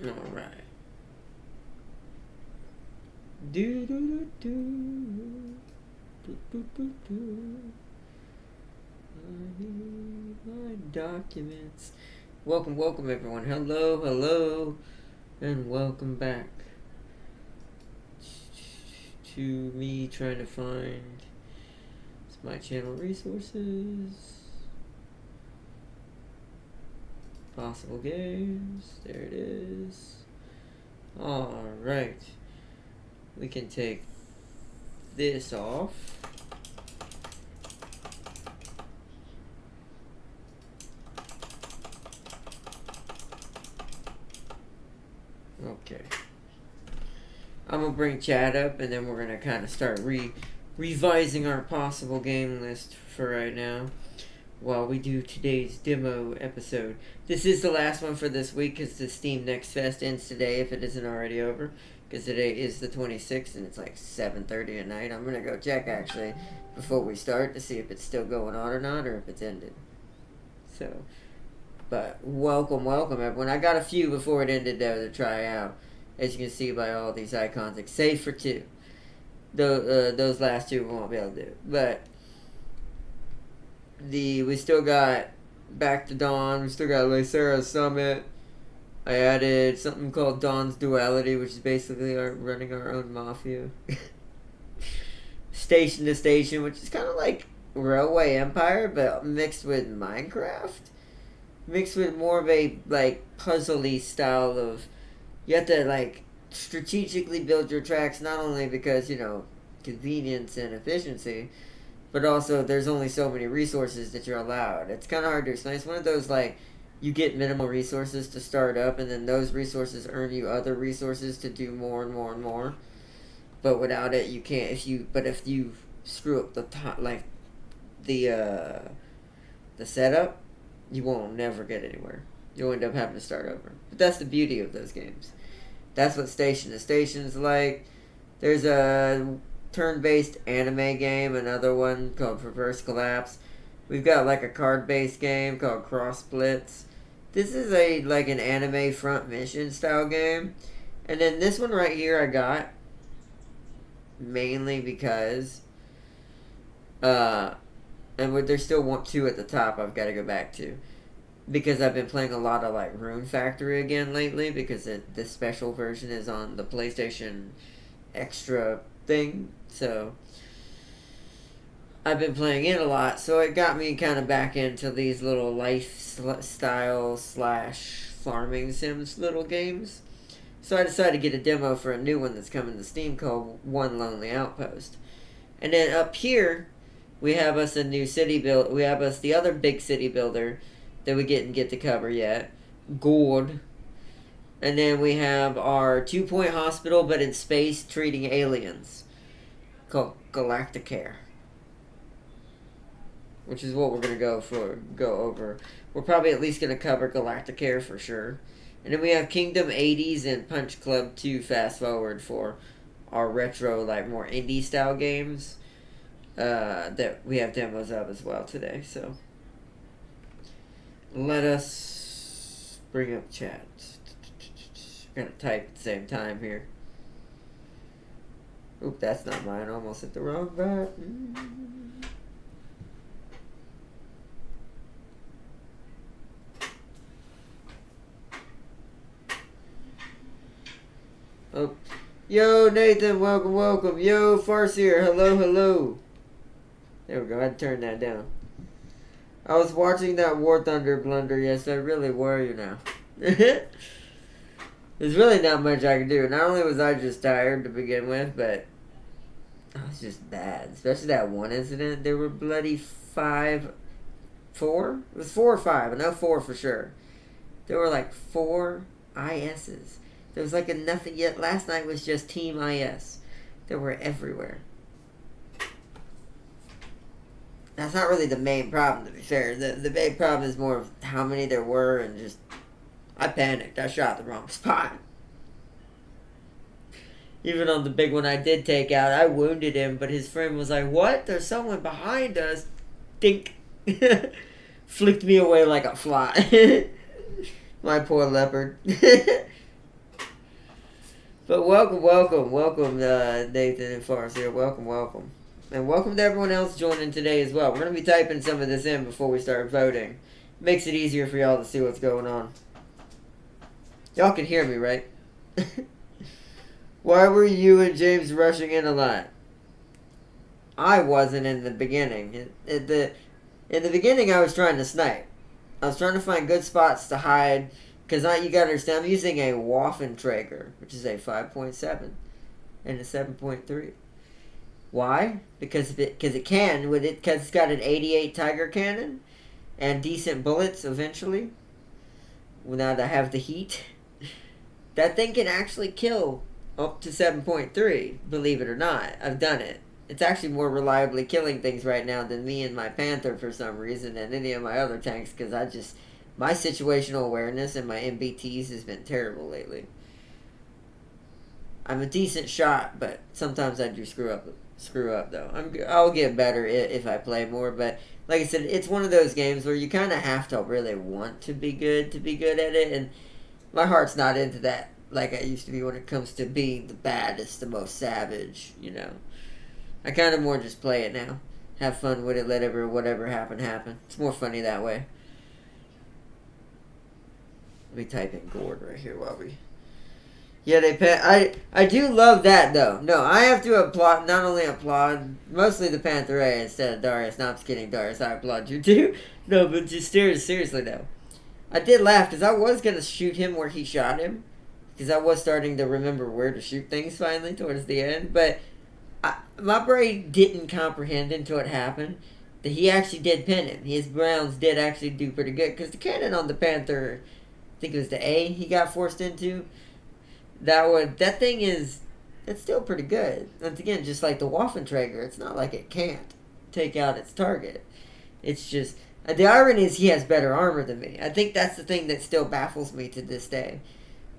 Alright. Do do do do. Do do do do. I need my documents. Welcome everyone. Hello, and welcome back to me trying to find my channel resources. Possible games. There it is. Alright. We can take this off. Okay. I'm gonna bring Chad up and then we're gonna kind of start revising our possible game list for right now while we do today's demo episode. This is the last one for this week because the Steam Next Fest ends today if it isn't already over. Because today is the 26th and it's like 7:30 at night. I'm going to go check actually before we start to see if it's still going on or not or if it's ended. So, but welcome everyone. I got a few before it ended though to try out. As you can see by all these icons, save for two. Those last two we won't be able to do. But we still got Back to Dawn. We still got Lysera Summit. I added something called Dawn's Duality, which is basically running our own mafia. Station to Station, which is kind of like Railway Empire, but mixed with Minecraft. Mixed with more of a like puzzly style of you have to like strategically build your tracks, not only because convenience and efficiency, but also there's only so many resources that you're allowed. It's kind of hard to explain. It's one of those like you get minimal resources to start up, and then those resources earn you other resources to do more and more and more. But without it, you can't. If you screw up the top, like the setup, you won't never get anywhere. You'll end up having to start over. But that's the beauty of those games. That's what Station to Station is like. There's a turn-based anime game, another one called Reverse Collapse. We've got like a card-based game called Cross Splits. This is an anime front mission style game. And then this one right here I got mainly because there's still two at the top I've got to go back to. Because I've been playing a lot of like Rune Factory again lately because this special version is on the PlayStation Extra thing. So I've been playing it a lot, so it got me kind of back into these little lifestyle / farming sims little games. So I decided to get a demo for a new one that's coming to Steam called One Lonely Outpost. And then up here, we have us a new city build. We have us the other big city builder that we didn't get to cover yet, Gourd. And then we have our 2-point hospital, but in space, treating aliens, called Galacticare, which is what we're gonna go over. We're probably at least gonna cover Galacticare for sure. And then we have Kingdom 80s and Punch Club 2 Fast Forward for our retro, like more indie style games that we have demos of as well today. So let us bring up chat. I'm gonna type at the same time here. Oop, that's not mine. Almost hit the wrong button. Oh, yo, Nathan, welcome. Yo, Farseer, hello. There we go. I had to turn that down. I was watching that War Thunder blunder. Yes, I really were, There's really not much I could do. Not only was I just tired to begin with, but I was just bad. Especially that one incident. There were bloody 4? It was 4 or 5. I know 4 for sure. There were like 4 ISs. There was like a nothing yet. Last night was just Team IS. They were everywhere. That's not really the main problem, to be fair. The main problem is more of how many there were and just... I panicked. I shot the wrong spot. Even on the big one I did take out, I wounded him, but his friend was like, "What? There's someone behind us." Dink. Flicked me away like a fly. My poor leopard. But welcome, Nathan and Forrest here. Welcome. And welcome to everyone else joining today as well. We're going to be typing some of this in before we start voting. Makes it easier for y'all to see what's going on. Y'all can hear me, right? Why were you and James rushing in a lot? I wasn't in the beginning. In the beginning, I was trying to snipe. I was trying to find good spots to hide. Because you gotta understand, I'm using a Waffenträger, which is a 5.7 and a 7.3. Why? Because it can, because it's got an 88 Tiger cannon and decent bullets eventually. Now that I have the heat. That thing can actually kill up to 7.3, believe it or not. I've done it. It's actually more reliably killing things right now than me and my Panther for some reason and any of my other tanks, because my situational awareness and my MBTs has been terrible lately. I'm a decent shot, but sometimes I do screw up though. I'll get better if I play more, but like I said, it's one of those games where you kind of have to really want to be good at it, and my heart's not into that like I used to be when it comes to being the baddest, the most savage, you know. I kind of more just play it now. Have fun with it, let whatever happen. It's more funny that way. Let me type in Gord right here while we... Yeah, I do love that, though. No, I have to not only applaud, mostly the Panther A instead of Darius. No, I'm just kidding, Darius. I applaud you, too. No, but just seriously, though. I did laugh, because I was going to shoot him where he shot him. Because I was starting to remember where to shoot things, finally, towards the end. But my brain didn't comprehend until it happened that he actually did pin him. His rounds did actually do pretty good. Because the cannon on the Panther, I think it was the A he got forced into, that's still pretty good. Once again, just like the Waffenträger, it's not like it can't take out its target. It's just, the irony is he has better armor than me. I think that's the thing that still baffles me to this day.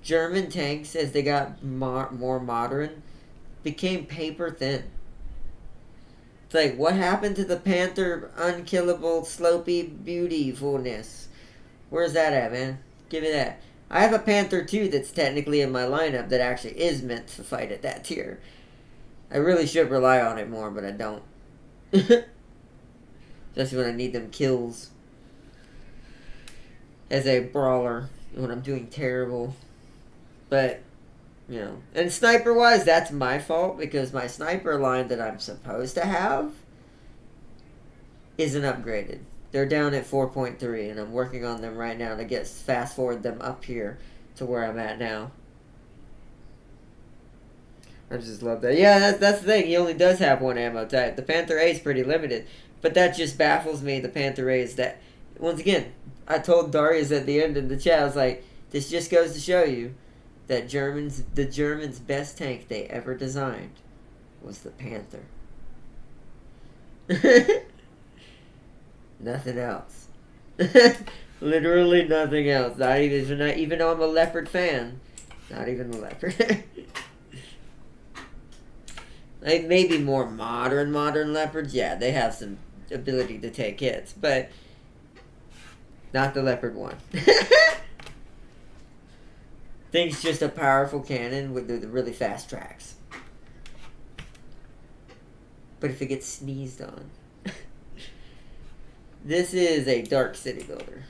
German tanks, as they got more modern, became paper thin. It's like, what happened to the Panther unkillable, slopey beautifulness? Where's that at, man? Give me that. I have a Panther 2 that's technically in my lineup that actually is meant to fight at that tier. I really should rely on it more, but I don't. Especially when I need them kills. As a brawler, when I'm doing terrible. But, you know. And sniper-wise, that's my fault, because my sniper line that I'm supposed to have isn't upgraded. They're down at 4.3, and I'm working on them right now to fast forward them up here to where I'm at now. I just love that. Yeah, that's the thing. He only does have one ammo type. The Panther A is pretty limited, but that just baffles me. The Panther A is that, once again, I told Darius at the end of the chat, I was like, this just goes to show you that the Germans' best tank they ever designed was the Panther. Nothing else. Literally nothing else. Not even though I'm a Leopard fan. Not even a Leopard. Like maybe more modern Leopards. Yeah, they have some ability to take hits, but not the Leopard 1. Thing's just a powerful cannon with the really fast tracks. But if it gets sneezed on. This is a Dark City Builder.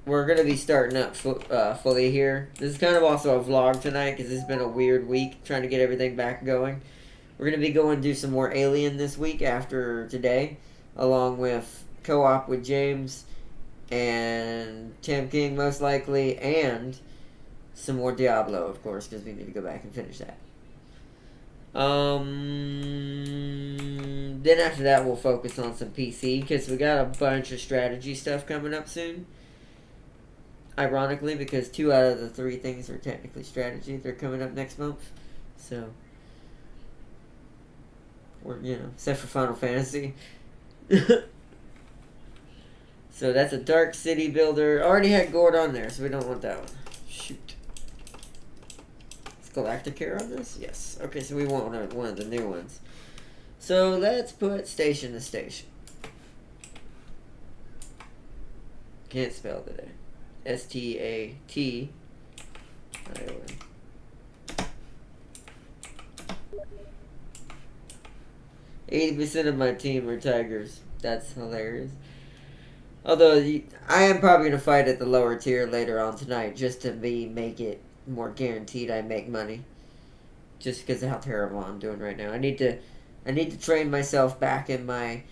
We're going to be starting up fully here. This is kind of also a vlog tonight because it's been a weird week trying to get everything back going. We're going to be going to do some more Alien this week after today, along with co-op with James and Tam King most likely, and some more Diablo, of course, because we need to go back and finish that. Then after that we'll focus on some PC because we got a bunch of strategy stuff coming up soon. Ironically, because 2 out of the 3 things are technically strategy. They're coming up next month. So we're, except for Final Fantasy. So that's a Dark City Builder. Already had Gord on there, so we don't want that one. Shoot. Galactic Care on this? Yes. Okay, so we want one of the new ones. So let's put station to station. Can't spell today. STAT. Iowa. 80% of my team are Tigers. That's hilarious. Although I am probably gonna fight at the lower tier later on tonight, just to make it more guaranteed I make money. Just because of how terrible I'm doing right now, I need to train myself back in my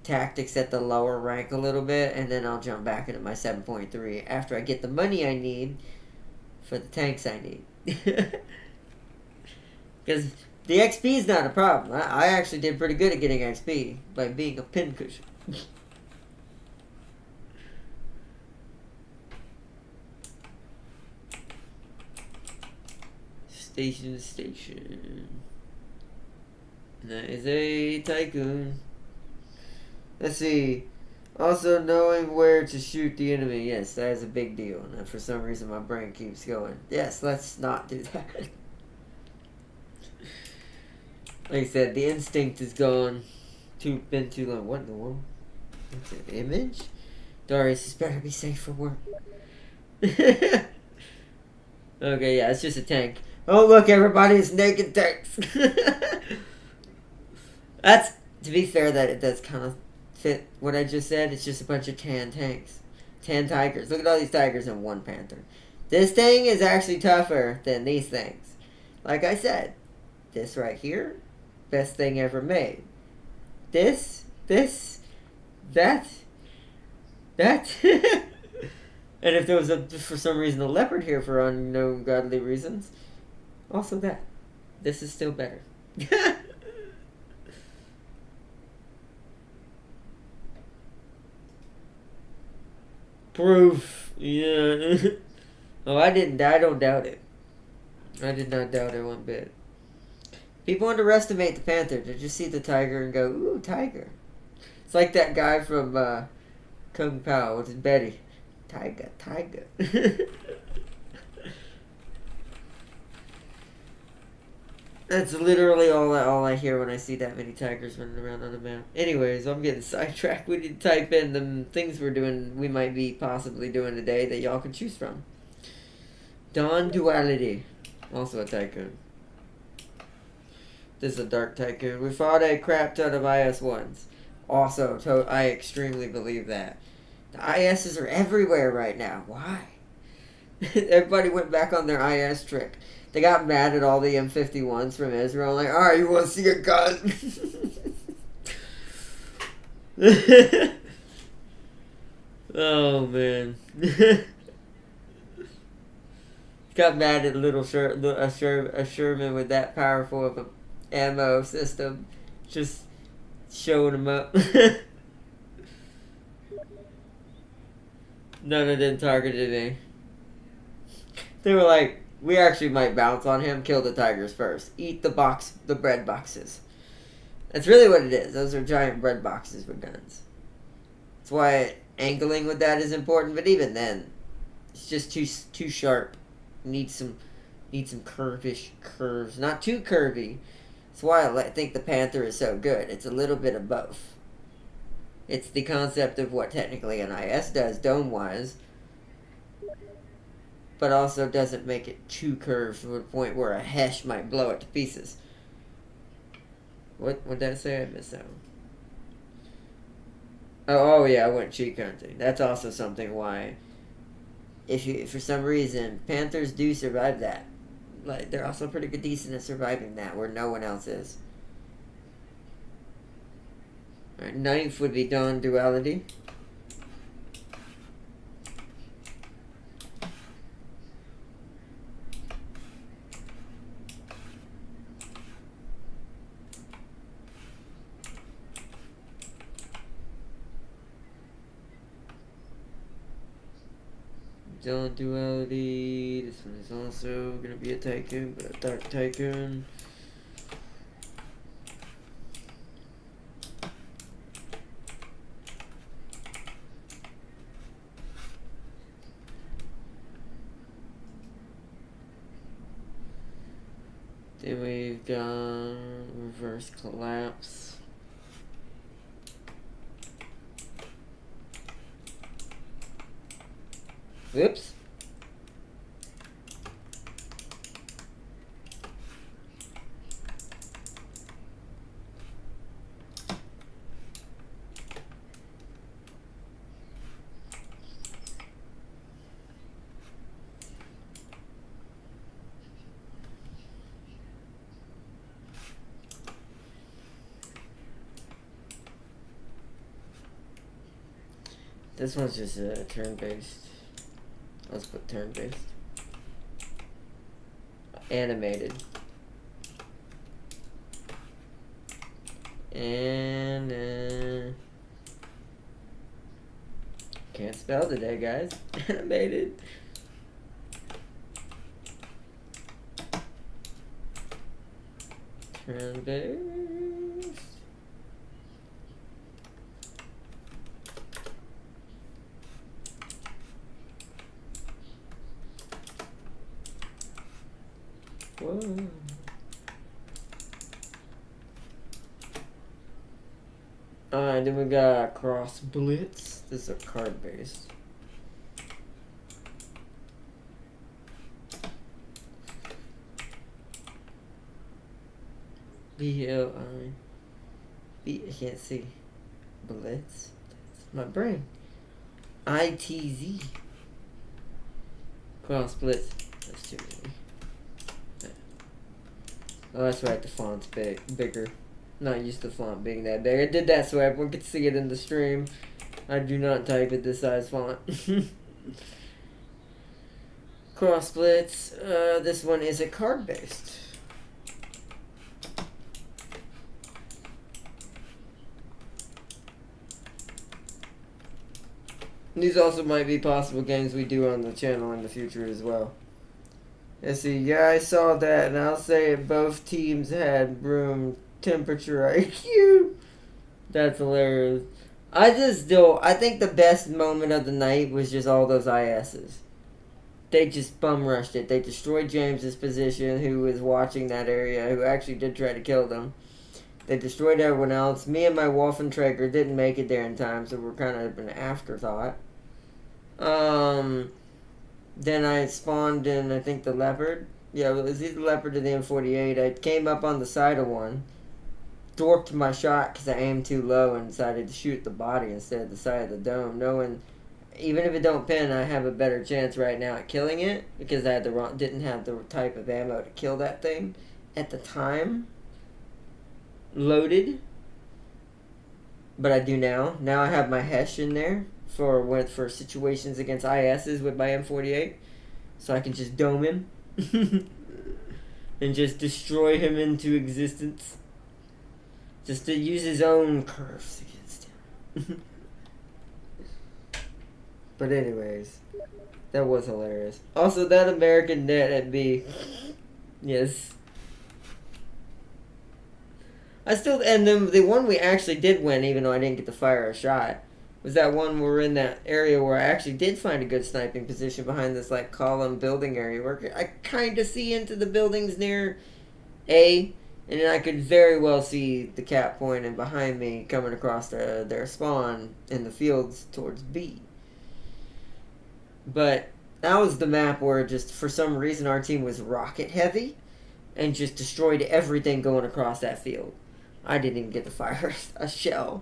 tactics at the lower rank a little bit, and then I'll jump back into my 7.3 after I get the money I need for the tanks I need. Because the XP is not a problem. I actually did pretty good at getting XP by being a pincushion. Station. That is a tycoon. Let's see. Also, knowing where to shoot the enemy. Yes, that is a big deal. And for some reason, my brain keeps going. Yes, let's not do that. Like I said, the instinct is gone. Been too long. What in the world? What's an image? Darius is better be safe for work. Okay, yeah, it's just a tank. Oh, look, everybody, it's naked tanks. That's, to be fair, that it does kind of fit what I just said. It's just a bunch of tan tanks. Tan tigers. Look at all these tigers and one panther. This thing is actually tougher than these things. Like I said, this right here, best thing ever made. This, that. And if there was, for some reason, a leopard here for unknown godly reasons, also that. This is still better. Proof. Yeah. Oh, I don't doubt it. I did not doubt it one bit. People underestimate the panther. They just see the tiger and go, ooh, tiger. It's like that guy from Kung Pao with Betty. Tiger. That's literally all I hear when I see that many tigers running around on the map. Anyways, I'm getting sidetracked. We need to type in the things we might be possibly doing today that y'all can choose from. Dawn Duality. Also a tycoon. This is a dark tycoon. We fought a crap ton of IS-1s. Also, I extremely believe that. The ISs are everywhere right now. Why? Everybody went back on their IS trick. They got mad at all the M51s from Israel. Like, alright, you want to see a gun? Oh, man. Got mad at a Sherman with that powerful of a ammo system. Just showing them up. None of them targeted me. They were like, we actually might bounce on him, kill the tigers first. Eat the bread boxes. That's really what it is. Those are giant bread boxes with guns. That's why angling with that is important, but even then, it's just too sharp. Need some curvish curves. Not too curvy. That's why I think the Panther is so good. It's a little bit of both. It's the concept of what technically an IS does, dome-wise, but also doesn't make it too curved to the point where a Hesh might blow it to pieces. What did I say? I missed that one. Oh yeah, I went cheek hunting. That's also something why, if for some reason Panthers do survive that, like they're also pretty good, decent at surviving that where no one else is. All right, ninth would be Dawn Duality. Dawn Duality. This one is also going to be a tycoon, but a dark tycoon. Then we've got Reverse Collapse. Whoops. This one's just turn-based. Let's put turn-based. Animated. And can't spell today, guys. Animated. Turn-based. Whoa. Alright, then we got Cross Blitz. This is a card based. I can't see. Blitz. That's my brain. ITZ. Cross Blitz. That's too many. Oh, that's right, the font's bigger. Not used to the font being that big. I did that so everyone could see it in the stream. I do not type at this size font. Cross Blitz. This one is a card based. These also might be possible games we do on the channel in the future as well. Let's see, yeah, I saw that, and I'll say it, both teams had room temperature IQ. That's hilarious. I think the best moment of the night was just all those ISs. They just bum rushed it. They destroyed James's position, who was watching that area, who actually did try to kill them. They destroyed everyone else. Me and my Wolfenträger didn't make it there in time, so we're kind of an afterthought. Then I spawned in, I think, the Leopard. Yeah, it was either the Leopard or the M48. I came up on the side of one, dorked my shot because I aimed too low and decided to shoot the body instead of the side of the dome, knowing even if it don't pin, I have a better chance right now at killing it because I didn't have the type of ammo to kill that thing at the time. Loaded, but I do now. Now I have my Hesh in there for situations against ISs with my M48, so I can just dome him and just destroy him into existence. Just to use his own curves against him. But anyways, that was hilarious. Also, that American net at B. Yes. And then the one we actually did win, even though I didn't get to fire a shot, was that one where we're in that area where I actually did find a good sniping position behind this like column building area where I kind of see into the buildings near A, and then I could very well see the cap point and behind me coming across their spawn in the fields towards B. But that was the map where just for some reason our team was rocket heavy and just destroyed everything going across that field. I didn't even get to fire a shell.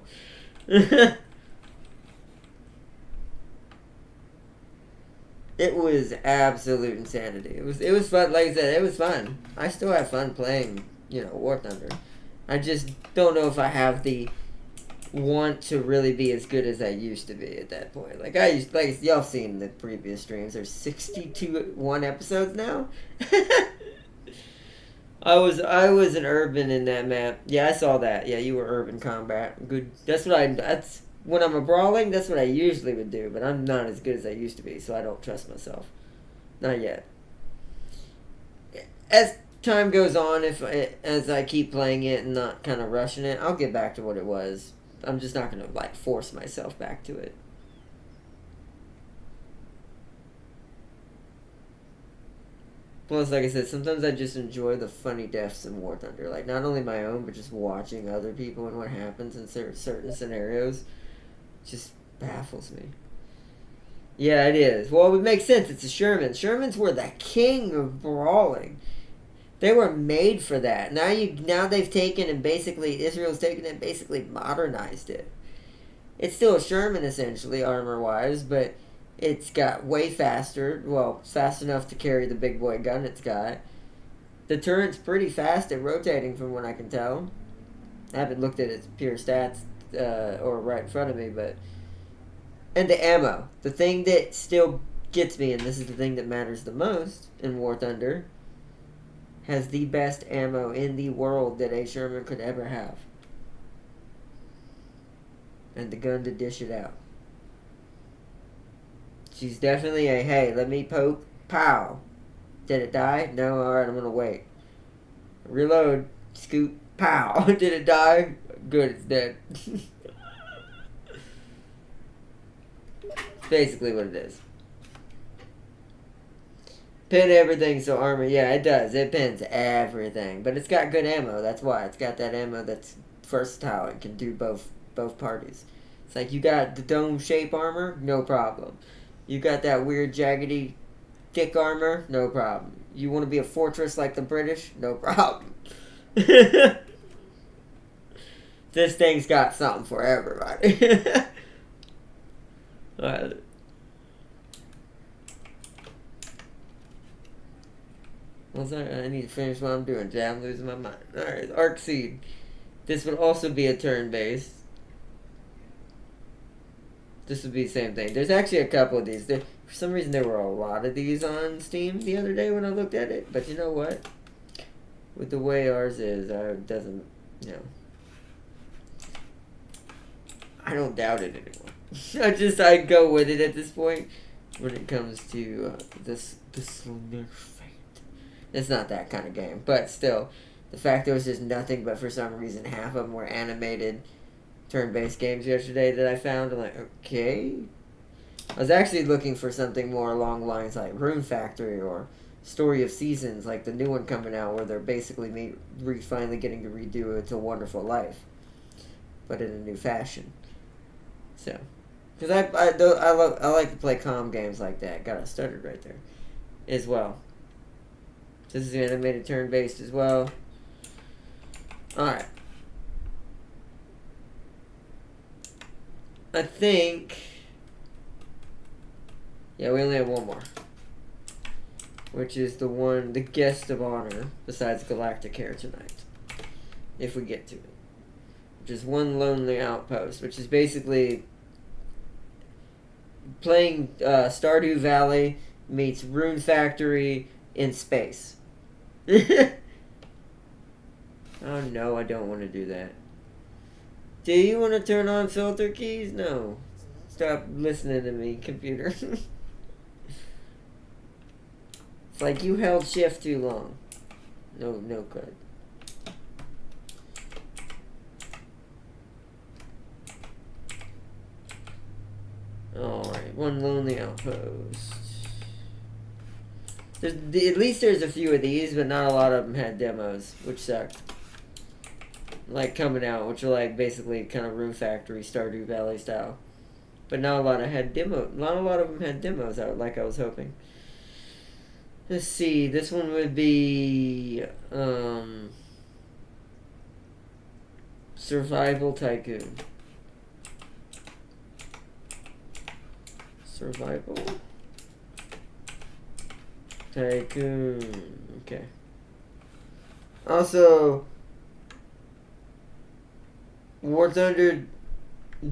It was absolute insanity. It was fun. Like I said, it was fun. I still have fun playing, War Thunder. I just don't know if I have the want to really be as good as I used to be at that point. Like y'all seen the previous streams. There's 61 episodes now. I was an urban in that map. Yeah, I saw that. Yeah, you were urban combat. Good. That's when I'm a brawling, that's what I usually would do, but I'm not as good as I used to be, so I don't trust myself. Not yet. As time goes on, as I keep playing it and not kind of rushing it, I'll get back to what it was. I'm just not going to force myself back to it. Plus, like I said, sometimes I just enjoy the funny deaths in War Thunder. Like, not only my own, but just watching other people and what happens in certain scenarios. Just baffles me. Yeah, it is. Well, it makes sense. It's a Sherman. Shermans were the king of brawling. They were made for that. Now they've taken and basically, Israel's taken and basically modernized it. It's still a Sherman, essentially, armor-wise, but it's got way faster. Well, fast enough to carry the big boy gun it's got. The turret's pretty fast at rotating from what I can tell. I haven't looked at its pure stats or right in front of me, but And the ammo. The thing that still gets me, and this is the thing that matters the most in War Thunder, has the best ammo in the world that a Sherman could ever have. And the gun to dish it out. She's definitely a, hey, let me poke, pow. Did it die? No, alright, I'm gonna wait. Reload, scoot, pow. Did it die? Good, it's dead. Basically what it is. Pin everything, so armor, yeah, it does. It pins everything. But it's got good ammo, that's why. It's got that ammo that's versatile. It can do both parties. It's like, you got the dome shape armor, no problem. You got that weird jaggedy thick armor, no problem. You want to be a fortress like the British, no problem. This thing's got something for everybody. Alright. Well, sorry, I need to finish what I'm doing. I'm losing my mind. Alright, Arc Seed. This would also be a turn-based. This would be the same thing. There's actually a couple of these. For some reason, there were a lot of these on Steam the other day when I looked at it. But you know what? With the way ours is, it doesn't, you know. I don't doubt it anymore. I go with it at this point when it comes to this Slender Fate. It's not that kind of game. But still, the fact there was just nothing but for some reason half of them were animated turn-based games yesterday that I found. I'm like, okay. I was actually looking for something more along lines like Rune Factory or Story of Seasons, like the new one coming out where they're basically finally getting to redo It's a Wonderful Life, but in a new fashion. So, because I like to play calm games like that. Got it stuttered right there, as well. This is animated turn-based as well. All right. I think. Yeah, we only have one more. Which is the guest of honor, besides Galactic Hair tonight. If we get to it. Which is One Lonely Outpost, which is basically playing Stardew Valley meets Rune Factory in space. Oh no, I don't want to do that. Do you want to turn on filter keys? No. Stop listening to me, computer. It's like you held shift too long. No good. Alright, One Lonely Outpost. At least there's a few of these, but not a lot of them had demos, which sucked. Like coming out, which are like basically kind of Rune Factory, Stardew Valley style. But not a lot of not a lot of them had demos out like I was hoping. Let's see, this one would be Survival Tycoon. Survival Tycoon. Okay. Also, War Thunder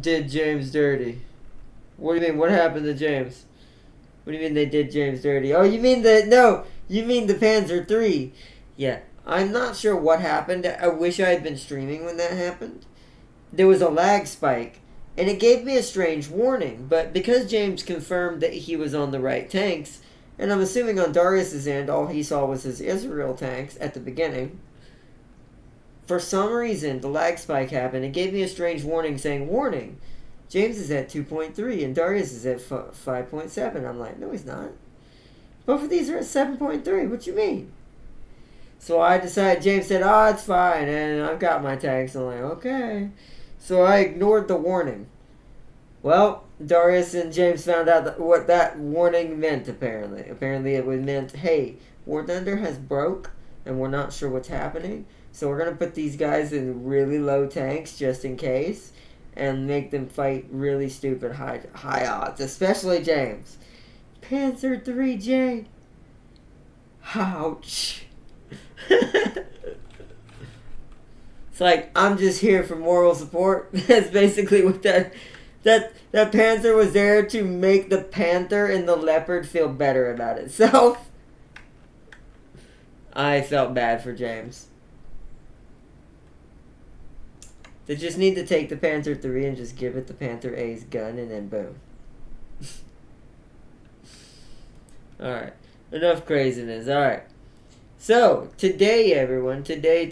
did James dirty. What do you mean? What happened to James? What do you mean they did James dirty? Oh, you mean you mean the Panzer III. Yeah, I'm not sure what happened. I wish I had been streaming when that happened. There was a lag spike, and it gave me a strange warning, but because James confirmed that he was on the right tanks, and I'm assuming on Darius's end, all he saw was his Israel tanks at the beginning, for some reason, the lag spike happened. It gave me a strange warning saying, warning, James is at 2.3 and Darius is at 5.7. I'm like, no, he's not. Both of these are at 7.3. What you mean? So I decided, James said, oh, it's fine. And I've got my tanks. I'm like, okay. So I ignored the warning. Well, Darius and James found out what that warning meant, apparently. Apparently it meant, hey, War Thunder has broke and we're not sure what's happening. So we're going to put these guys in really low tanks just in case and make them fight really stupid high odds, especially James. Panzer IIIJ. Ouch. It's like, I'm just here for moral support. That's basically what that that Panther was there to make the Panther and the Leopard feel better about itself. I felt bad for James. They just need to take the Panther 3 and just give it the Panther A's gun and then boom. Alright. Enough craziness. Alright. So, today, everyone. Today.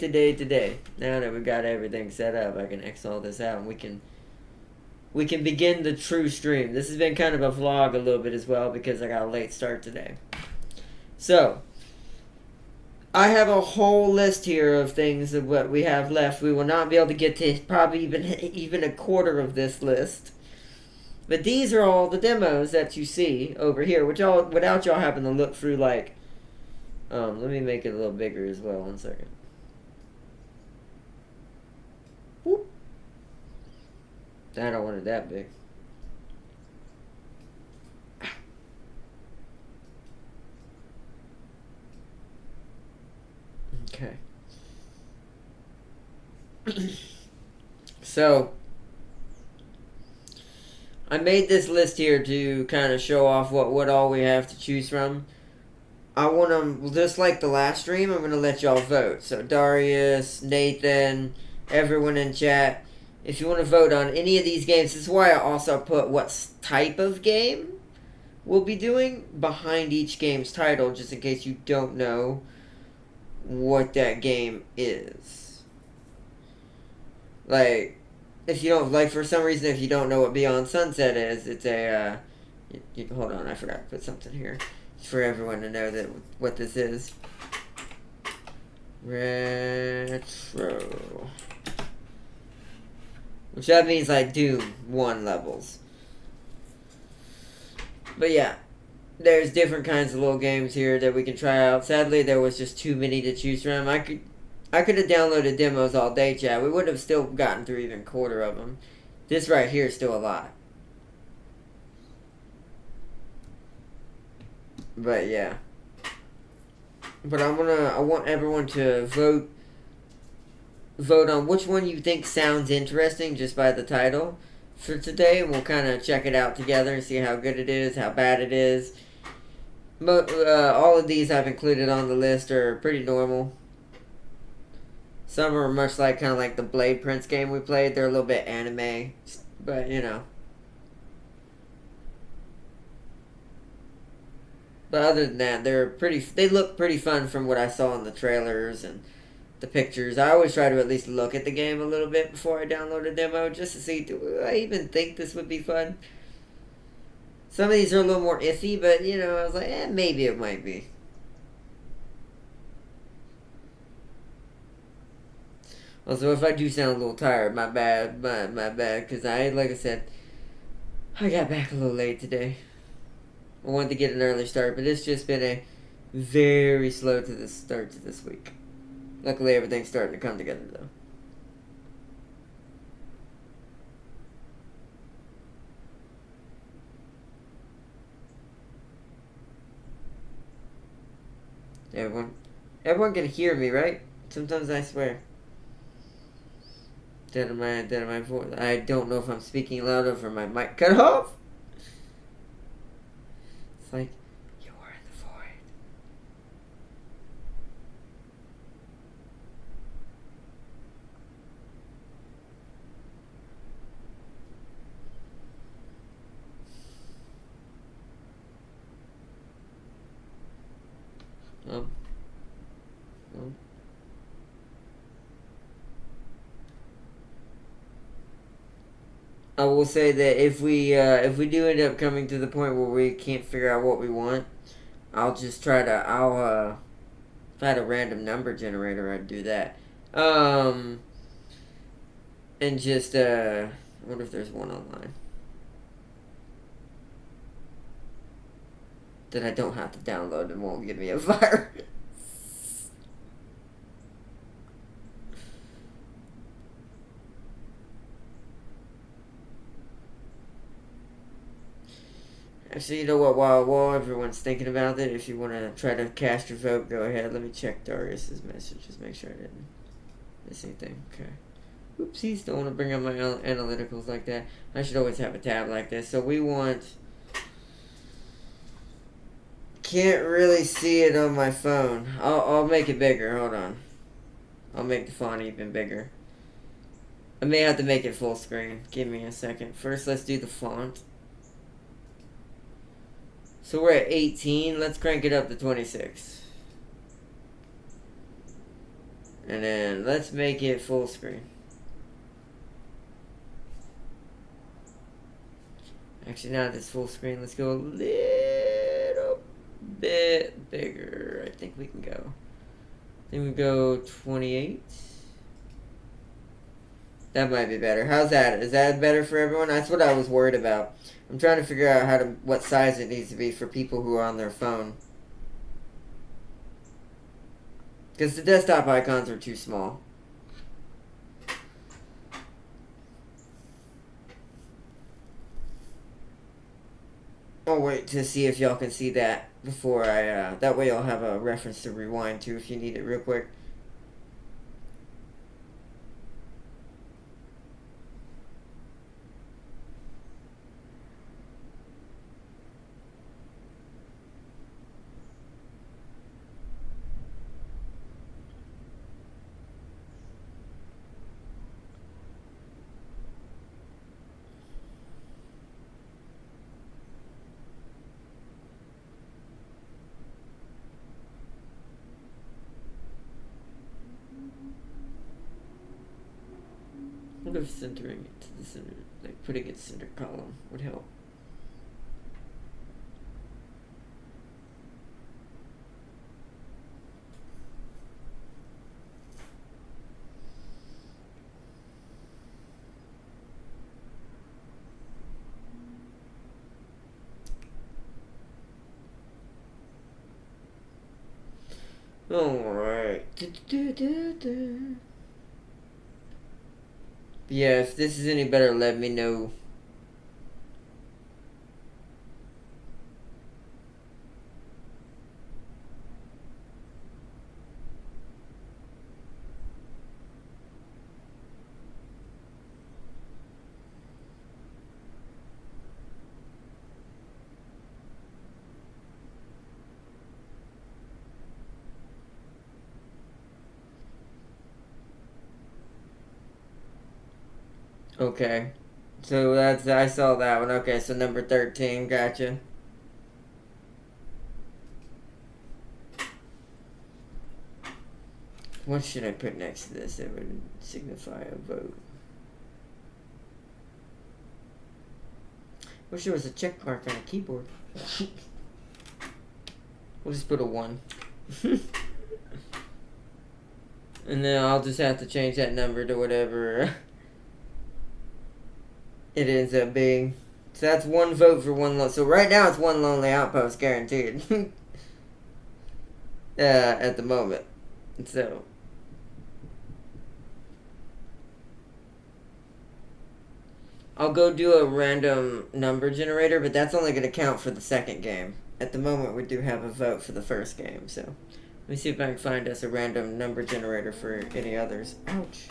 Now that we got everything set up, I can X all this out and we can begin the true stream. This has been kind of a vlog a little bit as well because I got a late start today. So, I have a whole list here of things of what we have left. We will not be able to get to probably even a quarter of this list. But these are all the demos that you see over here, which without y'all having to look through like, let me make it a little bigger as well. 1 second. Whoop. I don't want it that big. Okay. So, I made this list here to kind of show off what all we have to choose from. I want to, just like the last stream, I'm going to let y'all vote. So, Darius, Nathan, everyone in chat, if you want to vote on any of these games, this is why I also put what type of game we'll be doing behind each game's title, just in case you don't know what that game is. Like, if you don't, like, for some reason, if you don't know what Beyond Sunset is, it's a, hold on, I forgot to put something here for everyone to know that what this is. Retro. Which that means, like, Doom 1 levels. But yeah. There's different kinds of little games here that we can try out. Sadly, there was just too many to choose from. I could have downloaded demos all day, chat. We would have still gotten through even a quarter of them. This right here is still a lot. But yeah. But I want everyone to vote on which one you think sounds interesting just by the title for today, and we'll kind of check it out together and see how good it is, how bad it is. All of these I've included on the list are pretty normal. Some are much like kind of like the Blade Prince game we played. They're a little bit anime, but you know. But other than that, they look pretty fun from what I saw in the trailers and the pictures. I always try to at least look at the game a little bit before I download a demo just to see, do I even think this would be fun? Some of these are a little more iffy, but, you know, I was like, maybe it might be. Also, if I do sound a little tired, my bad, because like I said, I got back a little late today. I wanted to get an early start, but it's just been a very slow start to this week. Luckily, everything's starting to come together, though. Everyone can hear me, right? Sometimes I swear. Dead of my voice. I don't know if I'm speaking loud or if my mic cut off. It's like, you are in the void. I will say that if we do end up coming to the point where we can't figure out what we want, I'll just try to if I had a random number generator, I'd do that. And just I wonder if there's one online that I don't have to download and won't give me a virus. Actually, you know what? While everyone's thinking about it, if you want to try to cast your vote, go ahead. Let me check Darius's messages. Make sure I didn't miss anything. Okay. Oopsies, don't want to bring up my analyticals like that. I should always have a tab like this. So we want... Can't really see it on my phone. I'll make it bigger. Hold on. I'll make the font even bigger. I may have to make it full screen. Give me a second. First, let's do the font. So we're at 18. Let's crank it up to 26. And then let's make it full screen. Actually, not this full screen. Let's go a little bit bigger. I think we can go. I think we go 28. That might be better. How's that? Is that better for everyone? That's what I was worried about. I'm trying to figure out what size it needs to be for people who are on their phone. Because the desktop icons are too small. I'll wait to see if y'all can see that before I, that way I'll have a reference to rewind to if you need it real quick. What if centering it to the center, like putting it center column would help? Alright. Yeah, if this is any better, let me know. Okay. So I saw that one. Okay, so number 13, gotcha. What should I put next to this that would signify a vote? Wish there was a check mark on a keyboard. We'll just put a 1. And then I'll just have to change that number to whatever it ends up being. So that's 1 vote for 1 so right now it's 1 lonely outpost guaranteed. At the moment. So I'll go do a random number generator, but that's only going to count for the second game. At the moment, we do have a vote for the first game, so let me see if I can find us a random number generator for any others. Ouch.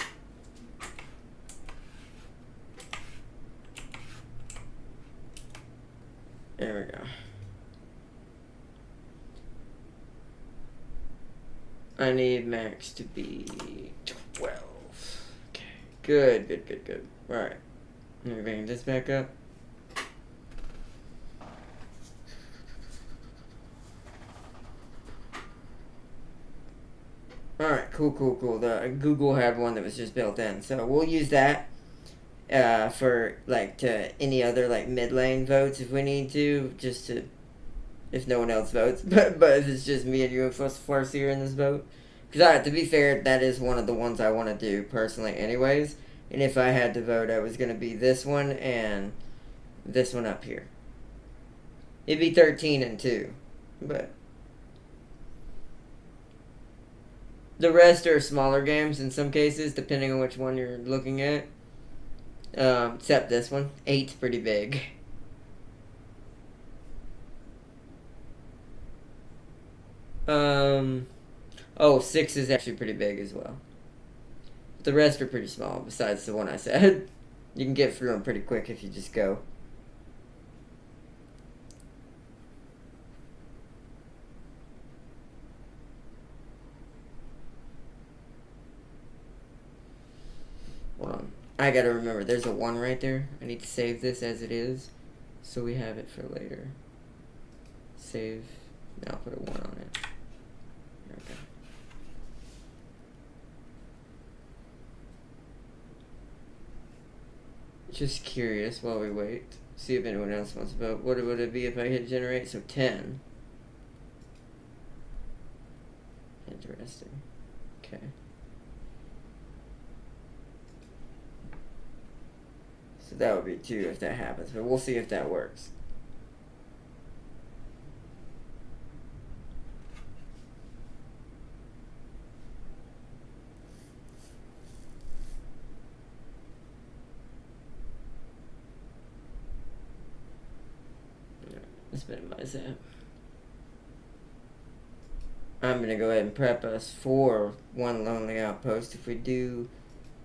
There we go. I need max to be 12. Okay. Good. Alright. Let me bring this back up. Alright, cool. Google had one that was just built in, so we'll use that for like to any other like mid lane votes if we need to, just to if no one else votes. But if it's just me and you and Farseer in this vote, because to be fair, that is one of the ones I want to do personally, anyways. And if I had to vote, I was gonna be this one and this one up here. It'd be 13 and 2, but the rest are smaller games in some cases, depending on which one you're looking at. Except this one. 8's pretty big. Oh, 6 is actually pretty big as well. The rest are pretty small, besides the one I said. You can get through them pretty quick if you just go. Hold on. I gotta remember, there's a 1 right there. I need to save this as it is, so we have it for later. Save. Now I'll put a 1 on it. There we go. Just curious while we wait. See if anyone else wants to vote. What would it be if I hit generate? So 10. Interesting. Okay. So that would be 2 if that happens, but we'll see if that works. Let's minimize that. I'm gonna go ahead and prep us for one lonely outpost if we do,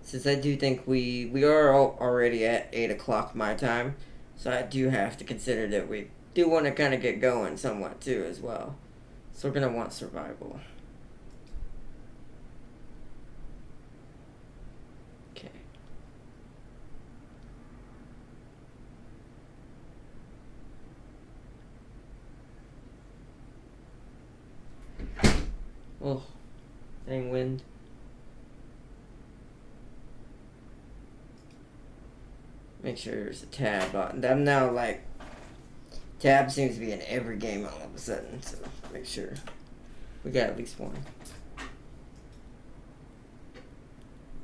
since I do think we are already at 8 o'clock my time, so I do have to consider that we do want to kind of get going somewhat too as well. So we're gonna want survival. Okay. Oh, dang wind. Make sure there's a tab on. I'm now like, tab seems to be in every game all of a sudden, so make sure we got at least 1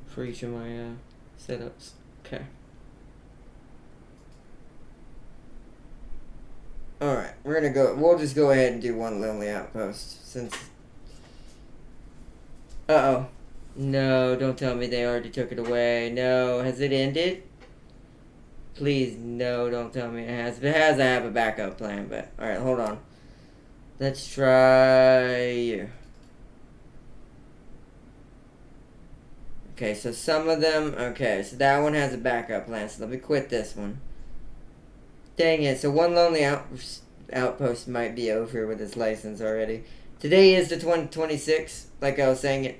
for each of my setups. Okay. Alright, we're gonna go. We'll just go ahead and do 1 lonely outpost since. Uh-oh. No, don't tell me they already took it away. No, has it ended? Please, no, don't tell me it has. If it has, I have a backup plan, but... Alright, hold on. Let's try you. Okay, so some of them... Okay, so that one has a backup plan, so let me quit this one. Dang it, so 1 lonely outpost might be over with its license already. Today is the 26th. Like I was saying,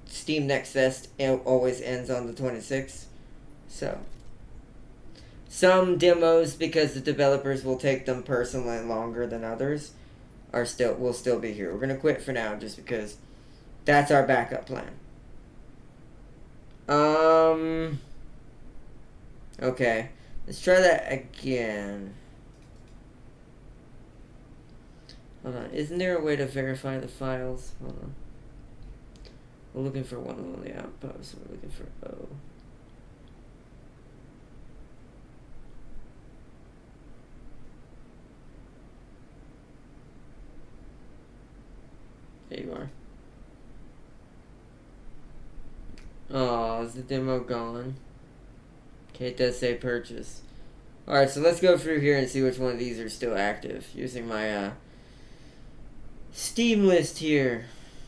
Steam Next Fest always ends on the 26th. So, some demos, because the developers will take them personally longer than others, will still be here. We're gonna quit for now, just because that's our backup plan. Okay, let's try that again. Hold on, isn't there a way to verify the files? Hold on. We're looking for 1 lonely outpost. We're looking for O. There you are. Oh, is the demo gone? Okay, it does say purchase. Alright, so let's go through here and see which one of these are still active. Using my Steam list here.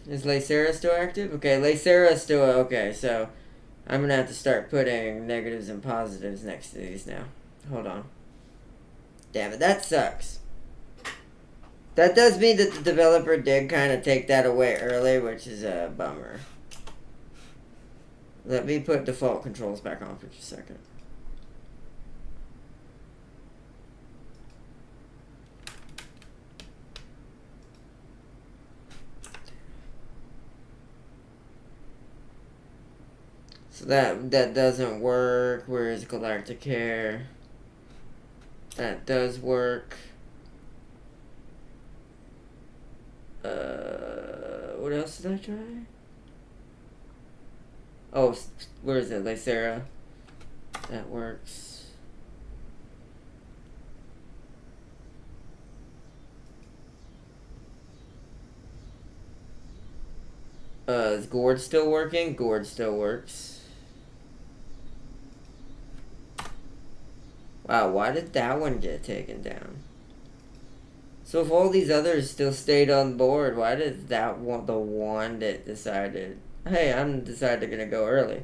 Is Lacera still active? Okay, Lacera is still... Okay, so I'm going to have to start putting negatives and positives next to these now. Hold on. Damn it, that sucks. That does mean that the developer did kind of take that away early, which is a bummer. Let me put default controls back on for just a second. So that doesn't work. Where is Galactic Hair? That does work. What else did I try? Oh, where is it? Lacera. That works. Is Gourd still working? Gourd still works. Wow, why did that one get taken down? So if all these others still stayed on board, why did that one, the one that decided Hey, I'm decided gonna go early.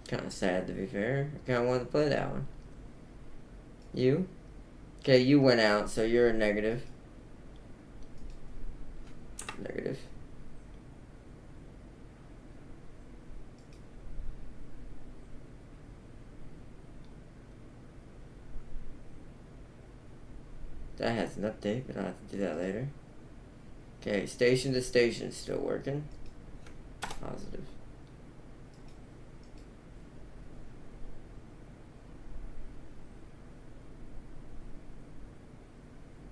Kind of sad, to be fair. I kind of wanted to play that one. You? Okay, you went out, so you're a negative. Negative. That has an update, but I'll have to do that later. Okay, station to station still working. Positive.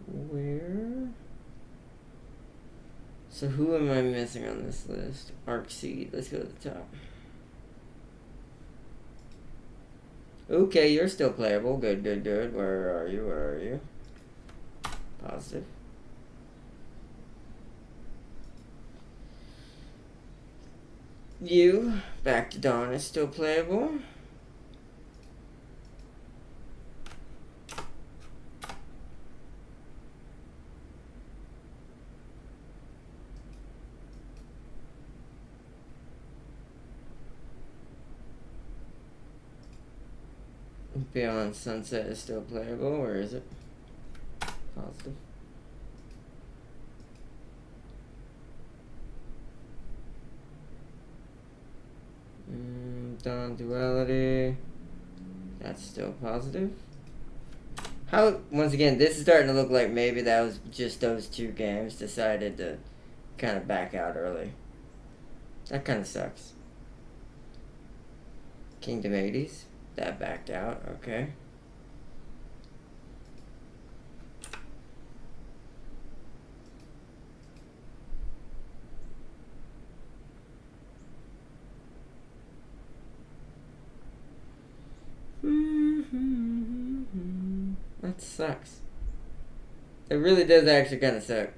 Where? So who am I missing on this list? Arcseed. Let's go to the top. Okay, you're still playable. Good, good, good. Where are you? Where are you? Positive. You, Back to Dawn is still playable. Beyond Sunset is still playable. Where is it? Positive. Dawn Duality. That's still positive. How, once again, this is starting to look like maybe that was just those two games decided to kind of back out early. That kind of sucks. Kingdom 80s. That backed out. Okay. That sucks. It really does actually kind of suck.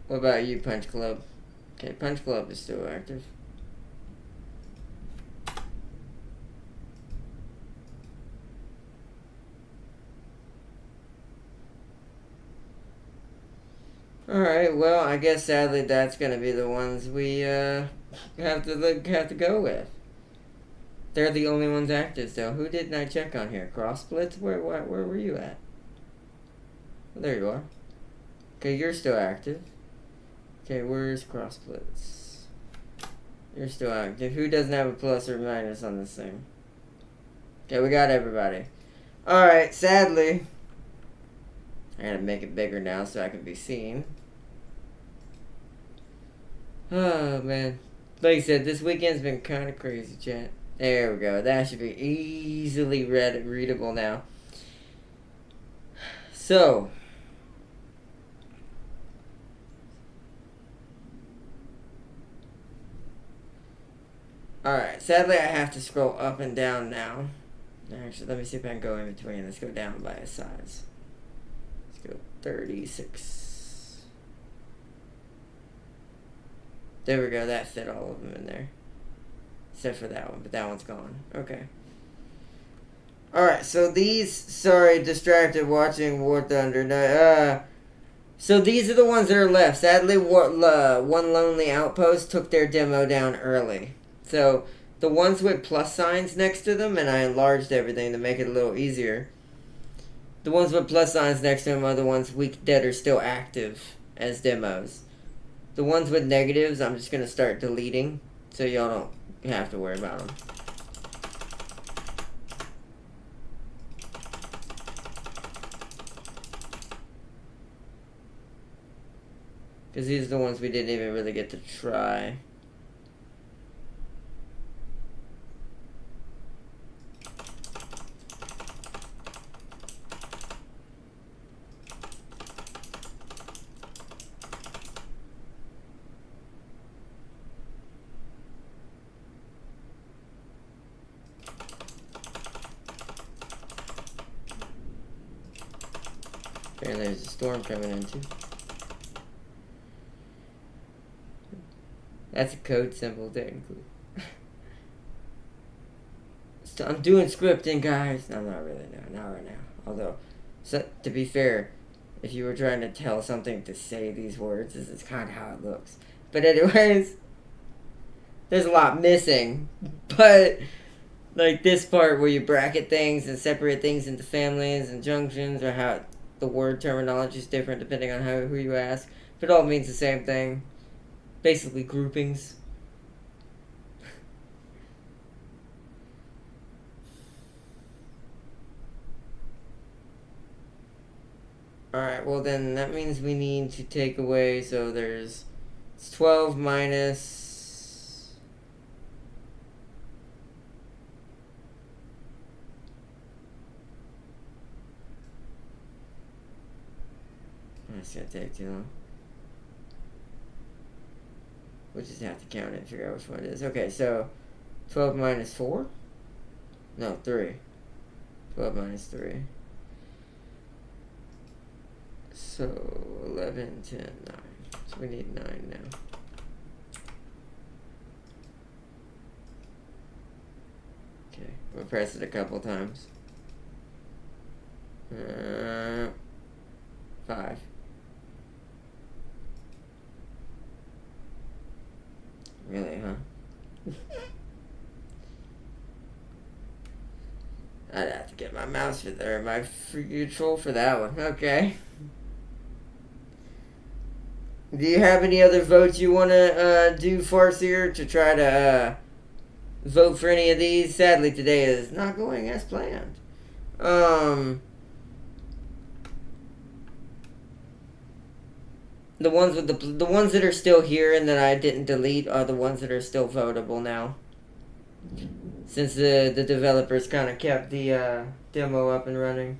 What about you, Punch Club? Okay, Punch Club is still active. Alright, well, I guess sadly that's gonna be the ones we have to go with. They're the only ones active, so who didn't I check on here? Cross Splits? Where were you at? Well, there you are. Okay, you're still active. Okay, where's Cross Splits? You're still active. Who doesn't have a plus or minus on this thing? Okay, we got everybody. Alright, sadly, I gotta make it bigger now so I can be seen. Oh, man. Like I said, this weekend's been kind of crazy, chat. There we go. That should be easily readable now. So, alright. Sadly, I have to scroll up and down now. Actually, let me see if I can go in between. Let's go down by a size. Let's go 36. There we go. That fit all of them in there. Except for that one, but that one's gone. Okay. Alright, so these... Sorry, distracted watching War Thunder. So these are the ones that are left. Sadly, One Lonely Outpost took their demo down early. So, the ones with plus signs next to them, and I enlarged everything to make it a little easier. The ones with plus signs next to them are the ones that are still active as demos. The ones with negatives, I'm just going to start deleting, so y'all don't have to worry about them. Because these are the ones we didn't even really get to try. Apparently there's a storm coming in too. That's a code symbol technically. So I'm doing scripting, guys. No, not really. No, not right now. Although, so, to be fair, if you were trying to tell something to say these words, this is kind of how it looks. But anyways, there's a lot missing. But like this part where you bracket things and separate things into families and junctions, or how the word terminology is different depending on who you ask. But it all means the same thing. Basically groupings. Alright, well then that means we need to take away, so it's 12 minus... That's gonna take too long. We'll just have to count it and figure out which one it is. Okay, so 12 minus 4? No, 3. 12 minus 3. So 11, 10, 9. So we need 9 now. Okay, we'll press it a couple times. 5. Really, huh? I'd have to get my mouse for there, my control for that one. Okay. Do you have any other votes you want to do, Farseer, to try to vote for any of these? Sadly, today is not going as planned. The ones with the ones that are still here and that I didn't delete are the ones that are still votable now. Since the developers kind of kept the demo up and running.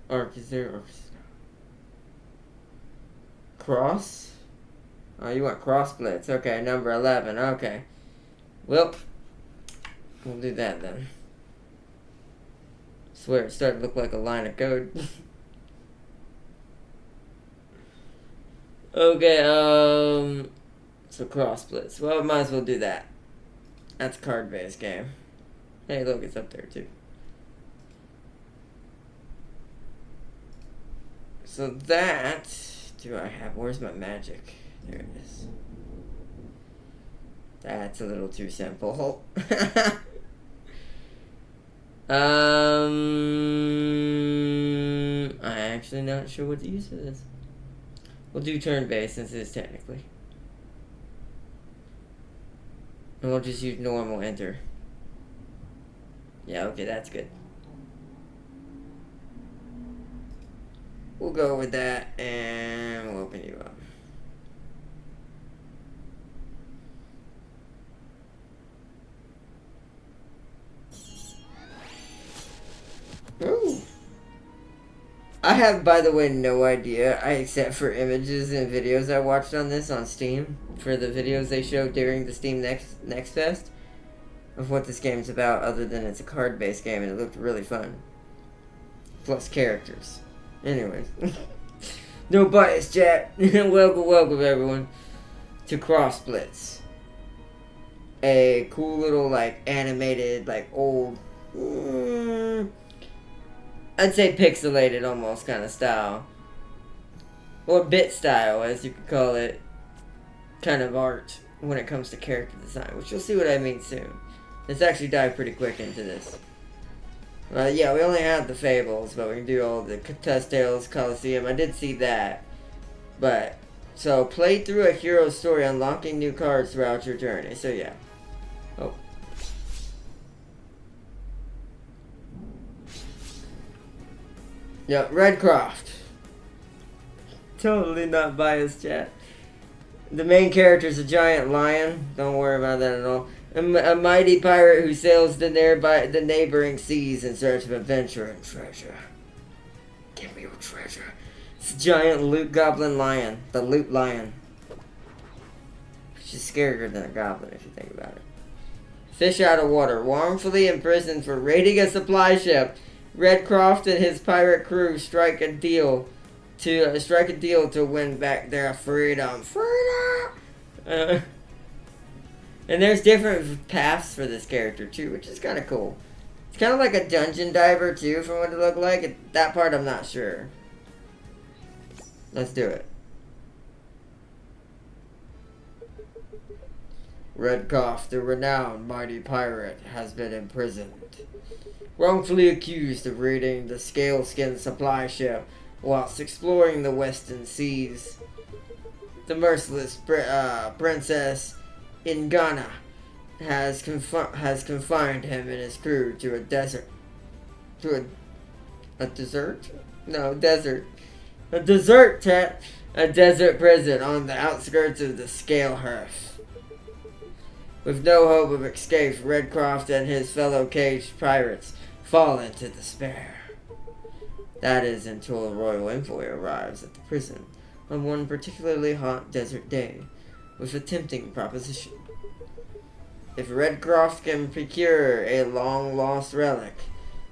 Arc is there? Arc is Cross? Oh, you want cross blitz. Okay, number 11. Okay. Well, we'll do that then. Swear, it's starting to look like a line of code. Okay, so cross blitz. Well, might as well do that. That's a card-based game. Hey, look, it's up there too. So that, do I have, where's my magic? There it is. That's a little too simple. I'm actually not sure what to use for this. We'll do turn-based since it is technically. And we'll just use normal enter. Yeah, okay, that's good. We'll go with that, and we'll open you up. Ooh. I have, by the way, no idea, except for images and videos I watched on this on Steam, for the videos they showed during the Steam Next Fest, of what this game's about, other than it's a card-based game, and it looked really fun. Plus characters. Anyways. No bias, chat. welcome, everyone, to Cross Blitz. A cool little, like, animated, like, old... I'd say pixelated almost kind of style. Or bit style, as you could call it. Kind of art when it comes to character design, which you'll see what I mean soon. Let's actually dive pretty quick into this. Yeah, we only have the Fables, but we can do all the Tales, Coliseum. I did see that. But, so play through a hero's story, unlocking new cards throughout your journey. So, yeah. Oh. Yeah, Redcroft. Totally not biased, chat. The main character is a giant lion. Don't worry about that at all. A mighty pirate who sails the neighboring seas in search of adventure and treasure. Give me your treasure. It's a giant loot goblin lion. The loot lion. Which is scarier than a goblin if you think about it. Fish out of water. Wrongfully imprisoned for raiding a supply ship. Redcroft and his pirate crew strike a deal to win back their freedom. And there's different paths for this character too, which is kind of cool. It's kind of like a dungeon diver too, from what it looked like. That part I'm not sure. Let's do it. Redcroft, the renowned mighty pirate, has been imprisoned. Wrongfully accused of raiding the scaleskin supply ship whilst exploring the western seas. The merciless Princess Ingana has confined him and his crew to a desert. A desert prison on the outskirts of the Scalehearth. With no hope of escape, Redcroft and his fellow caged pirates fall into despair. That is until a royal envoy arrives at the prison on one particularly hot desert day with a tempting proposition. If Redcroft can procure a long-lost relic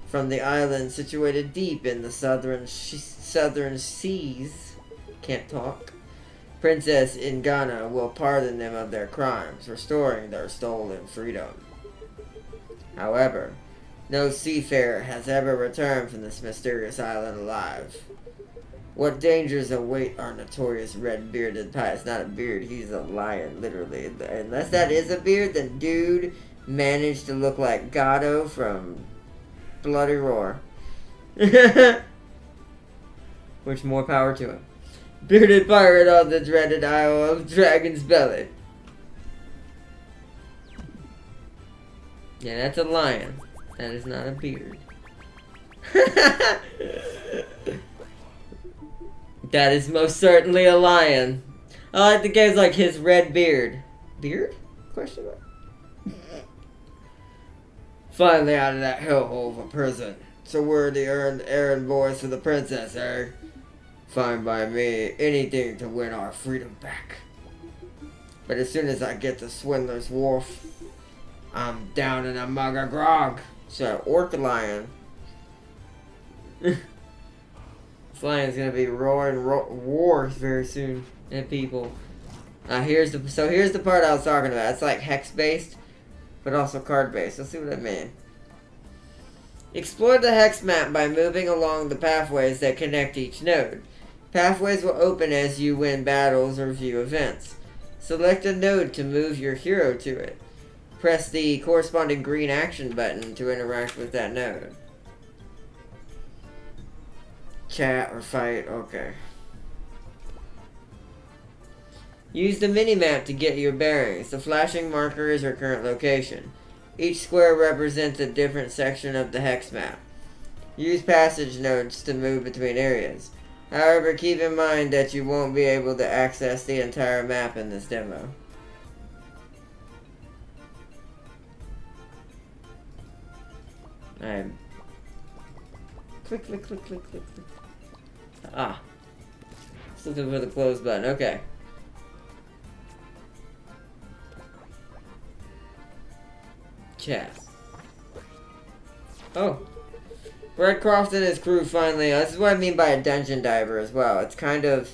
from the island situated deep in the southern seas, Princess Ingana will pardon them of their crimes, restoring their stolen freedom. However, no seafarer has ever returned from this mysterious island alive. What dangers await our notorious red-bearded pirate? It's not a beard, he's a lion, literally. Unless that is a beard, then dude managed to look like Gato from Bloody Roar. Which, more power to him. Bearded pirate on the dreaded Isle of Dragon's Belly. Yeah, that's a lion. That is not a beard. That is most certainly a lion. I like the guy's like his red beard. Beard? Question mark. Finally out of that hellhole of a prison. So we're the errand boys for the princess, eh? Fine by me. Anything to win our freedom back. But as soon as I get to Swindler's Wharf, I'm down in a mug of grog. So, orc lion. This lion's gonna be roaring wars very soon at people. Here's the part I was talking about. It's like hex based, but also card based. Let's see what I mean. Explore the hex map by moving along the pathways that connect each node. Pathways will open as you win battles or view events. Select a node to move your hero to it. Press the corresponding green action button to interact with that node. Chat or fight, okay. Use the minimap to get your bearings. The flashing marker is your current location. Each square represents a different section of the hex map. Use passage nodes to move between areas. However, keep in mind that you won't be able to access the entire map in this demo. Click, click, click, click, click, click. Ah. Just looking for the close button. Okay. Chat. Oh. Redcroft and his crew finally... this is what I mean by a dungeon diver as well. It's kind of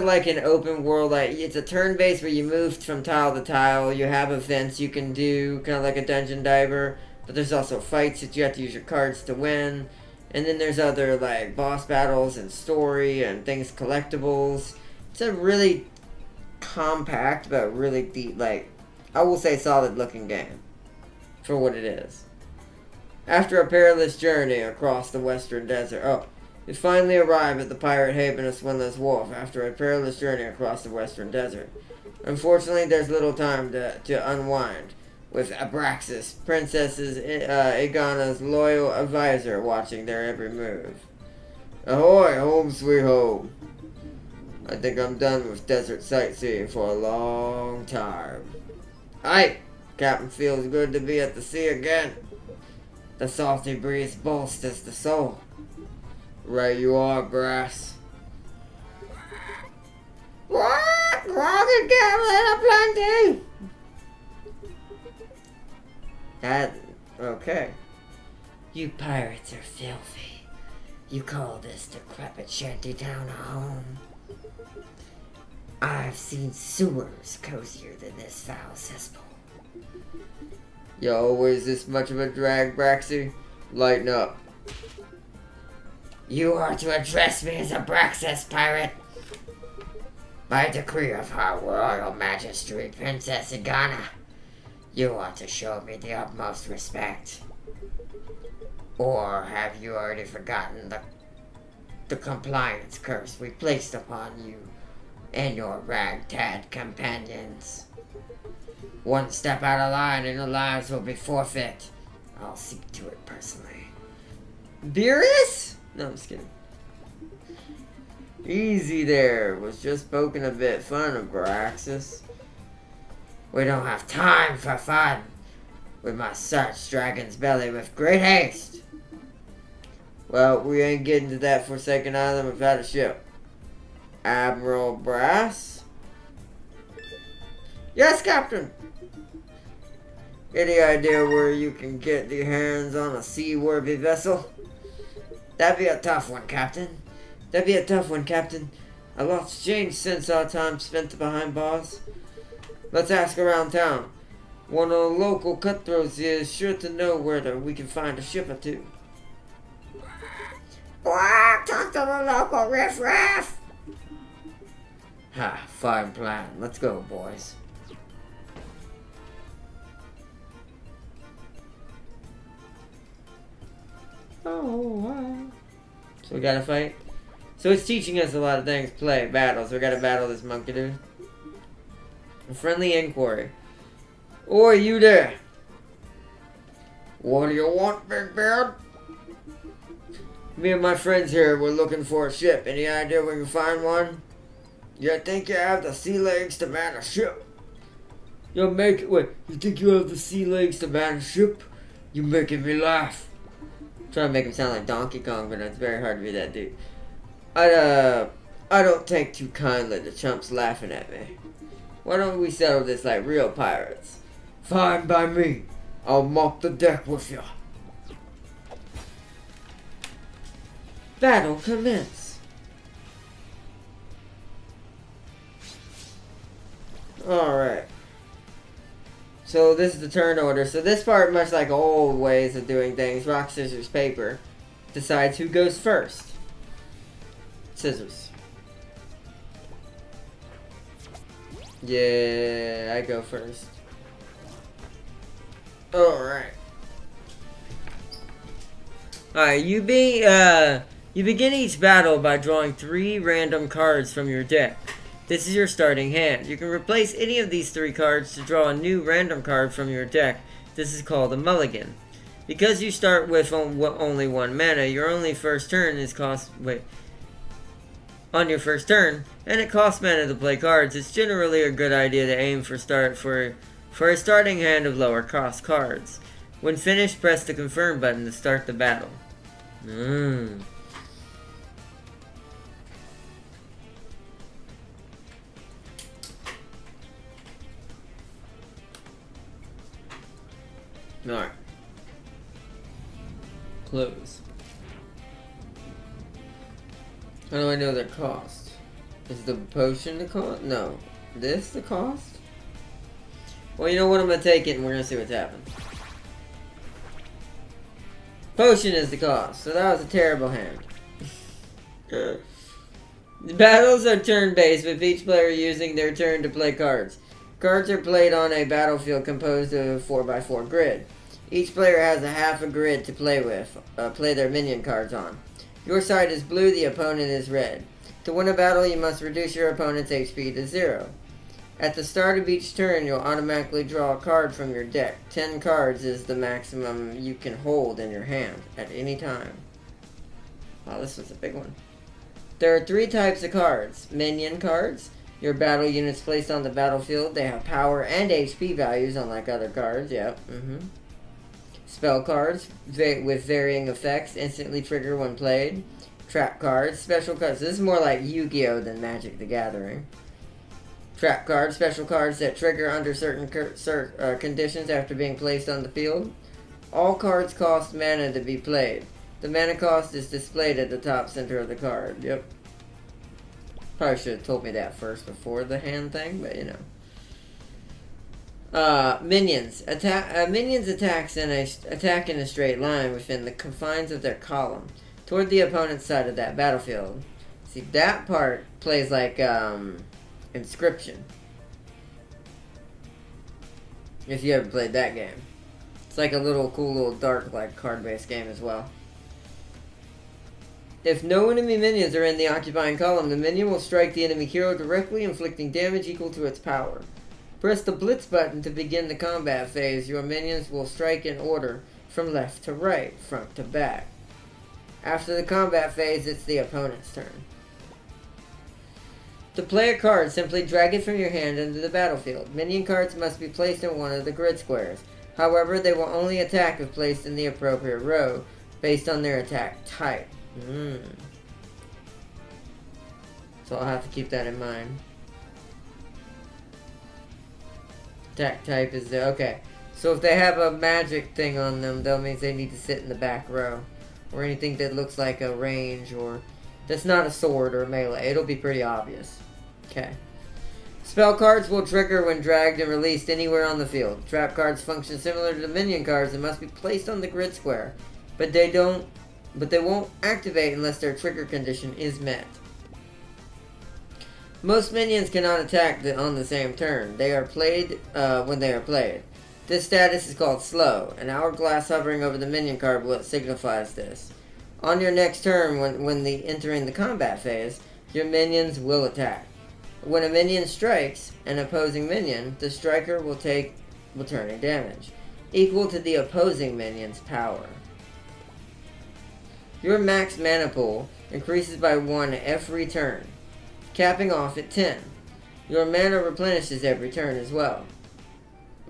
like an open world, like it's a turn-based where you move from tile to tile. You have events you can do, kind of like a dungeon diver. But there's also fights that you have to use your cards to win. And then there's other like boss battles and story and things, collectibles. It's a really compact but really deep, like I will say solid looking game for what it is. After a perilous journey across the western desert, you finally arrive at the pirate haven of Swindler's Wharf after a perilous journey across the western desert. Unfortunately, there's little time to unwind. with Abraxas, Princess Igana's loyal advisor, watching their every move. Ahoy, home sweet home. I think I'm done with desert sightseeing for a long time. Aye, Captain, feels good to be at the sea again. The salty breeze bolsters the soul. Right you are, Brass. What? Rocket Captain plenty! That, okay. You pirates are filthy. You call this decrepit shanty town a home? I've seen sewers cozier than this foul cesspool. You always this much of a drag, Braxy? Lighten up. You are to address me as a Braxis pirate. By decree of her royal majesty, Princess Igana, you ought to show me the utmost respect. Or have you already forgotten the compliance curse we placed upon you and your ragtag companions? One step out of line and your lives will be forfeit. I'll see to it personally. Beerus? No, I'm just kidding. Easy there. Was just poking a bit fun of Braxis. We don't have time for fun. We must search Dragon's Belly with great haste. Well, we ain't getting to that Forsaken Island without a ship. Admiral Brass? Yes, Captain! Any idea where you can get your hands on a seaworthy vessel? That'd be a tough one, Captain. That'd be a tough one, Captain. A lot's changed since our time spent behind bars. Let's ask around town. One of the local cutthroats here is sure to know where we can find a ship or two. Talk to the local riffraff! Ha, fine plan. Let's go, boys. Oh, wow. So we gotta fight? So it's teaching us a lot of things. Play, battles. We gotta battle this monkey dude. A friendly inquiry. Oi, you there! What do you want, Big Beard? Me and my friends here, we're looking for a ship. Any idea we can find one? You think you have the sea legs to man a ship? You think you have the sea legs to man a ship? You're making me laugh. I'm trying to make him sound like Donkey Kong, but it's very hard to be that dude. I don't take too kindly to chumps laughing at me. Why don't we settle this like real pirates? Fine by me. I'll mop the deck with you. Battle commence. Alright. So this is the turn order. So this part, much like old ways of doing things, rock, scissors, paper, decides who goes first. Scissors. Yeah, I go first. Alright. Alright, you begin each battle by drawing 3 random cards from your deck. This is your starting hand. You can replace any of these 3 cards to draw a new random card from your deck. This is called a mulligan. Because you start with only 1 mana, your only first turn is on your first turn, and it costs mana to play cards. It's generally a good idea to aim for a starting hand of lower cost cards. When finished, press the confirm button to start the battle. Alright. Close. How do I know their cost? Is the potion the cost? No. This the cost? Well, you know what? I'm gonna take it and we're gonna see what's happening. Potion is the cost, so that was a terrible hand. The battles are turn-based, with each player using their turn to play cards. Cards are played on a battlefield composed of a 4x4 grid. Each player has a half a grid to play their minion cards on. Your side is blue, the opponent is red. To win a battle, you must reduce your opponent's HP to 0. At the start of each turn, you'll automatically draw a card from your deck. 10 cards is the maximum you can hold in your hand at any time. Wow, this was a big one. There are 3 types of cards. Minion cards. Your battle units placed on the battlefield. They have power and HP values, unlike other cards. Yep. Spell cards with varying effects. Instantly trigger when played. Trap cards. Special cards. This is more like Yu-Gi-Oh! Than Magic the Gathering. Trap cards. Special cards that trigger under certain conditions after being placed on the field. All cards cost mana to be played. The mana cost is displayed at the top center of the card. Yep. Probably should have told me that first before the hand thing, but you know. Minions. Minions attack in a straight line within the confines of their column, toward the opponent's side of that battlefield. See, that part plays like Inscription. If you ever played that game. It's like a cool little dark like card-based game as well. If no enemy minions are in the occupying column, the minion will strike the enemy hero directly, inflicting damage equal to its power. Press the Blitz button to begin the combat phase. Your minions will strike in order from left to right, front to back. After the combat phase, it's the opponent's turn. To play a card, simply drag it from your hand into the battlefield. Minion cards must be placed in one of the grid squares. However, they will only attack if placed in the appropriate row, based on their attack type. So I'll have to keep that in mind. Attack type is okay. So if they have a magic thing on them, that means they need to sit in the back row. Or anything that looks like a range or that's not a sword or a melee. It'll be pretty obvious. Okay. Spell cards will trigger when dragged and released anywhere on the field. Trap cards function similar to the minion cards and must be placed on the grid square. But they won't activate unless their trigger condition is met. Most minions cannot attack on the same turn. They are played when they are played. This status is called slow. An hourglass hovering over the minion card signifies this. On your next turn, when entering the combat phase, your minions will attack. When a minion strikes an opposing minion, the striker will take returning damage, equal to the opposing minion's power. Your max mana pool increases by 1 every turn, capping off at 10. Your mana replenishes every turn as well.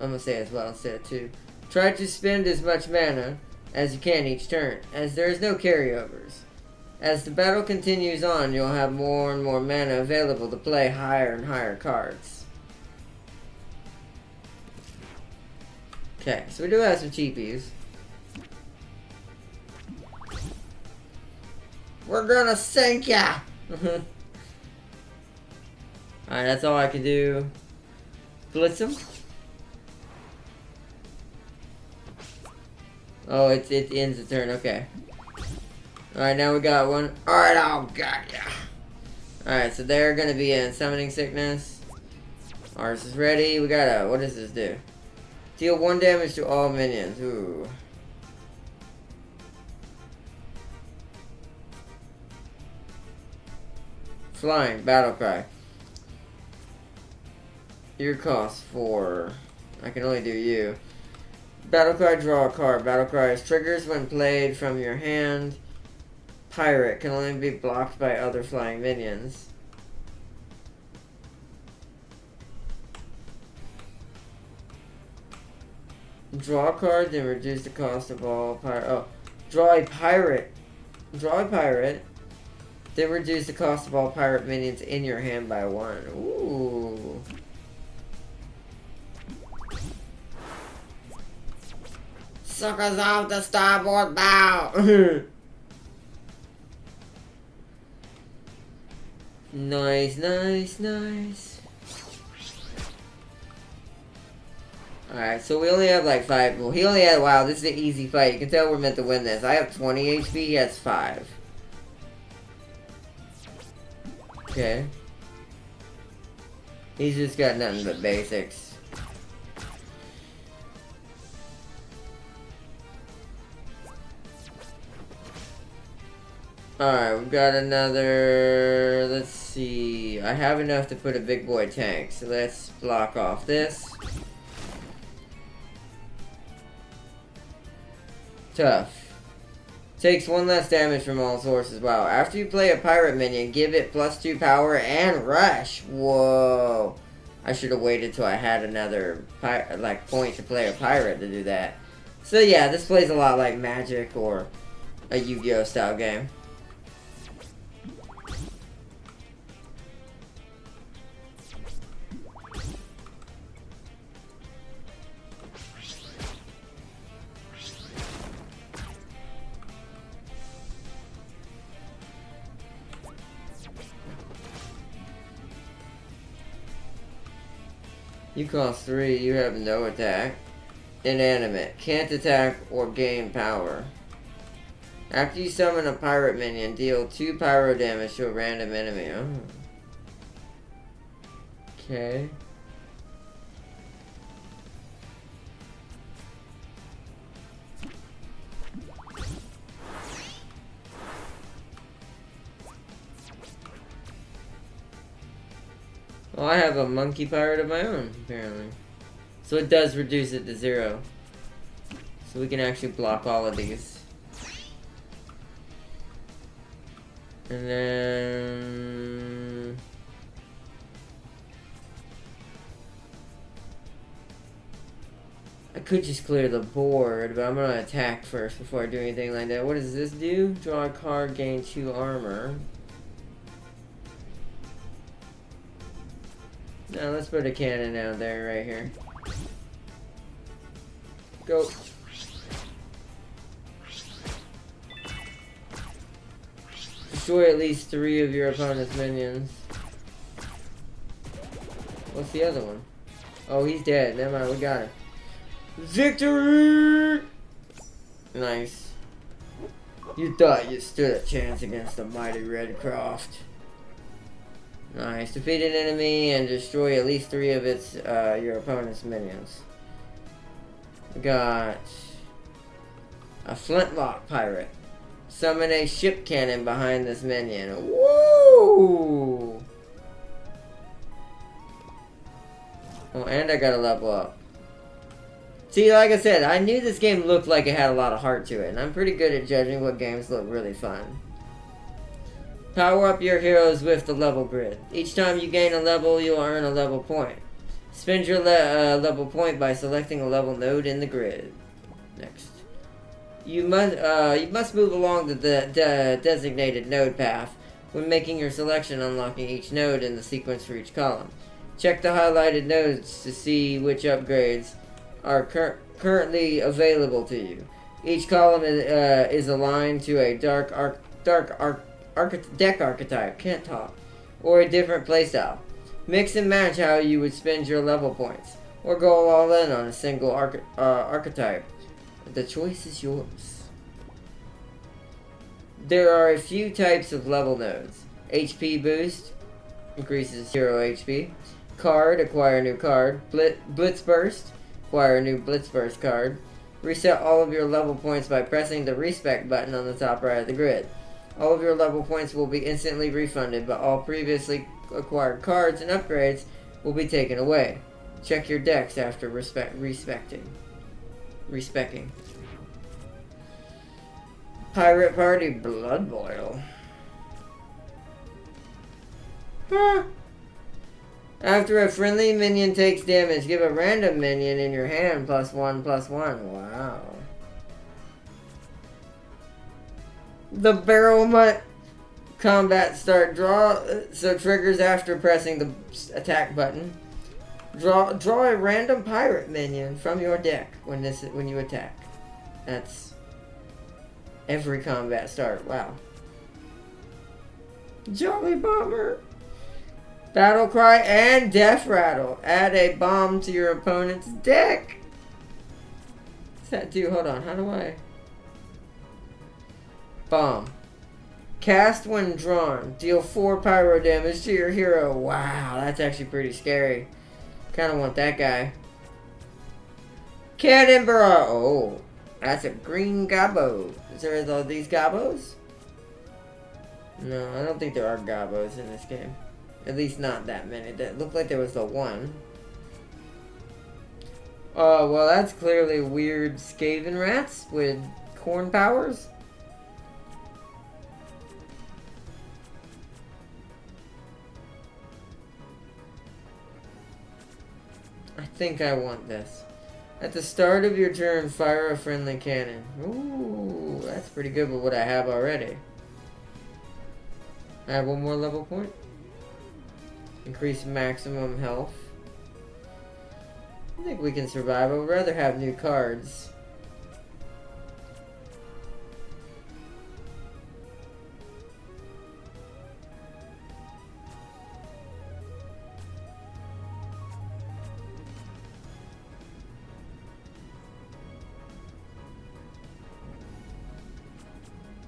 I'm going to say as well instead of 2. Try to spend as much mana as you can each turn, as there is no carryovers. As the battle continues on, you'll have more and more mana available to play higher and higher cards. Okay, so we do have some cheapies. We're gonna sink ya! Alright, that's all I can do. Blitz him. Oh, it ends the turn, okay. Alright, now we got one. Alright, oh god, yeah. Alright, so they're gonna be in Summoning Sickness. Ours is ready. We gotta, what does this do? Deal 1 damage to all minions. Ooh. Flying, Battle Cry. Your cost 4. I can only do you. Battle Cry, draw a card. Battle Cry triggers when played from your hand. Pirate can only be blocked by other flying minions. Draw a card, then reduce the cost of all pirate. Oh, draw a pirate. Draw a pirate, then reduce the cost of all pirate minions in your hand by 1. Ooh. Suckers off the starboard bow. Nice, nice, nice. Alright, so we only have like 5. Well, he only had, wow, this is an easy fight. You can tell we're meant to win this. I have 20 HP, he has 5. Okay. He's just got nothing but basics. Alright, we've got another... Let's see... I have enough to put a big boy tank, so let's block off this. Tough. Takes 1 less damage from all sources. Wow. After you play a pirate minion, give it +2 power and rush. Whoa. I should have waited till I had another point to play a pirate to do that. So yeah, this plays a lot like Magic or a Yu-Gi-Oh style game. You cost 3, you have no attack. Inanimate. Can't attack or gain power. After you summon a pirate minion, deal 2 pyro damage to a random enemy. Oh. Okay. Well, I have a monkey pirate of my own, apparently. So it does reduce it to 0. So we can actually block all of these. And then... I could just clear the board, but I'm gonna attack first before I do anything like that. What does this do? Draw a card, gain 2 armor. Now let's put a cannon out there right here. Go. Destroy at least 3 of your opponent's minions. What's the other one? Oh, he's dead. Never mind, we got him. Victory! Nice. You thought you stood a chance against the mighty Redcroft. Nice. Defeat an enemy and destroy at least 3 of its your opponent's minions. We got a flintlock pirate. Summon a ship cannon behind this minion. Whoa! Oh, and I gotta level up. See, like I said, I knew this game looked like it had a lot of heart to it, and I'm pretty good at judging what games look really fun. Power up your heroes with the level grid. Each time you gain a level, you'll earn a level point. Spend your level point by selecting a level node in the grid. Next. You must move along the designated node path. When making your selection, unlocking each node in the sequence for each column. Check the highlighted nodes to see which upgrades are currently available to you. Each column is aligned to a deck archetype, can't talk, or a different playstyle. Mix and match how you would spend your level points, or go all in on a single archetype. The choice is yours. There are a few types of level nodes. HP boost, increases 0 HP. Card, acquire a new card. Blitz burst, acquire a new Blitz burst card. Reset all of your level points by pressing the respec button on the top right of the grid. All of your level points will be instantly refunded, but all previously acquired cards and upgrades will be taken away. Check your decks after respecing. Pirate Party Blood Boil. Huh. After a friendly minion takes damage, give a random minion in your hand +1/+1. Wow. The barrel mutt combat start draw, so triggers after pressing the attack button. Draw a random pirate minion from your deck when you attack. That's every combat start. Wow. Jolly Bomber. Battle Cry and Death Rattle. Add a bomb to your opponent's deck. What's that do? Hold on. How do I? Bomb. Cast when drawn. Deal 4 pyro damage to your hero. Wow, that's actually pretty scary. Kind of want that guy. Cannon Barrage. Oh, that's a green gobbo. Is there all these gobbos? No, I don't think there are gobos in this game. At least not that many. That looked like there was the one. Oh, well, that's clearly weird Skaven rats with corn powers. I think I want this. At the start of your turn, fire a friendly cannon. Ooh, that's pretty good with what I have already. I have one more level point. Increase maximum health. I think we can survive. I would rather have new cards.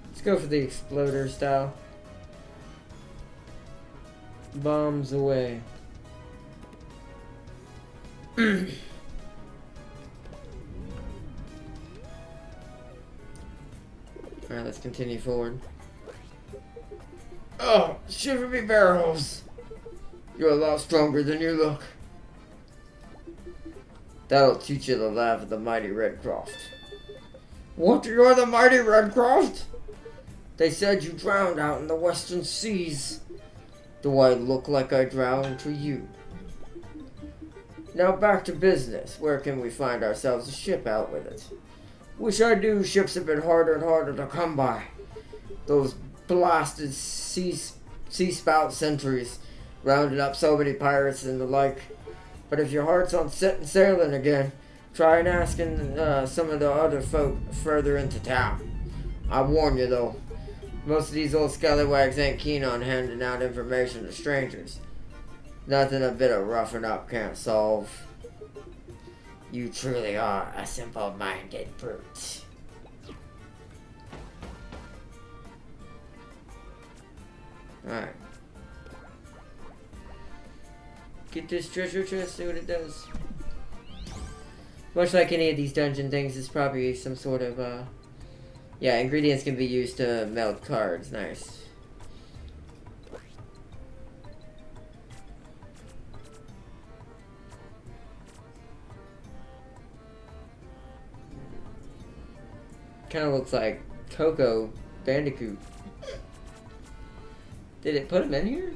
Let's go for the exploder style. Bombs away. Alright, let's continue forward. Oh, shiver me barrels! You're a lot stronger than you look. That'll teach you the laugh of the mighty Redcroft. What? You're the mighty Redcroft? They said you drowned out in the western seas. Do I look like I drowned to you? Now back to business. Where can we find ourselves a ship out with it? Wish I knew ships have been harder and harder to come by. Those blasted sea spout sentries rounded up so many pirates and the like. But if your heart's on setting sailing again, try and asking some of the other folk further into town. I warn you though, most of these old scallywags ain't keen on handing out information to strangers. Nothing a bit of roughing up can't solve. You truly are a simple-minded brute. Alright. Get this treasure chest, see what it does. Much like any of these dungeon things, it's probably some sort of, yeah, ingredients can be used to melt cards. Nice. Kind of looks like Coco Bandicoot. Did it put him in here?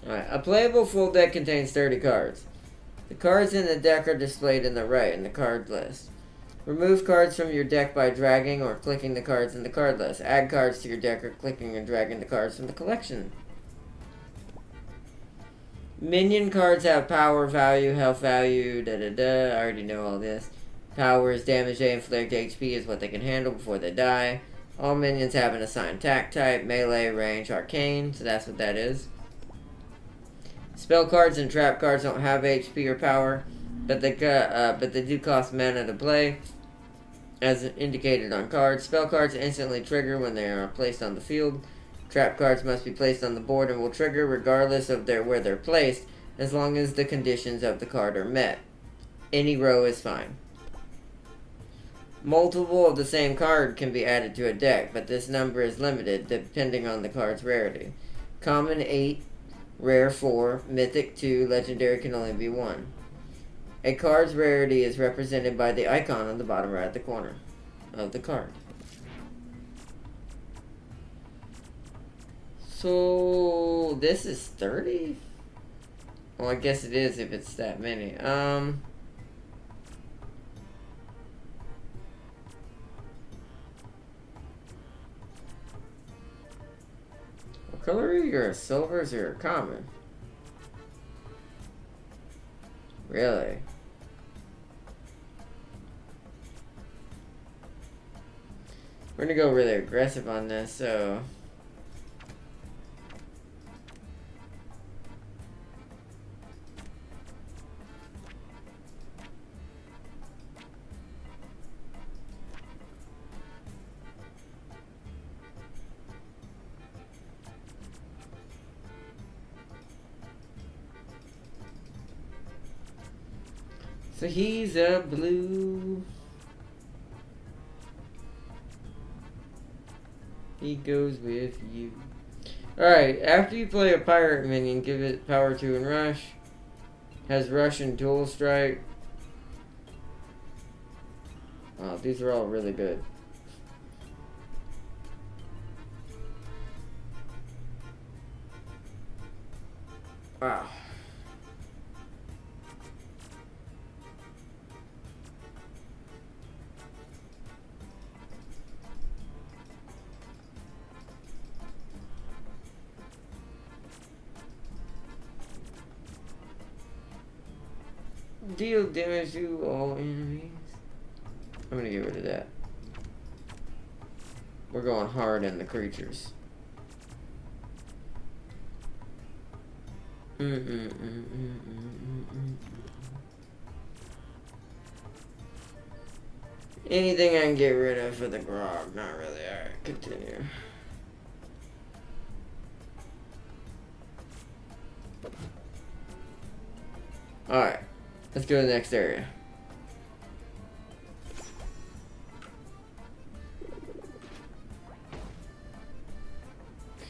Alright, a playable full deck contains 30 cards. The cards in the deck are displayed in the right in the card list. Remove cards from your deck by dragging or clicking the cards in the card list. Add cards to your deck or clicking and dragging the cards from the collection. Minion cards have power, value, health value, I already know all this. Power is damage they inflict, HP is what they can handle before they die. All minions have an assigned attack type, melee, range, arcane, so that's what that is. Spell cards and trap cards don't have HP or power, but they do cost mana to play, as indicated on cards. Spell cards instantly trigger when they are placed on the field. Trap cards must be placed on the board and will trigger regardless of where they're placed, as long as the conditions of the card are met. Any row is fine. Multiple of the same card can be added to a deck, but this number is limited depending on the card's rarity. Common 8, rare 4, mythic 2, legendary can only be 1. A card's rarity is represented by the icon on the bottom right of the corner of the card. So, this is 30? Well, I guess it is if it's that many. What color are your silvers or common? Really? We're gonna go really aggressive on this, so... So he's a blue. He goes with you. Alright, after you play a pirate minion, give it power 2 and rush. Has rush and dual strike. Wow, these are all really good. Wow. Deal damage to all enemies. I'm gonna get rid of that. We're going hard on the creatures. Anything I can get rid of for the grog? Not really. Alright, continue. Alright, let's go to the next area.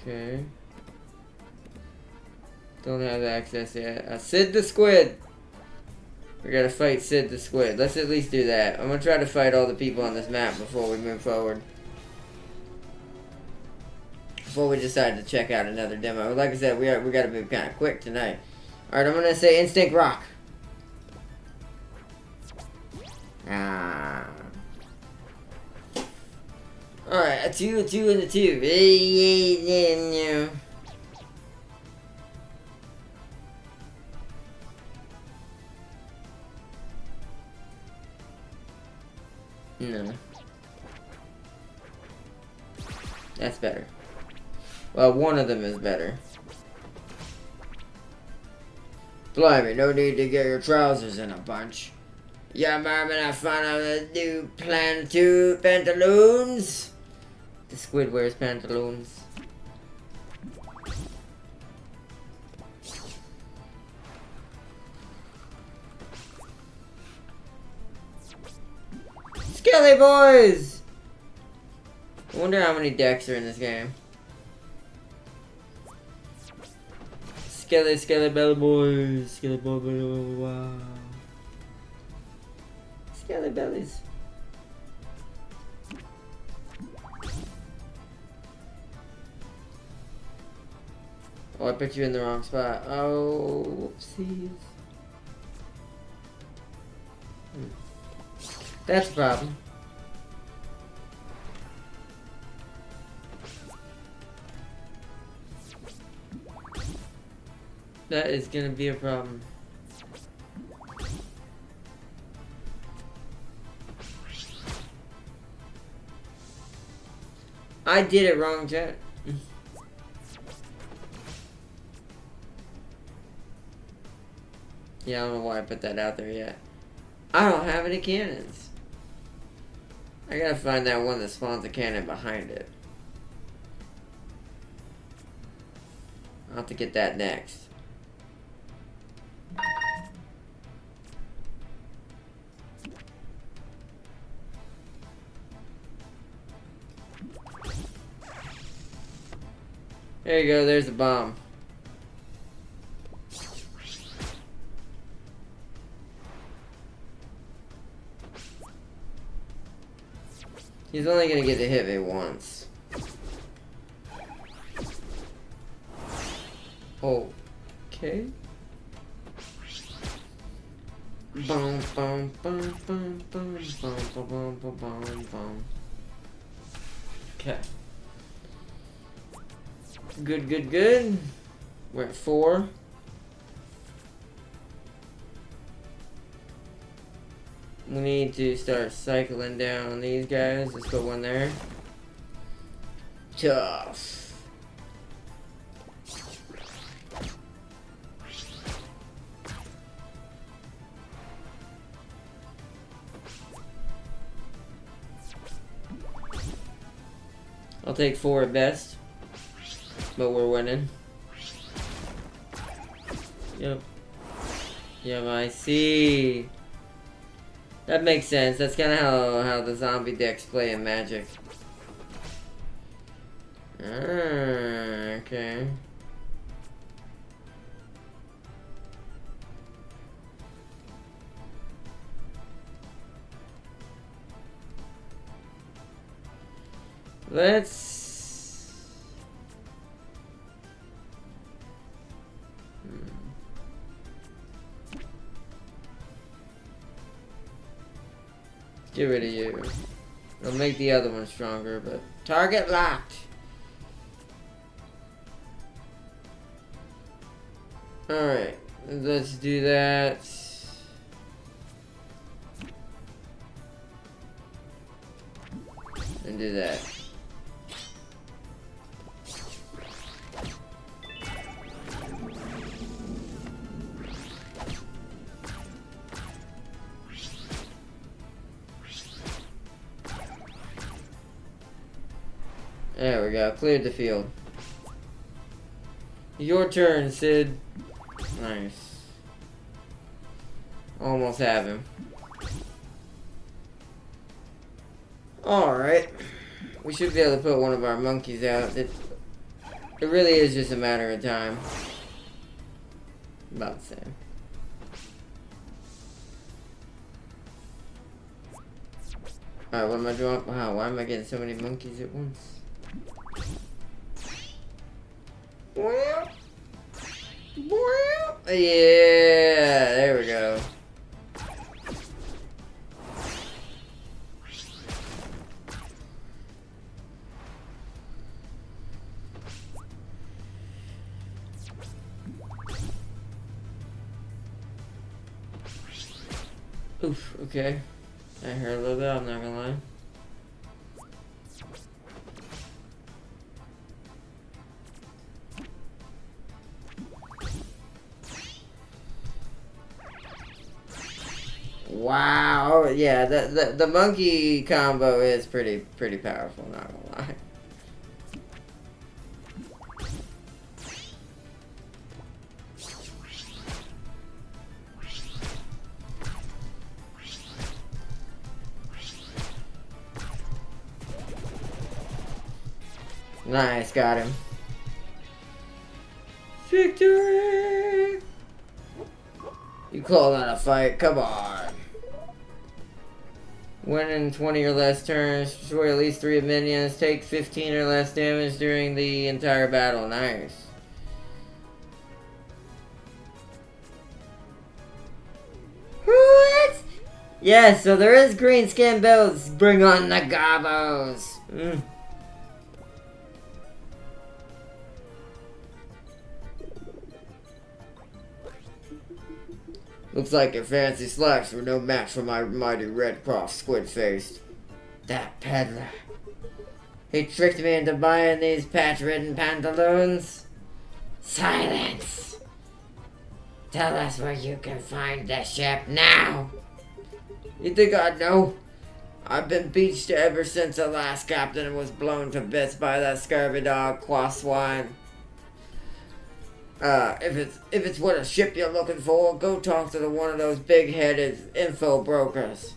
Okay. Don't have access yet. Sid the Squid! We gotta fight Sid the Squid. Let's at least do that. I'm gonna try to fight all the people on this map before we move forward. Before we decide to check out another demo. Like I said, we gotta move kind of quick tonight. Alright, I'm gonna say Instinct Rock. Alright, a 2, a 2, and a 2. No. That's better. Well, one of them is better. Blimey, no need to get your trousers in a bunch. Yeah, I'm having fun of the new Plantude pantaloons. The squid wears pantaloons. Skelly boys! I wonder how many decks are in this game. Skelly belly boys. Skelly boy, wow. Skelly bellies. Oh, I put you in the wrong spot. Oh, whoopsies. That's a problem. That is gonna be a problem. I did it wrong, chat. Yeah, I don't know why I put that out there yet. I don't have any cannons. I gotta find that one that spawns a cannon behind it. I'll have to get that next. There you go, there's the bomb. He's only gonna get to hit me once. Okay. Boom, boom, boom, boom, boom, boom, boom, boom, boom, boom, boom. Okay. Good. We're at 4. We need to start cycling down these guys. Let's put one there. Tough. I'll take 4 at best. But we're winning. Yep, I see. That makes sense. That's kind of how the zombie decks play in Magic. Okay. Let's... Get rid of you. It'll make the other one stronger, but... Target locked! Alright, let's do that. And do that. There we go, cleared the field. Your turn, Sid. Nice. Almost have him. Alright. We should be able to put one of our monkeys out. It really is just a matter of time. About the same. Alright, what am I doing? Wow, why am I getting so many monkeys at once? Well, yeah, there we go. Oof, okay. I heard a little bit, I'm not gonna lie. Wow, yeah, the monkey combo is pretty powerful, not gonna lie. Nice, got him. Victory! You call that a fight? Come on. Win in 20 or less turns, destroy at least 3 minions, take 15 or less damage during the entire battle. Nice. What? Yeah, so there is green skin builds. Bring on the gobos. Looks like your fancy slacks were no match for my mighty Red Cross squid-faced. That peddler. He tricked me into buying these patch-ridden pantaloons. Silence! Tell us where you can find the ship now! You think I'd know? I've been beached ever since the last captain was blown to bits by that scurvy dog, Quaswine. If it's what a ship you're looking for, go talk to one of those big-headed info brokers.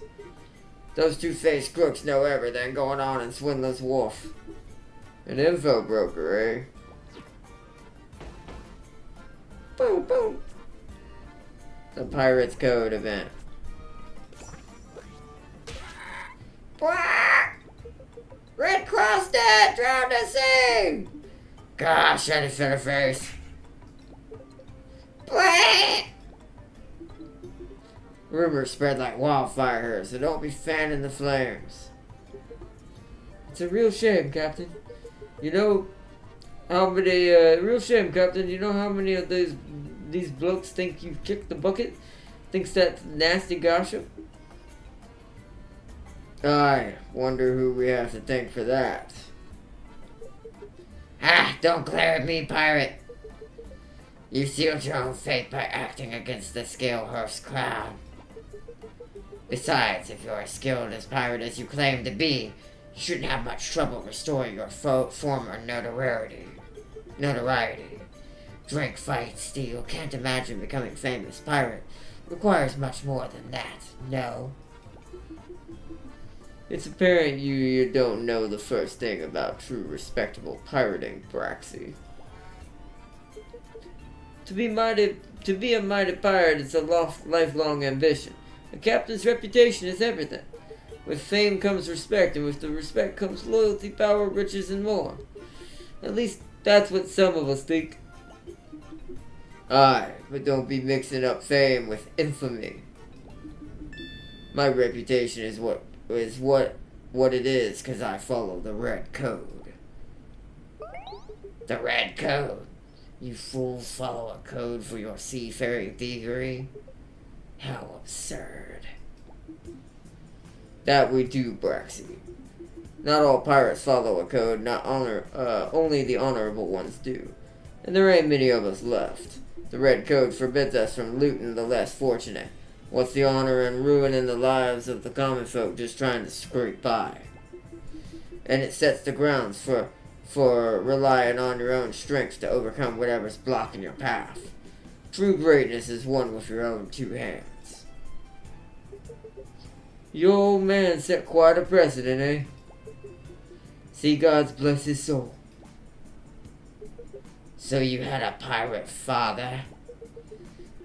Those two-faced crooks know everything going on in Swindler's Wharf. An info broker, eh? Boom, boom. The Pirates Code event. Red Cross dead! Drowned at sea! Gosh, shut his face. Rumors spread like wildfire here, so don't be fanning the flames. It's a real shame, Captain. You know how many, real shame, Captain. You know how many of these blokes think you kicked the bucket? Thinks that's nasty gossip? I wonder who we have to thank for that. Ah, don't glare at me, pirate. You sealed your own fate by acting against the Scalehurst crown. Besides, if you're as skilled as pirate as you claim to be, you shouldn't have much trouble restoring your former notoriety. Drink, fight, steal, can't imagine becoming famous pirate. Requires much more than that, no? It's apparent you don't know the first thing about true respectable pirating, Braxy. To be a mighty pirate is a lifelong ambition. A captain's reputation is everything. With fame comes respect, and with the respect comes loyalty, power, riches, and more. At least that's what some of us think. Aye, but don't be mixing up fame with infamy. My reputation is what it is, 'cause I follow the Red Code. The Red Code? You fools follow a code for your seafaring thievery? How absurd. That we do, Braxy. Not all pirates follow a code, only the honorable ones do. And there ain't many of us left. The Red Code forbids us from looting the less fortunate. What's the honor in ruining the lives of the common folk just trying to scrape by? And it sets the grounds for relying on your own strength to overcome whatever's blocking your path. True greatness is won with your own two hands. Your old man set quite a precedent, eh? See, God's bless his soul. So you had a pirate father?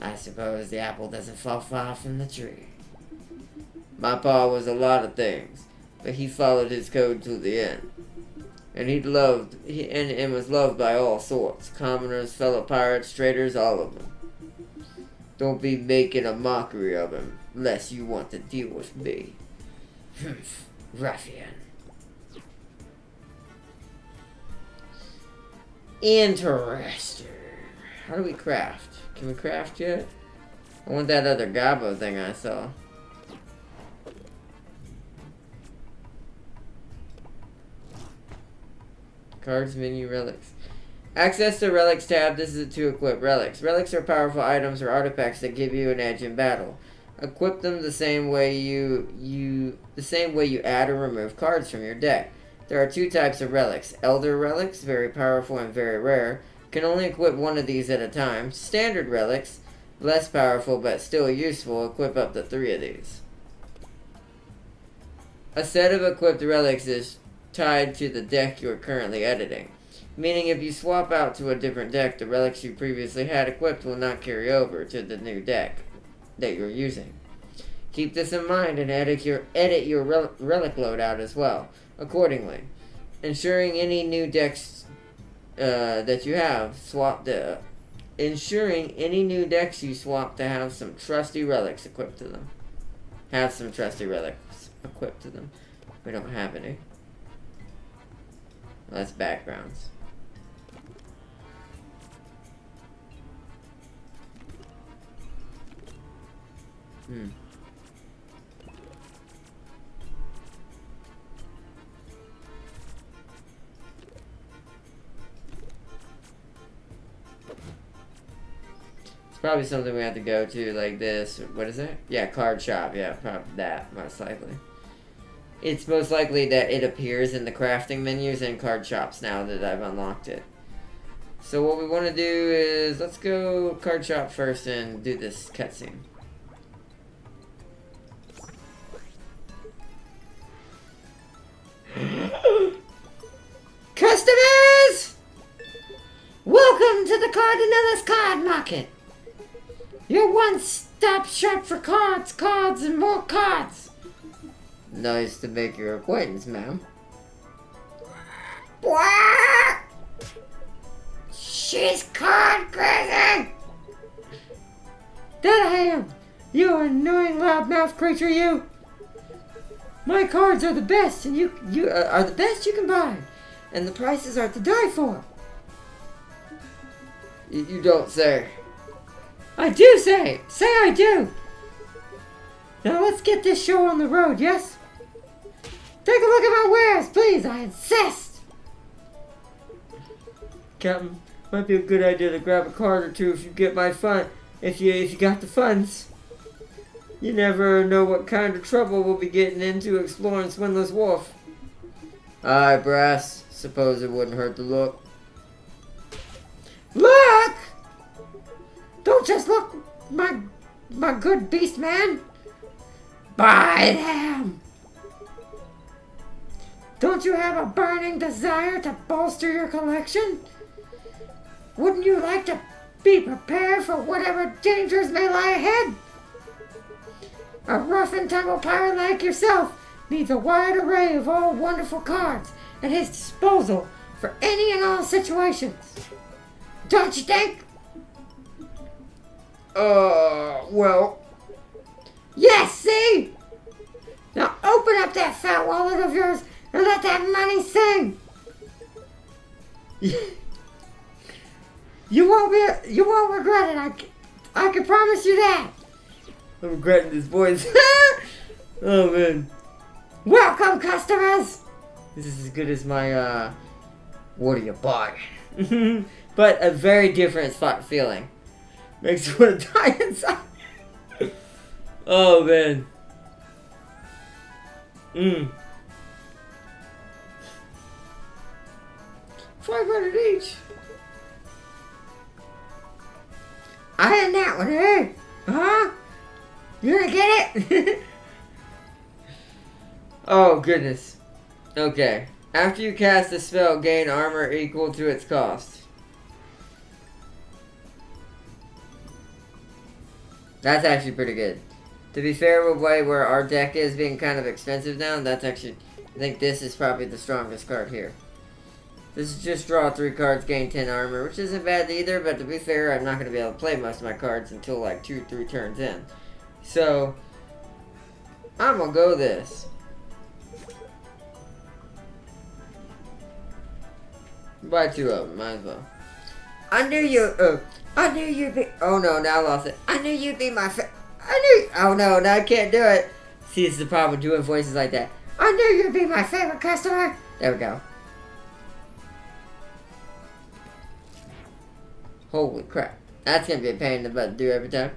I suppose the apple doesn't fall far from the tree. My pa was a lot of things, but he followed his code to the end. And and was loved by all sorts. Commoners, fellow pirates, traders, all of them. Don't be making a mockery of him, lest you want to deal with me. Ruffian. Interesting. How do we craft? Can we craft yet? I want that other Gabo thing I saw. Cards, menu, relics. Access the relics tab. This is to equip relics. Relics are powerful items or artifacts that give you an edge in battle. Equip them the same way you add or remove cards from your deck. There are two types of relics. Elder relics, very powerful and very rare. Can only equip one of these at a time. Standard relics, less powerful but still useful. Equip up to 3 of these. A set of equipped relics is tied to the deck you are currently editing. Meaning if you swap out to a different deck, the relics you previously had equipped will not carry over to the new deck that you're using. Keep this in mind and edit your relic loadout as well, accordingly. Ensuring any new decks that you have ensuring any new decks you swap to have some trusty relics equipped to them. We don't have any. That's backgrounds. It's probably something we have to go to, like this. What is it? Yeah, card shop. Yeah, probably that, most likely. It's most likely that it appears in the crafting menus and card shops now that I've unlocked it. So what we want to do is, let's go card shop first and do this cutscene. Customers! Welcome to the Cardinellis Card Market. Your one-stop shop for cards, and more cards. Nice to make your acquaintance, ma'am. What? She's card crazy! That I am! You annoying loudmouth creature, you! My cards are the best, and you are the best you can buy, and the prices are to die for. You don't say. I do say! Say I do! Now let's get this show on the road, yes? Take a look at my wares, please, I insist! Captain, might be a good idea to grab a card or two if you get my if you got the funds. You never know what kind of trouble we'll be getting into exploring Swindler's Wharf. Aye, Brass. Suppose it wouldn't hurt to look. Look! Don't just look, my good beast man. Buy them! Don't you have a burning desire to bolster your collection? Wouldn't you like to be prepared for whatever dangers may lie ahead? A rough and tumble pirate like yourself needs a wide array of all wonderful cards at his disposal for any and all situations. Don't you think? Well. Yes, see? Now open up that fat wallet of yours and let that money sing. You won't regret it. I can promise you that. I'm regretting this voice. Oh man. Welcome, customers. This is as good as my what do you buy? But a very different feeling. Makes you want to die inside. Oh man. 500 each. I had that one, eh? Huh? You gonna get it? Oh goodness. Okay. After you cast a spell, gain armor equal to its cost. That's actually pretty good. To be fair, with the way where our deck is being kind of expensive now, that's actually, I think this is probably the strongest card here. This is just draw 3 cards, gain 10 armor, which isn't bad either, but to be fair, I'm not going to be able to play most of my cards until like 2-3 turns in. So, I'm going to go this. Buy 2 of them, might as well. I knew you'd be, oh no, now I lost it. I knew you'd be my oh no, now I can't do it. See, this is the problem with doing voices like that. I knew you'd be my favorite customer. There we go. Holy crap. That's gonna be a pain in the butt to do every time.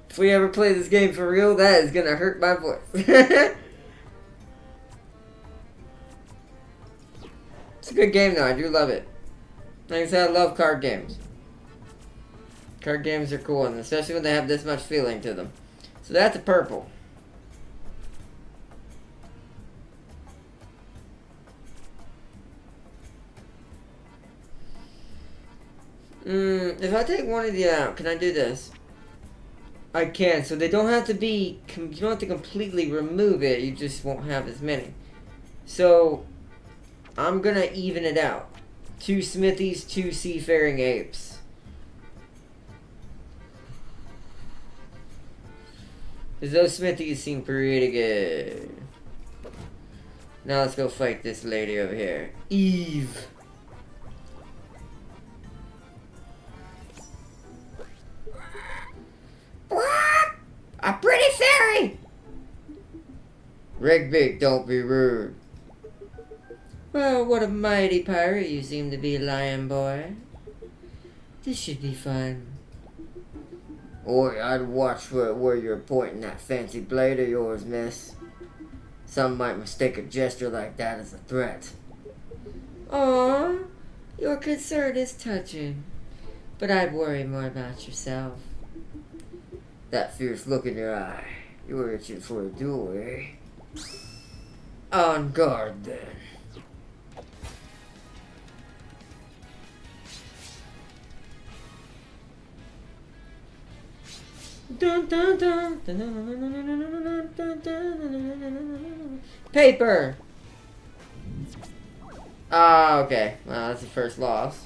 If we ever play this game for real, that is gonna hurt my voice. It's a good game though, I do love it. Like I said, I love card games. Card games are cool, and especially when they have this much feeling to them. So that's a purple. If I take one of these out, can I do this? I can, so they don't have to be, you don't have to completely remove it, you just won't have as many. So, I'm gonna even it out. 2 Smithies, 2 Seafaring Apes. Because those Smithies seem pretty good. Now let's go fight this lady over here. Eve. What? A pretty fairy! Rigby, don't be rude. Well, what a mighty pirate you seem to be, lion boy. This should be fun. Oi, I'd watch where you're pointing that fancy blade of yours, miss. Some might mistake a gesture like that as a threat. Aw, your concern is touching. But I'd worry more about yourself. That fierce look in your eye. You were itching for a duel, eh? On guard, then. Dun, dun, dun, dun, dun, dun, dun. Paper! Ah, okay. Well, that's the first loss.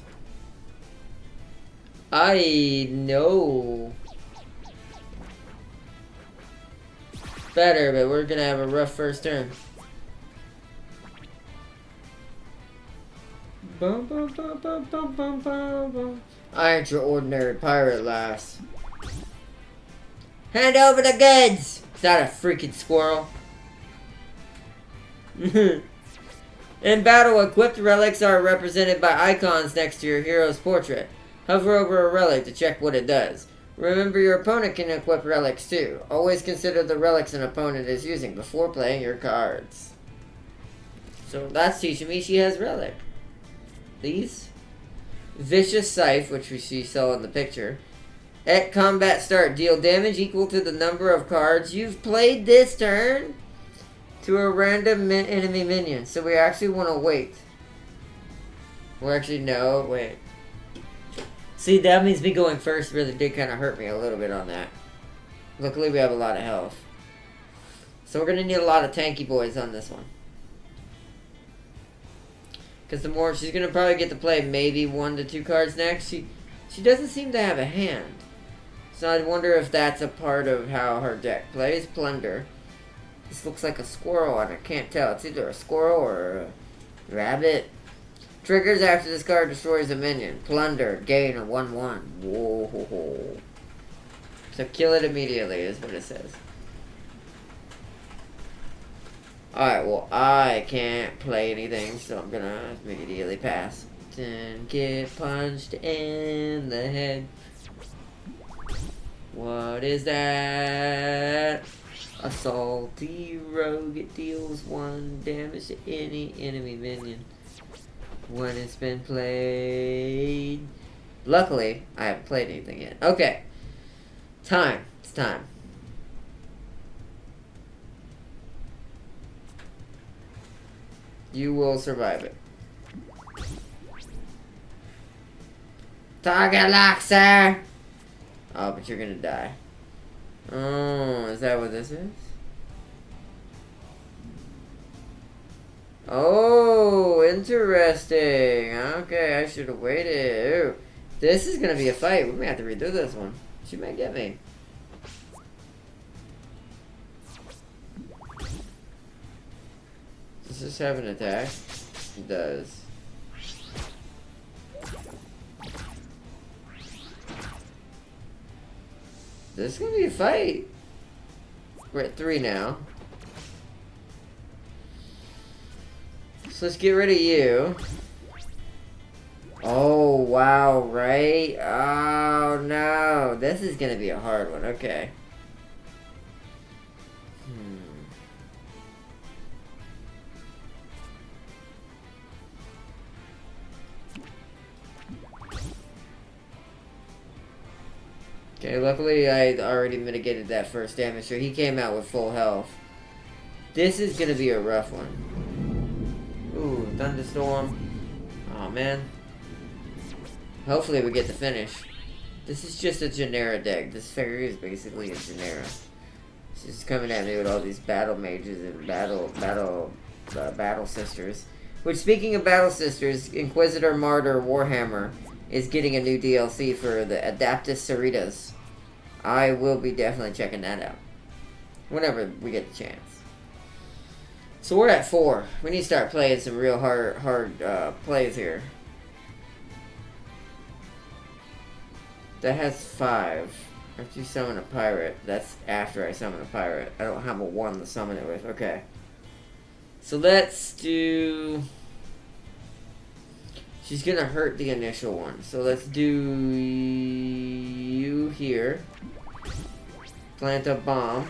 I know. Better, but we're gonna have a rough first turn. Bum, bum, bum, bum, bum, bum, bum, bum. I ain't your ordinary pirate, lass. Hand over the goods! Is that a freaking squirrel? In battle, equipped relics are represented by icons next to your hero's portrait. Hover over a relic to check what it does. Remember, your opponent can equip relics too. Always consider the relics an opponent is using before playing your cards. So that's teaching me she has relic. These. Vicious Scythe, which we saw in the picture. At combat start, deal damage equal to the number of cards you've played this turn. to a random enemy minion. So we actually want to wait. Well, actually, no, wait. See, that means me going first really did kind of hurt me a little bit on that. Luckily, we have a lot of health. So we're going to need a lot of tanky boys on this one. Because the more, she's going to probably get to play maybe 1 to 2 cards next. She doesn't seem to have a hand. So I wonder if that's a part of how her deck plays. Plunder. This looks like a squirrel and I can't tell. It's either a squirrel or a rabbit. Triggers after this card destroys a minion. Plunder. Gain a 1/1. Whoa. So kill it immediately is what it says. Alright, well, I can't play anything, so I'm gonna immediately pass. And get punched in the head. What is that? A salty rogue. It deals 1 damage to any enemy minion when it's been played. Luckily, I haven't played anything yet. Okay. Time. It's time. You will survive it. Target lock, sir! Oh, but you're gonna die. Oh, is that what this is? Oh, interesting. Okay, I should have waited. Ooh, this is gonna be a fight. We may have to redo this one. She may get me. Does this have an attack? It does. This is gonna be a fight. We're at 3 now. So let's get rid of you. Oh, wow, right? Oh, no. This is gonna be a hard one. Okay. Okay, luckily I already mitigated that first damage, so he came out with full health. This is gonna be a rough one. Ooh, thunderstorm. Oh man. Hopefully we get the finish. This is just a Genera deck. This fairy is basically a Genera. She's coming at me with all these battle mages and battle sisters. Which, speaking of battle sisters, Inquisitor Martyr Warhammer is getting a new DLC for the Adeptus Sororitas. I will be definitely checking that out whenever we get the chance. So we're at 4. We need to start playing some real hard plays here. That has 5. After you summon a pirate, that's after I summon a pirate. I don't have a 1 to summon it with. Okay. So let's do... She's gonna hurt the initial one. So let's do you here. Plant a bomb.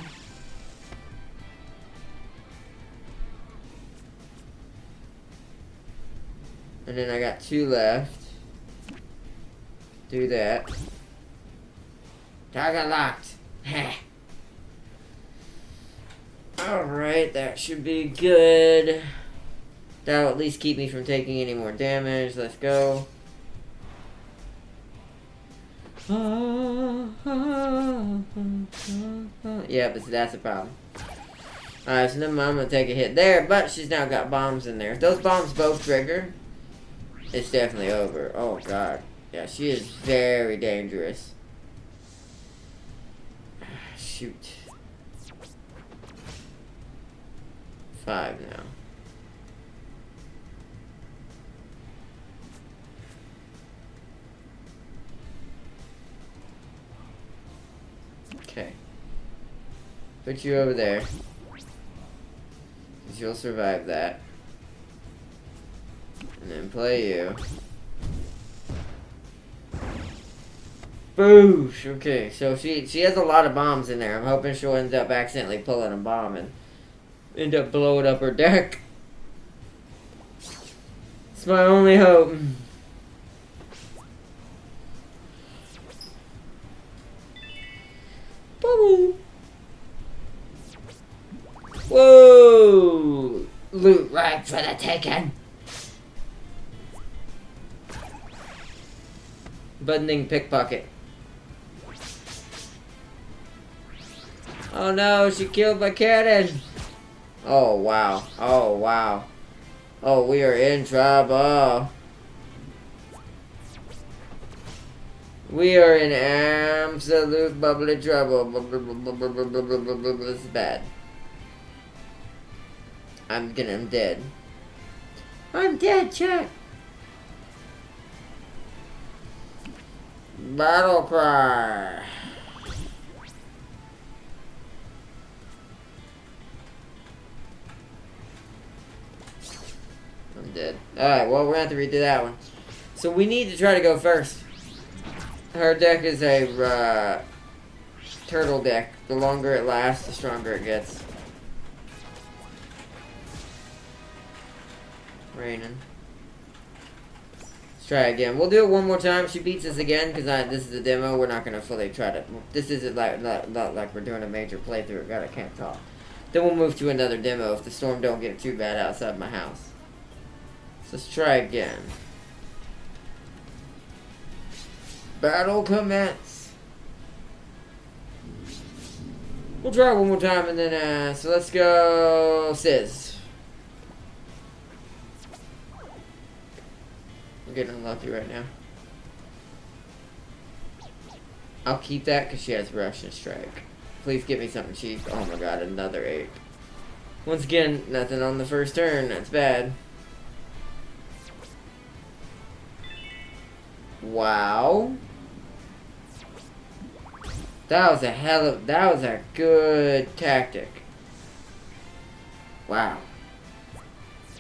And then I got 2 left. Do that. Target locked. Alright, that should be good. That'll at least keep me from taking any more damage. Let's go. Yeah, but that's a problem. Alright, so then I'm gonna take a hit there, but she's now got bombs in there. If those bombs both trigger, it's definitely over. Oh god. Yeah, she is very dangerous. Shoot. 5 now. Okay. Put you over there. 'Cause you'll survive that. And then play you. Boosh! Okay, so she has a lot of bombs in there. I'm hoping she'll end up accidentally pulling a bomb and end up blowing up her deck. It's my only hope. Whoa! Loot right for the taking. Buttoning pickpocket. Oh no, she killed my cannon. Oh wow. Oh wow. Oh, we are in trouble. We are in absolute bubbly trouble. This is bad. I'm dead. I'm dead, chat. Battle cry. I'm dead. Alright, well, we're gonna have to redo that one. So we need to try to go first. Her deck is a turtle deck. The longer it lasts, the stronger it gets. Raining. Let's try again. We'll do it one more time. If she beats us again, because this is a demo. We're not gonna fully try to. This isn't like not like we're doing a major playthrough. God, I can't talk. Then we'll move to another demo if the storm don't get too bad outside my house. So let's try again. Battle commence. We'll try one more time and then so let's go Sizz. We're getting unlucky right now. I'll keep that because she has Russian Strike. Please give me something cheap. Oh my god, another 8. Once again, nothing on the first turn. That's bad. Wow. That was a good tactic. Wow.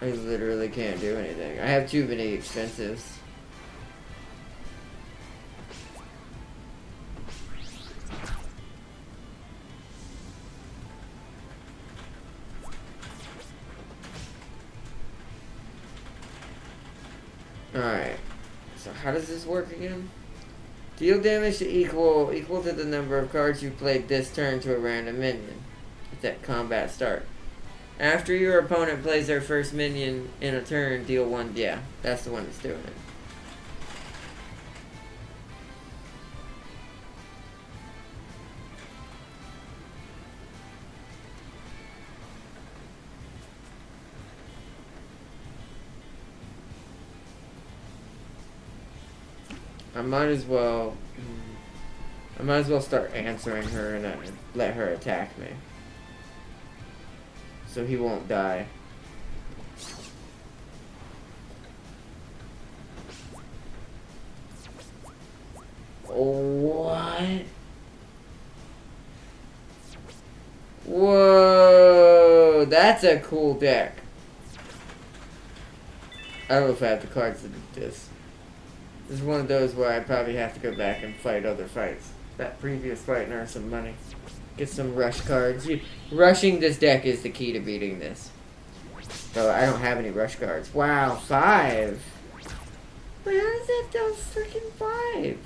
I literally can't do anything. I have too many expensives. Alright. So how does this work again? Deal damage to equal to the number of cards you played this turn to a random minion. It's at combat start. After your opponent plays their first minion in a turn, deal 1. Yeah, that's the one that's doing it. I might as well start answering her and let her attack me. So he won't die. What? Whoa, that's a cool deck. I don't know if I have the cards to do this. This is one of those where I probably have to go back and fight other fights. That previous fight and earn some money. Get some rush cards. Rushing this deck is the key to beating this. So I don't have any rush cards. Wow, 5. But how does that do freaking 5?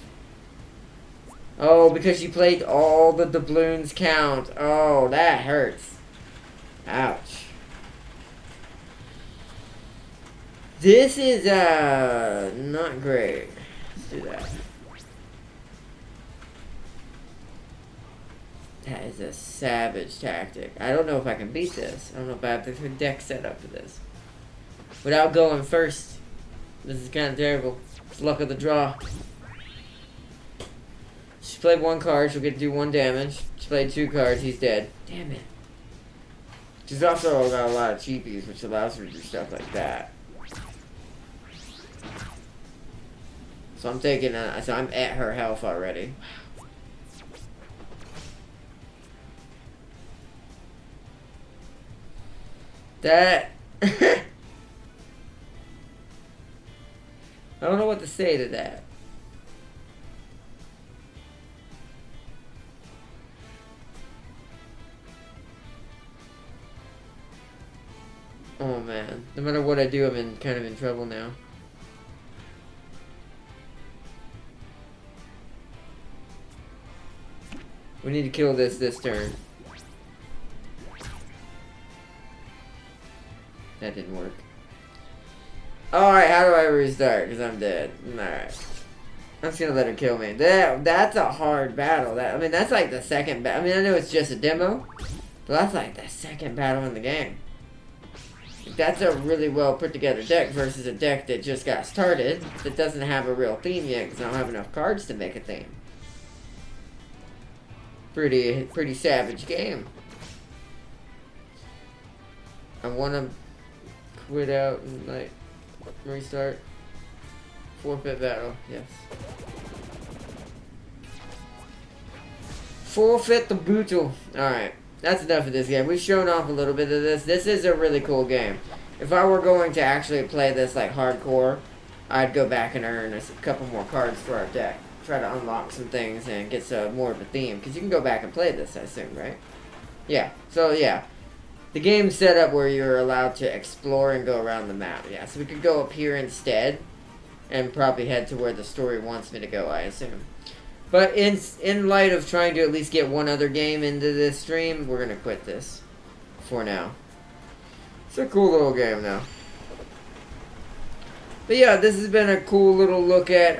Oh, because you played all the doubloons count. Oh, that hurts. Ouch. This is not great. Let's do that. That is a savage tactic. I don't know if I can beat this. I don't know if I have the deck set up for this. Without going first. This is kind of terrible. It's luck of the draw. She played 1 card, she'll get to do 1 damage. She played 2 cards, he's dead. Damn it. She's also got a lot of cheapies, which allows her to do stuff like that. So I'm taking so I'm at her health already. That I don't know what to say to that. Oh man. No matter what I do, I'm kind of in trouble now. We need to kill this turn. That didn't work. Alright, how do I restart? Because I'm dead. Alright. I'm just gonna let her kill me. That's a hard battle. I mean, that's like the second battle. I mean, I know it's just a demo, but that's like the second battle in the game. That's a really well put together deck versus a deck that just got started that doesn't have a real theme yet because I don't have enough cards to make a theme. Pretty savage game. I want to quit out and like restart. Forfeit battle, yes. Forfeit the bootle. Alright, that's enough of this game. We've shown off a little bit of this. This is a really cool game. If I were going to actually play this like hardcore, I'd go back and earn a couple more cards for our deck. Try to unlock some things and get some more of a theme. Because you can go back and play this, I assume, right? Yeah, so yeah. The game's set up where you're allowed to explore and go around the map. Yeah, so we could go up here instead. And probably head to where the story wants me to go, I assume. But in light of trying to at least get one other game into this stream, we're going to quit this for now. It's a cool little game, though. But yeah, this has been a cool little look at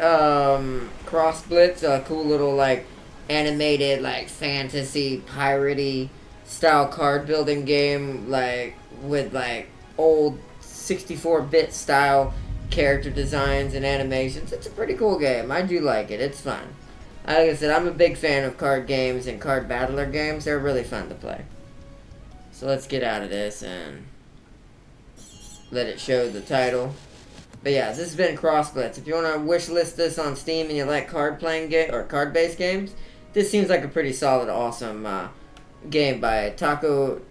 Cross Blitz. A cool little, like, animated, like, fantasy, piratey style card building game, like, with, like, old 64-bit style character designs and animations. It's a pretty cool game. I do like it. It's fun. Like I said, I'm a big fan of card games and card battler games. They're really fun to play. So let's get out of this and let it show the title. But yeah, this has been Cross Blitz. If you want to wishlist this on Steam and you like card playing game or card based games, this seems like a pretty solid, awesome game by Taco.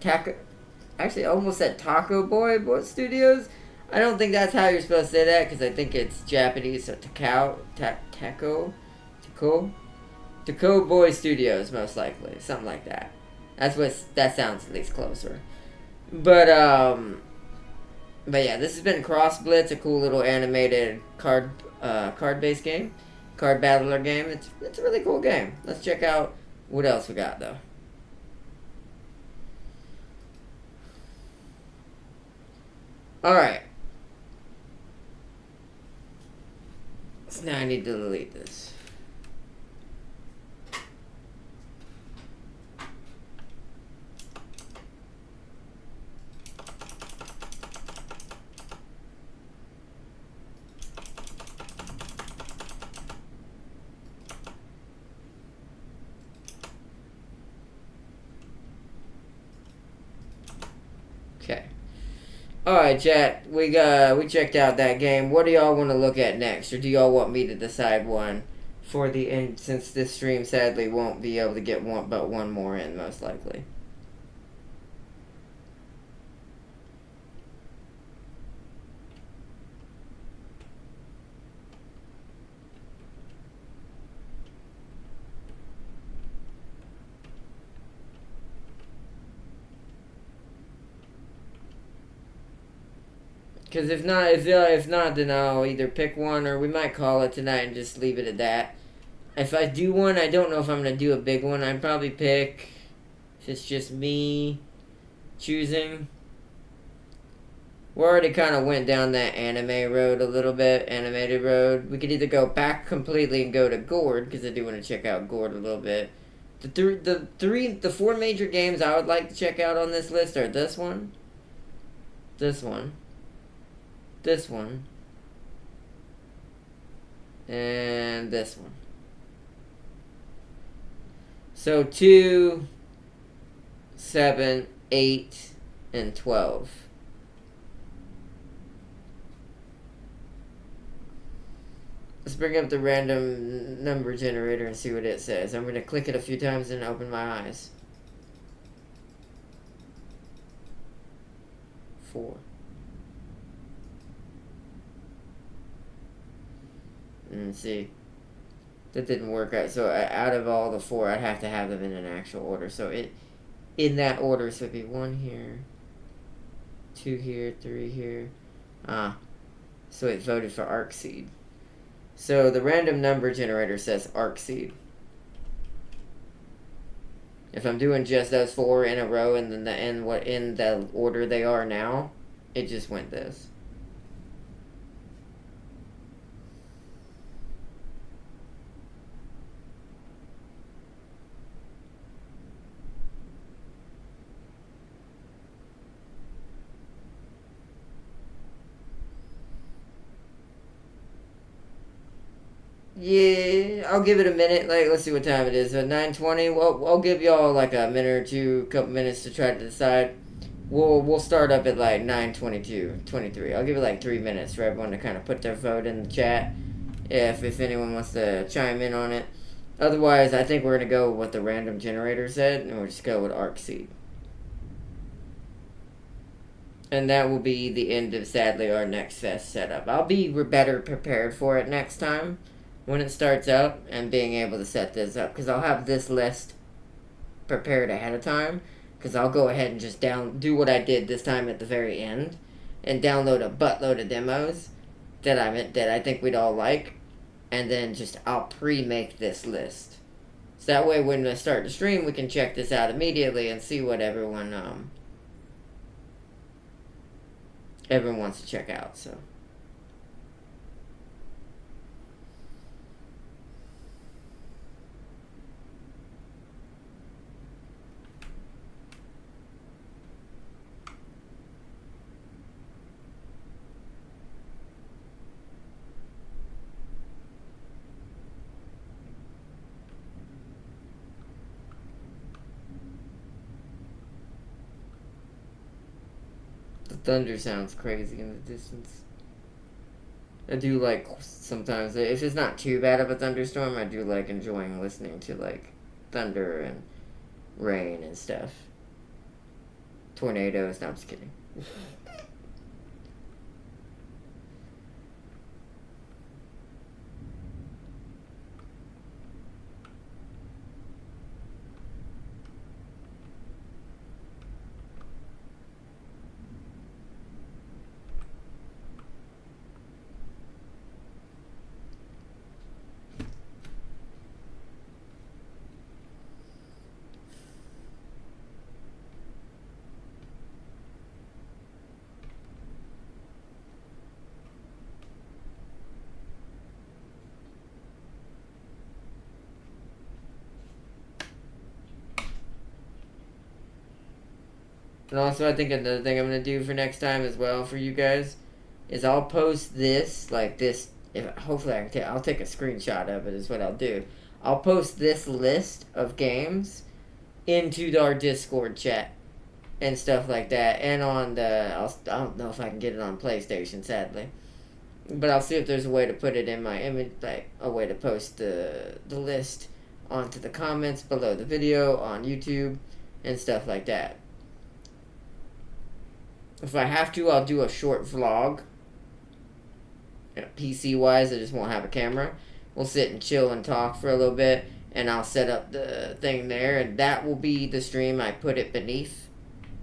Actually, I almost said Taco Boy Studios. I don't think that's how you're supposed to say that because I think it's Japanese, so Taco Boy Studios, most likely, something like that. That sounds at least closer. But yeah, this has been Cross Blitz, a cool little animated card-based game, card battler game. It's a really cool game. Let's check out what else we got though. All right. So now I need to delete this. Okay. Alright, chat. We checked out that game. What do y'all want to look at next? Or do y'all want me to decide one for the end, since this stream sadly won't be able to get one more in, most likely. Because if not, then I'll either pick one or we might call it tonight and just leave it at that. If I do one, I don't know if I'm going to do a big one. I'd probably pick, if it's just me choosing. We already kind of went down that anime road a little bit, animated road. We could either go back completely and go to Gord, because I do want to check out Gord a little bit. The four major games I would like to check out on this list are this one, this one, and this one. So 2, 7, 8, and 12. Let's bring up the random number generator and see what it says. I'm going to click it a few times and open my eyes. 4. And see, that didn't work out. So out of all the 4, I'd have to have them in an actual order. So in that order, so it'd be 1 here, 2 here, 3 here. So it voted for Arcseed. So the random number generator says Arcseed. If I'm doing just those 4 in a row and then in the order they are now, it just went this. Yeah, I'll give it a minute. Like, let's see what time it is. 9:20. Well, I'll give y'all like a minute or two, couple minutes to try to decide. We'll start up at like 9:22, 23. I'll give it like 3 minutes for everyone to kind of put their vote in the chat. If anyone wants to chime in on it. Otherwise, I think we're gonna go with what the random generator said, and we'll just go with Arc Seed. And that will be the end of, sadly, our next fest setup. I'll be better prepared for it next time when it starts up and being able to set this up, because I'll have this list prepared ahead of time, because I'll go ahead and just do what I did this time at the very end and download a buttload of demos that I think we'd all like, and then just I'll pre-make this list. So that way when I start the stream, we can check this out immediately and see what everyone wants to check out. So the thunder sounds crazy in the distance. I do like sometimes, if it's not too bad of a thunderstorm, I do like enjoying listening to like thunder and rain and stuff. Tornadoes. No, I'm just kidding. And also, I think another thing I'm going to do for next time as well for you guys is I'll post this, like this, hopefully I'll take a screenshot of it is what I'll do. I'll post this list of games into our Discord chat and stuff like that, and on I don't know if I can get it on PlayStation, sadly. But I'll see if there's a way to put it in my image, like a way to post the list onto the comments below the video on YouTube and stuff like that. If I have to, I'll do a short vlog. PC-wise, I just won't have a camera. We'll sit and chill and talk for a little bit, and I'll set up the thing there, and that will be the stream I put it beneath.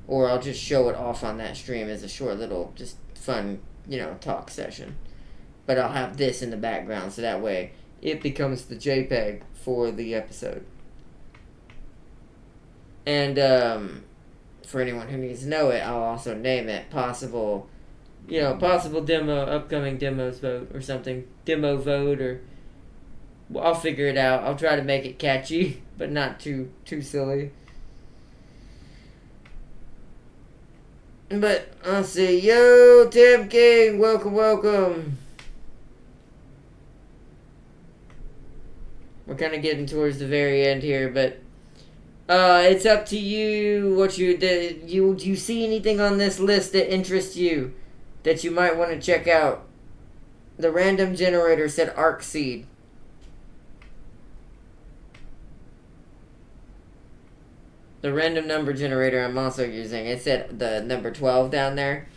Or I'll just show it off on that stream as a short little, just fun, talk session. But I'll have this in the background, so that way it becomes the JPEG for the episode. And, for anyone who needs to know it, I'll also name it possible demo, upcoming demos vote or something. Demo vote, or I'll figure it out. I'll try to make it catchy, but not too silly. But let's see. Yo, Tim King, welcome. We're kind of getting towards the very end here, but it's up to you. Do you see anything on this list that interests you that you might want to check out? The random generator said Arc Seed. The random number generator I'm also using, it said the number 12 down there.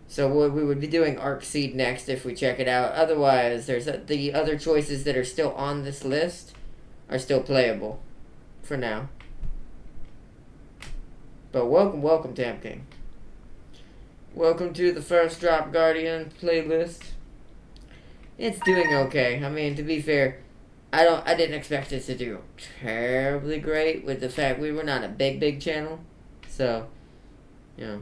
So we would be doing Arc Seed next if we check it out. Otherwise, the other choices that are still on this list are still playable for now. But welcome, Tam King. Welcome to the First Drop Guardian playlist. It's doing okay. I mean, to be fair, I didn't expect it to do terribly great with the fact we were not a big channel. So, you know.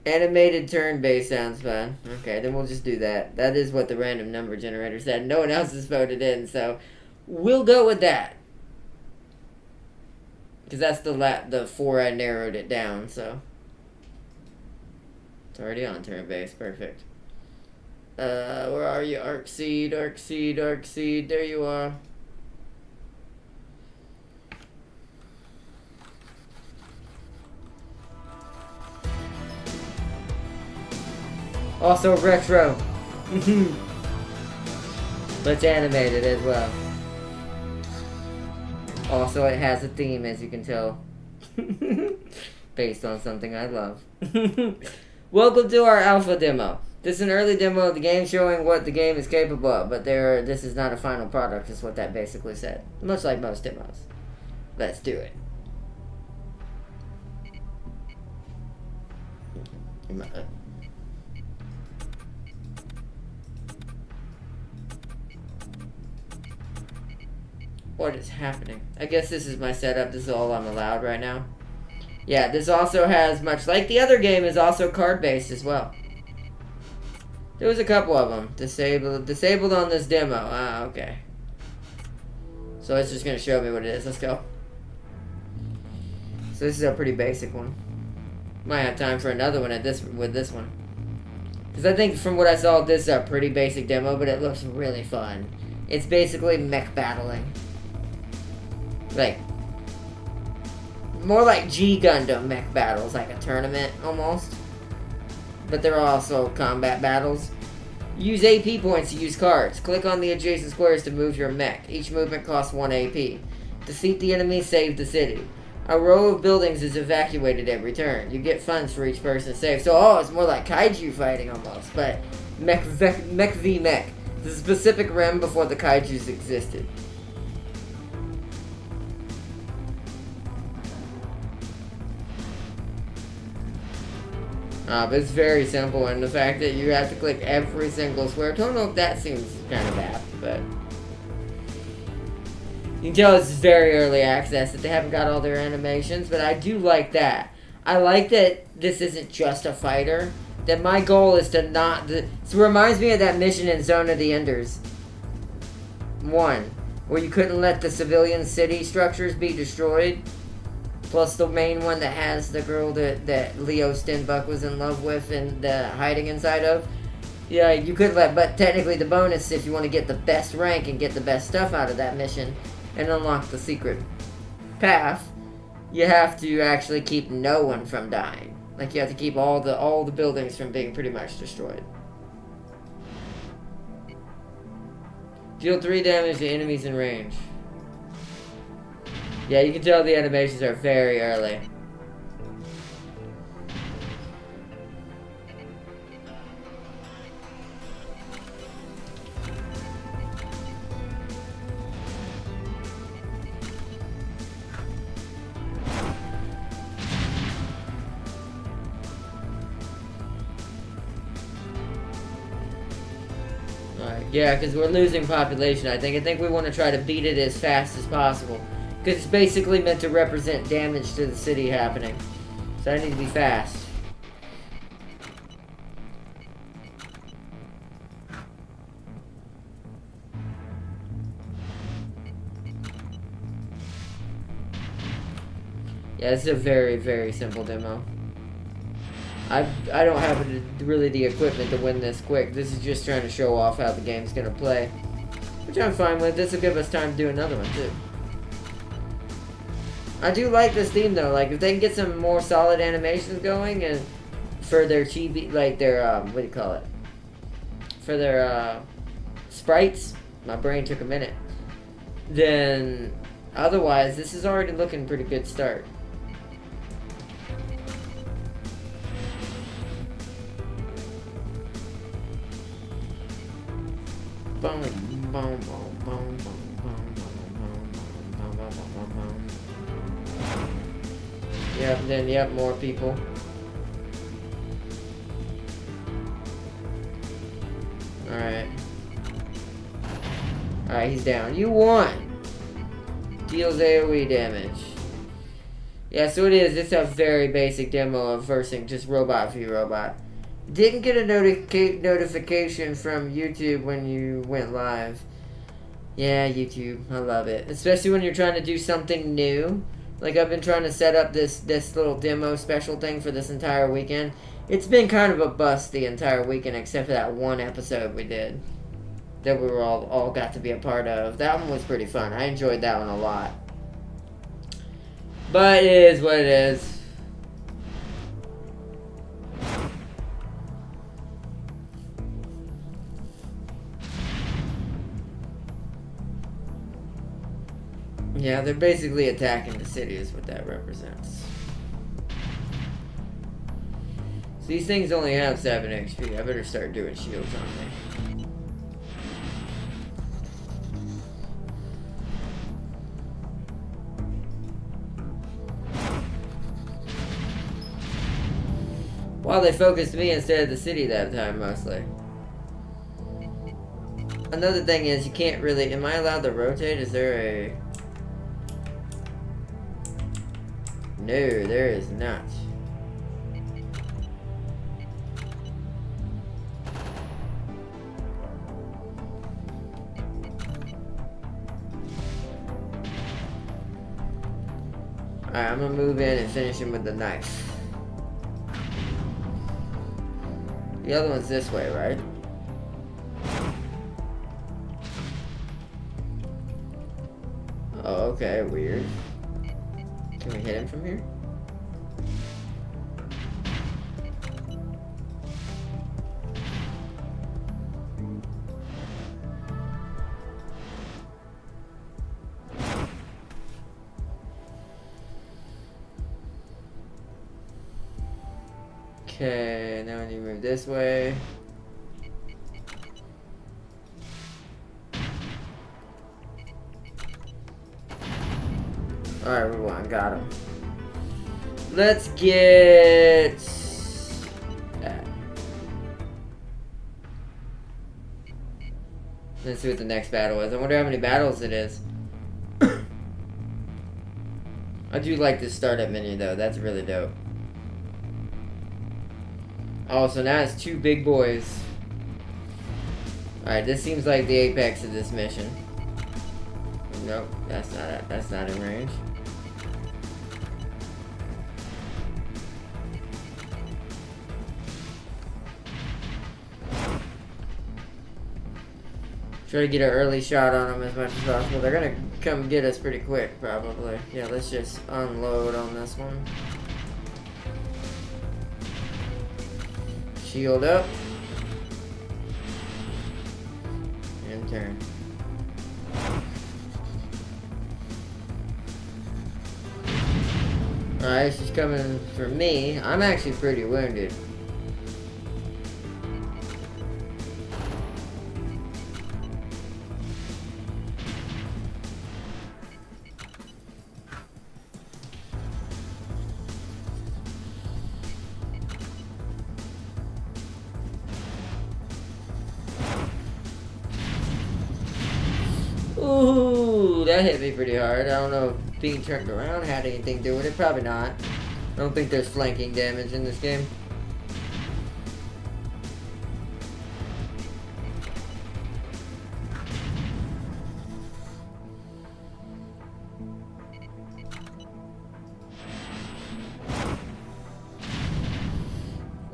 Animated turn-based sounds fun. Okay, then we'll just do that. That is what the random number generator said. No one else has voted in, so we'll go with that. Because that's the 4 I narrowed it down, so. It's already on turn-based. Perfect. Where are you? Arcseed, Arcseed, Arcseed. There you are. Also retro. But it's animated as well. Also, it has a theme, as you can tell. Based on something I love. Welcome to our alpha demo. This is an early demo of the game showing what the game is capable of, but this is not a final product, is what that basically said. Much like most demos. Let's do it. What is happening? I guess this is my setup. This is all I'm allowed right now. Yeah, this also has, much like the other game, is also card-based as well. There was a couple of them. Disabled on this demo. Ah, okay. So it's just going to show me what it is. Let's go. So this is a pretty basic one. Might have time for another one with this one. Because I think from what I saw, this is a pretty basic demo, but it looks really fun. It's basically mech battling. Like, more like G Gundam mech battles, like a tournament almost. But they're also combat battles. Use AP points to use cards. Click on the adjacent squares to move your mech. Each movement costs 1 AP. Defeat the enemy, save the city. A row of buildings is evacuated every turn. You get funds for each person saved. So, it's more like kaiju fighting almost, but mech v mech. The specific realm before the kaijus existed. But it's very simple, and the fact that you have to click every single square, I don't know if that seems kind of apt, but you can tell it's very early access, that they haven't got all their animations, but I do like that. I like that this isn't just a fighter, that my goal is to not... So it reminds me of that mission in Zone of the Enders 1, where you couldn't let the civilian city structures be destroyed. Plus the main one that has the girl that Leo Stenbuck was in love with and hiding inside of. Yeah, you could let, but technically the bonus, if you want to get the best rank and get the best stuff out of that mission and unlock the secret path, you have to actually keep no one from dying. Like, you have to keep all the buildings from being pretty much destroyed. Deal 3 damage to enemies in range. Yeah, you can tell the animations are very early. Alright, yeah, because we're losing population, I think. I think we want to try to beat it as fast as possible. Because it's basically meant to represent damage to the city happening. So I need to be fast. Yeah, this is a very, very simple demo. I don't have really the equipment to win this quick. This is just trying to show off how the game's going to play. Which I'm fine with. This will give us time to do another one, too. I do like this theme though, like if they can get some more solid animations going and for their chibi, like their, what do you call it? For their, sprites, my brain took a minute. Then, otherwise, this is already looking pretty good start. Boom, boom, boom, boom, boom. Yep, then, yep, more people. Alright. Alright, he's down. You won! Deals AoE damage. Yeah, so it is. It's a very basic demo of versing just robot v robot. Didn't get a notification from YouTube when you went live. Yeah, YouTube. I love it. Especially when you're trying to do something new. Like, I've been trying to set up this little demo special thing for this entire weekend. It's been kind of a bust the entire weekend, except for that one episode we did. That we were all got to be a part of. That one was pretty fun. I enjoyed that one a lot. But it is what it is. Yeah, they're basically attacking the city is what that represents. So these things only have 7 HP. I better start doing shields on me. Well, they focused me instead of the city that time, mostly. Another thing is, you can't really... Am I allowed to rotate? Is there a... No, there is not. Alright, I'm gonna move in and finish him with the knife. The other one's this way, right? Oh, okay, weird. Can we hit him from here? Okay, now I need to move this way. Alright, we won. Got him. Let's get that. Let's see what the next battle is. I wonder how many battles it is. I do like this startup menu though. That's really dope. Oh, so now it's 2 big boys. Alright, this seems like the apex of this mission. Nope, that's not in range. Try to get an early shot on them as much as possible. They're gonna come get us pretty quick, probably. Yeah, let's just unload on this one. Shield up. And turn. Alright, she's coming for me. I'm actually pretty wounded. Ooh, that hit me pretty hard. I don't know if being turned around had anything to do with it. Probably not. I don't think there's flanking damage in this game.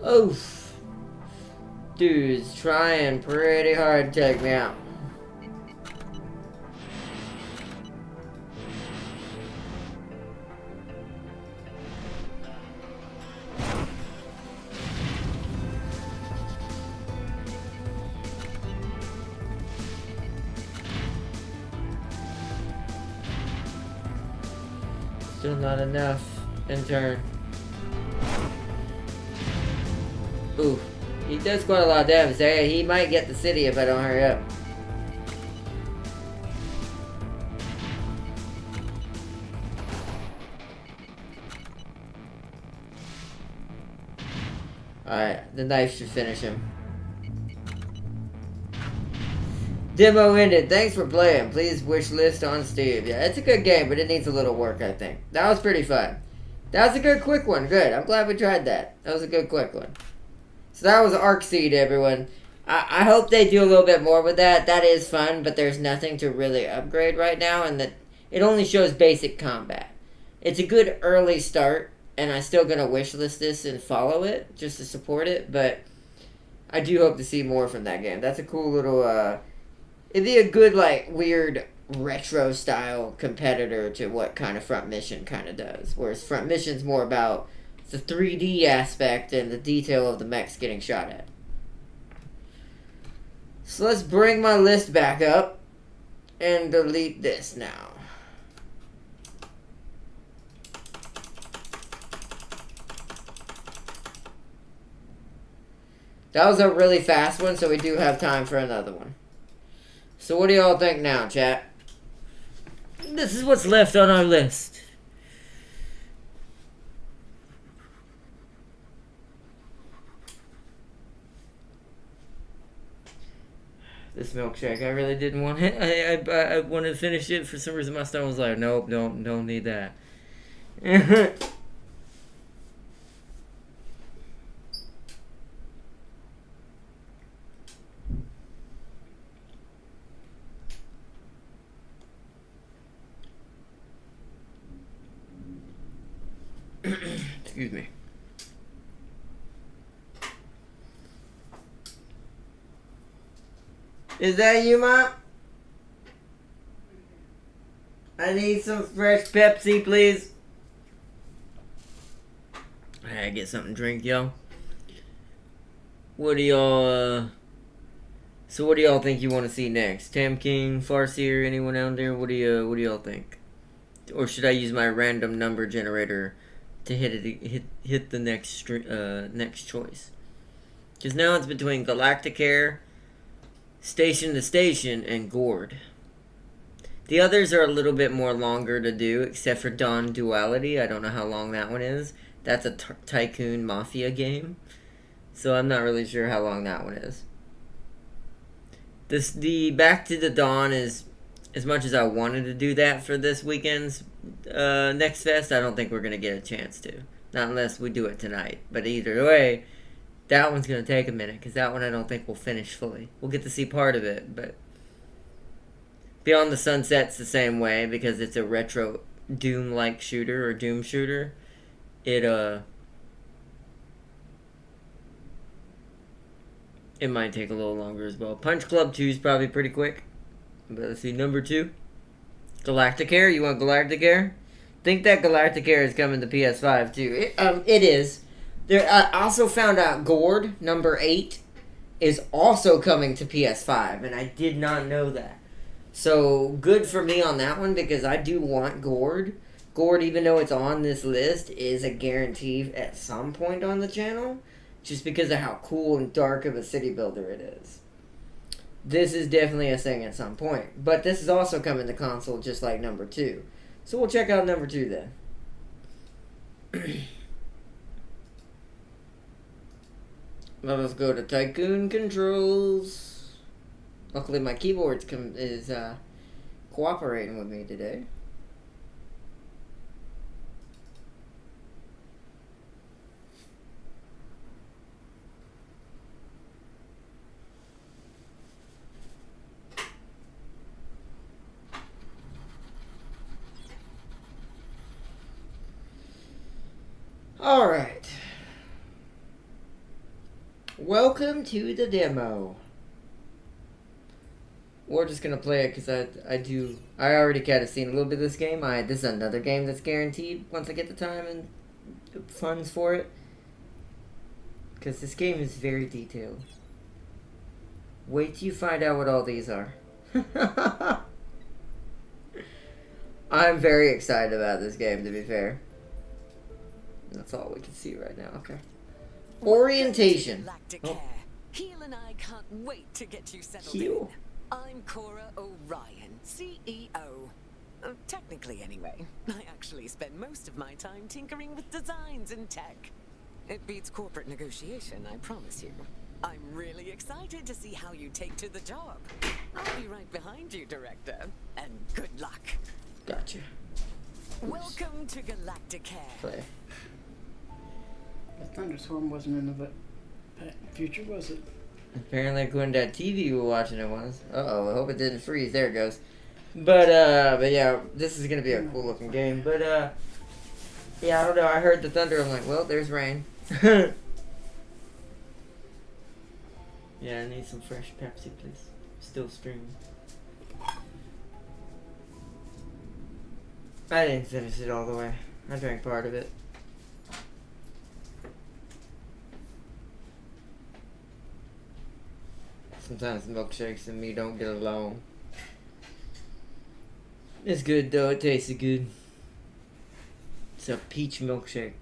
Oof. Dude's trying pretty hard to take me out. Still not enough. In turn. Ooh. He does quite a lot of damage there. He might get the city if I don't hurry up. Alright, the knife should finish him. Demo ended. Thanks for playing. Please wish list on Steam. Yeah, it's a good game, but it needs a little work, I think. That was pretty fun. That was a good quick one. Good. I'm glad we tried that. That was a good quick one. So that was Arcseed, everyone. I hope they do a little bit more with that. That is fun, but there's nothing to really upgrade right now, and that it only shows basic combat. It's a good early start, and I'm still going to wishlist this and follow it just to support it, but I do hope to see more from that game. That's a cool little, it'd be a good, like, weird retro-style competitor to what kind of Front Mission kind of does, whereas Front Mission's more about the 3D aspect and the detail of the mechs getting shot at. So let's bring my list back up and delete this now. That was a really fast one, so we do have time for another one. So what do y'all think now, chat? This is what's left on our list. This milkshake, I really didn't want it. I wanted to finish it. For some reason, my stomach was like, nope, don't need that. Excuse me. Is that you, Mom? I need some fresh Pepsi, please. I gotta get something to drink, yo. What do y'all, so what do y'all think you want to see next? Tam King, Farseer, anyone out there? What do y'all think? Or should I use my random number generator to hit the next choice? Because now it's between Galacticare, Station to Station, and Gord. The others are a little bit more longer to do, except for Dawn Duality. I don't know how long that one is. That's a Tycoon Mafia game, so I'm not really sure how long that one is. The Back to the Dawn is, as much as I wanted to do that for this weekend's Next Fest, I don't think we're going to get a chance to. Not unless we do it tonight. But either way, that one's going to take a minute, because that one I don't think we'll finish fully. We'll get to see part of it, but Beyond the Sunset's the same way, because it's a retro Doom-like shooter, or Doom shooter. It might take a little longer as well. Punch Club 2 is probably pretty quick. But let's see, number 2. Galacticare? You want Galacticare? Think that Galacticare is coming to PS5 too. It is. I also found out Gord, number 8, is also coming to PS5, and I did not know that. So, good for me on that one, because I do want Gord. Gord, even though it's on this list, is a guarantee at some point on the channel, just because of how cool and dark of a city builder it is. This is definitely a thing at some point. But this is also coming to console, just like number 2. So we'll check out number 2 then. Let us go to Tycoon Controls. Luckily my keyboard is cooperating with me today. Alright. Welcome to the demo. We're just gonna play it because I already kind of seen a little bit of this game. This is another game that's guaranteed once I get the time and funds for it. Because this game is very detailed. Wait till you find out what all these are. I'm very excited about this game, to be fair. That's all we can see right now. Okay. Orientation. Oh. Heel and I can't wait to get you settled Heel. in. I'm Cora Orion, CEO. Technically, anyway. I actually spend most of my time tinkering with designs and tech. It beats corporate negotiation, I promise you. I'm really excited to see how you take to the job. I'll be right behind you, Director. And good luck. Gotcha. Welcome to Galacticare. Play. The thunderstorm wasn't in the future, was it? Apparently, according to that TV we were watching, it was. Uh-oh, I hope it didn't freeze. There it goes. But yeah, this is gonna be a cool looking game. But, yeah, I don't know. I heard the thunder. I'm like, well, there's rain. Yeah, I need some fresh Pepsi, please. Still streaming. I didn't finish it all the way. I drank part of it. Sometimes milkshakes and me don't get along. It's good though, it tasted good. It's a peach milkshake.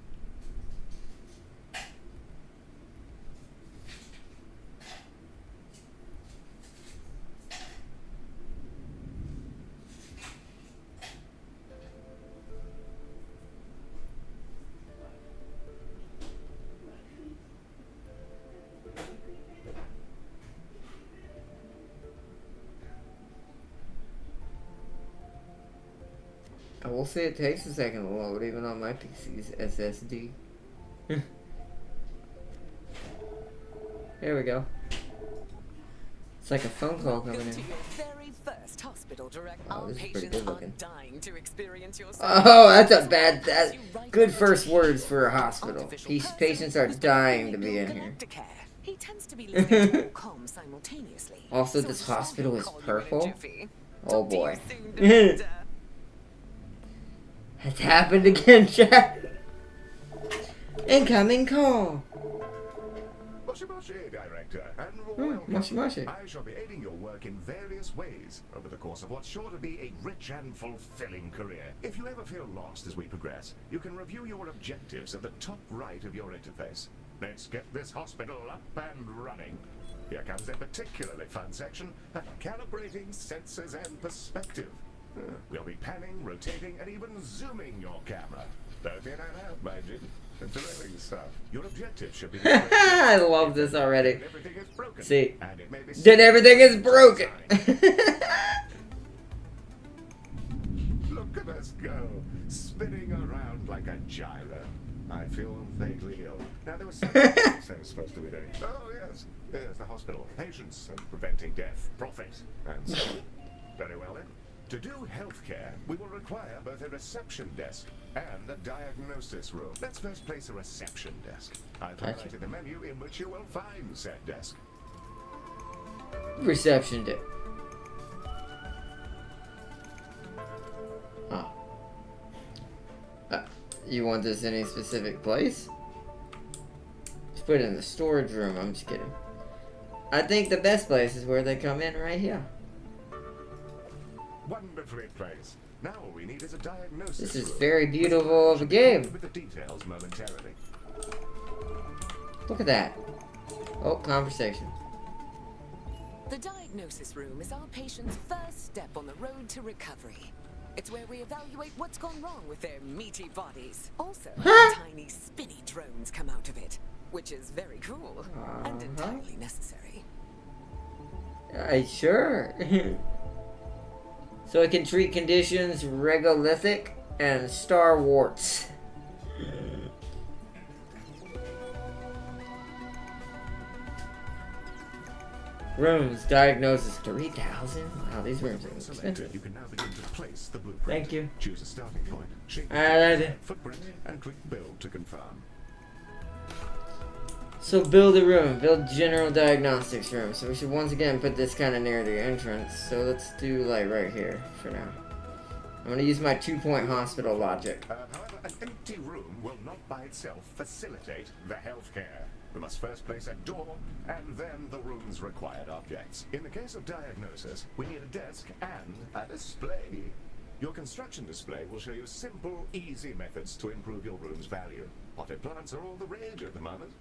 I will say it takes a second to load, even on my PC's SSD. There we go. It's like a phone call coming Welcome in. to your very first hospital, Director. Oh, Our this is pretty patients good are looking. dying to experience your Oh, that's a service. bad. As That you write good down first the words for a an hospital. artificial These person patients are who's dying to been be in here. Galacticare. He tends to be listening to all comms simultaneously. Also, So this I'm sure hospital he'll is call you in a purple. jiffy. Oh Talk to you boy. soon, Director. It's happened again, Jack. Incoming call. Moshi Moshi, Director, and Hmm, moshi moshi. I shall be aiding your work in various ways over the course of what's sure to be a rich and fulfilling career. If you ever feel lost as we progress, you can review your objectives at the top right of your interface. Let's get this hospital up and running. Here comes a particularly fun section, calibrating sensors and perspective. We'll be panning, rotating, and even zooming your camera. Don't be an out, mind you. Thrilling stuff. Your objective should be... I love this already. Everything is broken. See, And it may be then everything is broken. Look at us go, spinning around like a gyro. I feel vaguely ill. Now there was something else I was supposed to be doing. Oh yes, there's the hospital, patients, and preventing death, profit, and so on. Very well then. To do healthcare, we will require both a reception desk and a diagnosis room. Let's first place a reception desk. I've Gotcha. highlighted the menu in which you will find said desk. Reception day. Oh. You want this in a specific place? Let's put it in the storage room. I'm just kidding. I think the best place is where they come in right here. Wonderfully placed. Now all we need is a diagnosis This is room. very beautiful of a game. With the details momentarily. Look at that. Oh, conversation. The diagnosis room is our patient's first step on the road to recovery. It's where we evaluate what's gone wrong with their meaty bodies. Also, tiny spinny drones come out of it, which is very cool and entirely necessary. Sure. So it can treat conditions regolithic and star warts. Rooms, diagnosis 3,000? Wow, these rooms are Selected, expensive. you can now begin to place the blueprint. Thank you. Choose a starting point, shape Alright. footprint, and click build to confirm. So build a room, build general diagnostics room. So we should once again put this kind of near the entrance. So let's do like right here for now. I'm gonna use my 2-point hospital logic. However, an empty room will not by itself facilitate the healthcare. We must first place a door, and then the room's required objects. In the case of diagnosis, we need a desk and a display. Your construction display will show you simple, easy methods to improve your room's value. Potted plants are all the rage at the moment.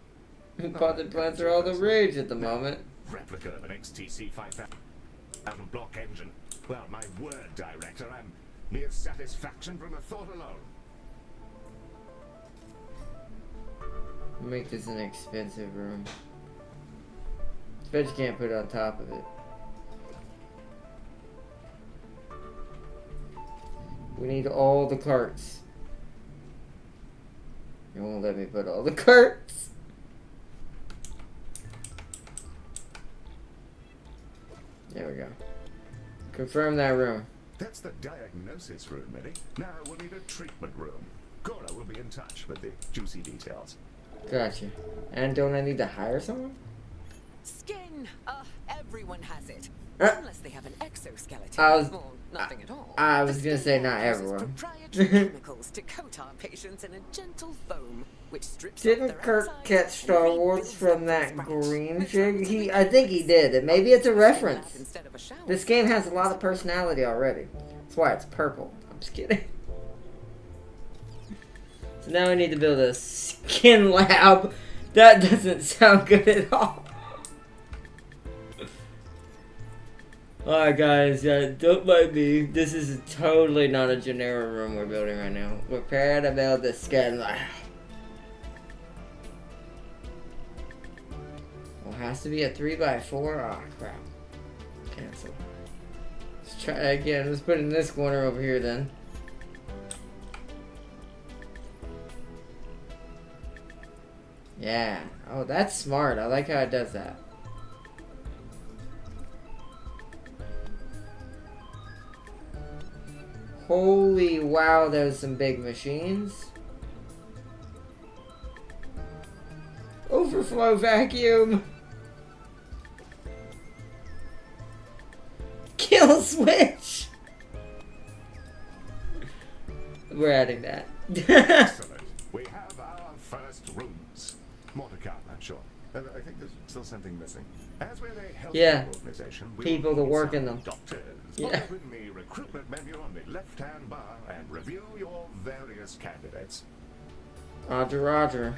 Potted plants are all the rage at the moment. Replica of an XTC 5000 block engine. Well, my word, Director, I'm mere satisfaction from the thought alone. Make this an expensive room. Bet you can't put it on top of it. We need all the carts. You won't let me put all the carts. There we go. Confirm that room. That's the diagnosis room, Eddie. Now we'll need a treatment room. Cora will be in touch with the juicy details. Gotcha. And don't I need to hire someone? Skin. Everyone has it. Uh, Unless they have an exoskeleton. I was- or nothing at all. I was The gonna skin say not line uses everyone. proprietary chemicals to coat our patients in a gentle foam, which strips off Didn't their Kirk outsides catch and Star Wars rebuilds from them that from scratch. green Which chick? runs I every think he did. And maybe it's a Skin reference. bath instead of a shower. This game has a lot of personality already. That's why it's purple. I'm just kidding. So now we need to build a skin lab. That doesn't sound good at all. Alright guys, don't mind me. This is totally not a generic room we're building right now. Prepare to build the skin lab. Well, it has to be a 3x4. Oh crap. Cancel. Let's try again. Let's put it in this corner over here then. Yeah. Oh, that's smart. I like how it does that. Holy wow, there's some big machines. Overflow vacuum. Kill switch. We're adding that. Excellent. We have our first rooms. More to come, I'm sure. I think there's still something missing. As we're a health Yeah. organization, we People will to need work some in them. Doctors. Yeah. Open the recruitment menu on the left-hand bar and review your various candidates. Roger, roger.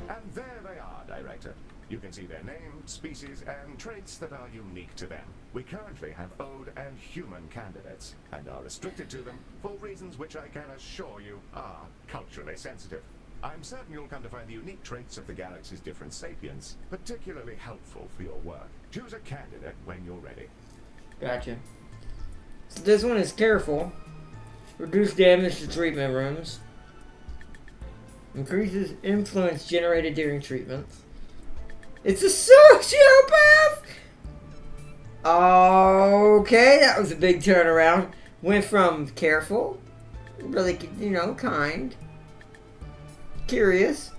And there they are, Director. You can see their name, species, and traits that are unique to them. We currently have Ode and human candidates, and are restricted to them for reasons which I can assure you are culturally sensitive. I'm certain you'll come to find the unique traits of the galaxy's different sapiens particularly helpful for your work. Choose a candidate when you're ready. Gotcha. So this one is careful. Reduce damage to treatment rooms. Increases influence generated during treatments. It's a sociopath! Okay, that was a big turnaround. Went from careful, really, kind, curious,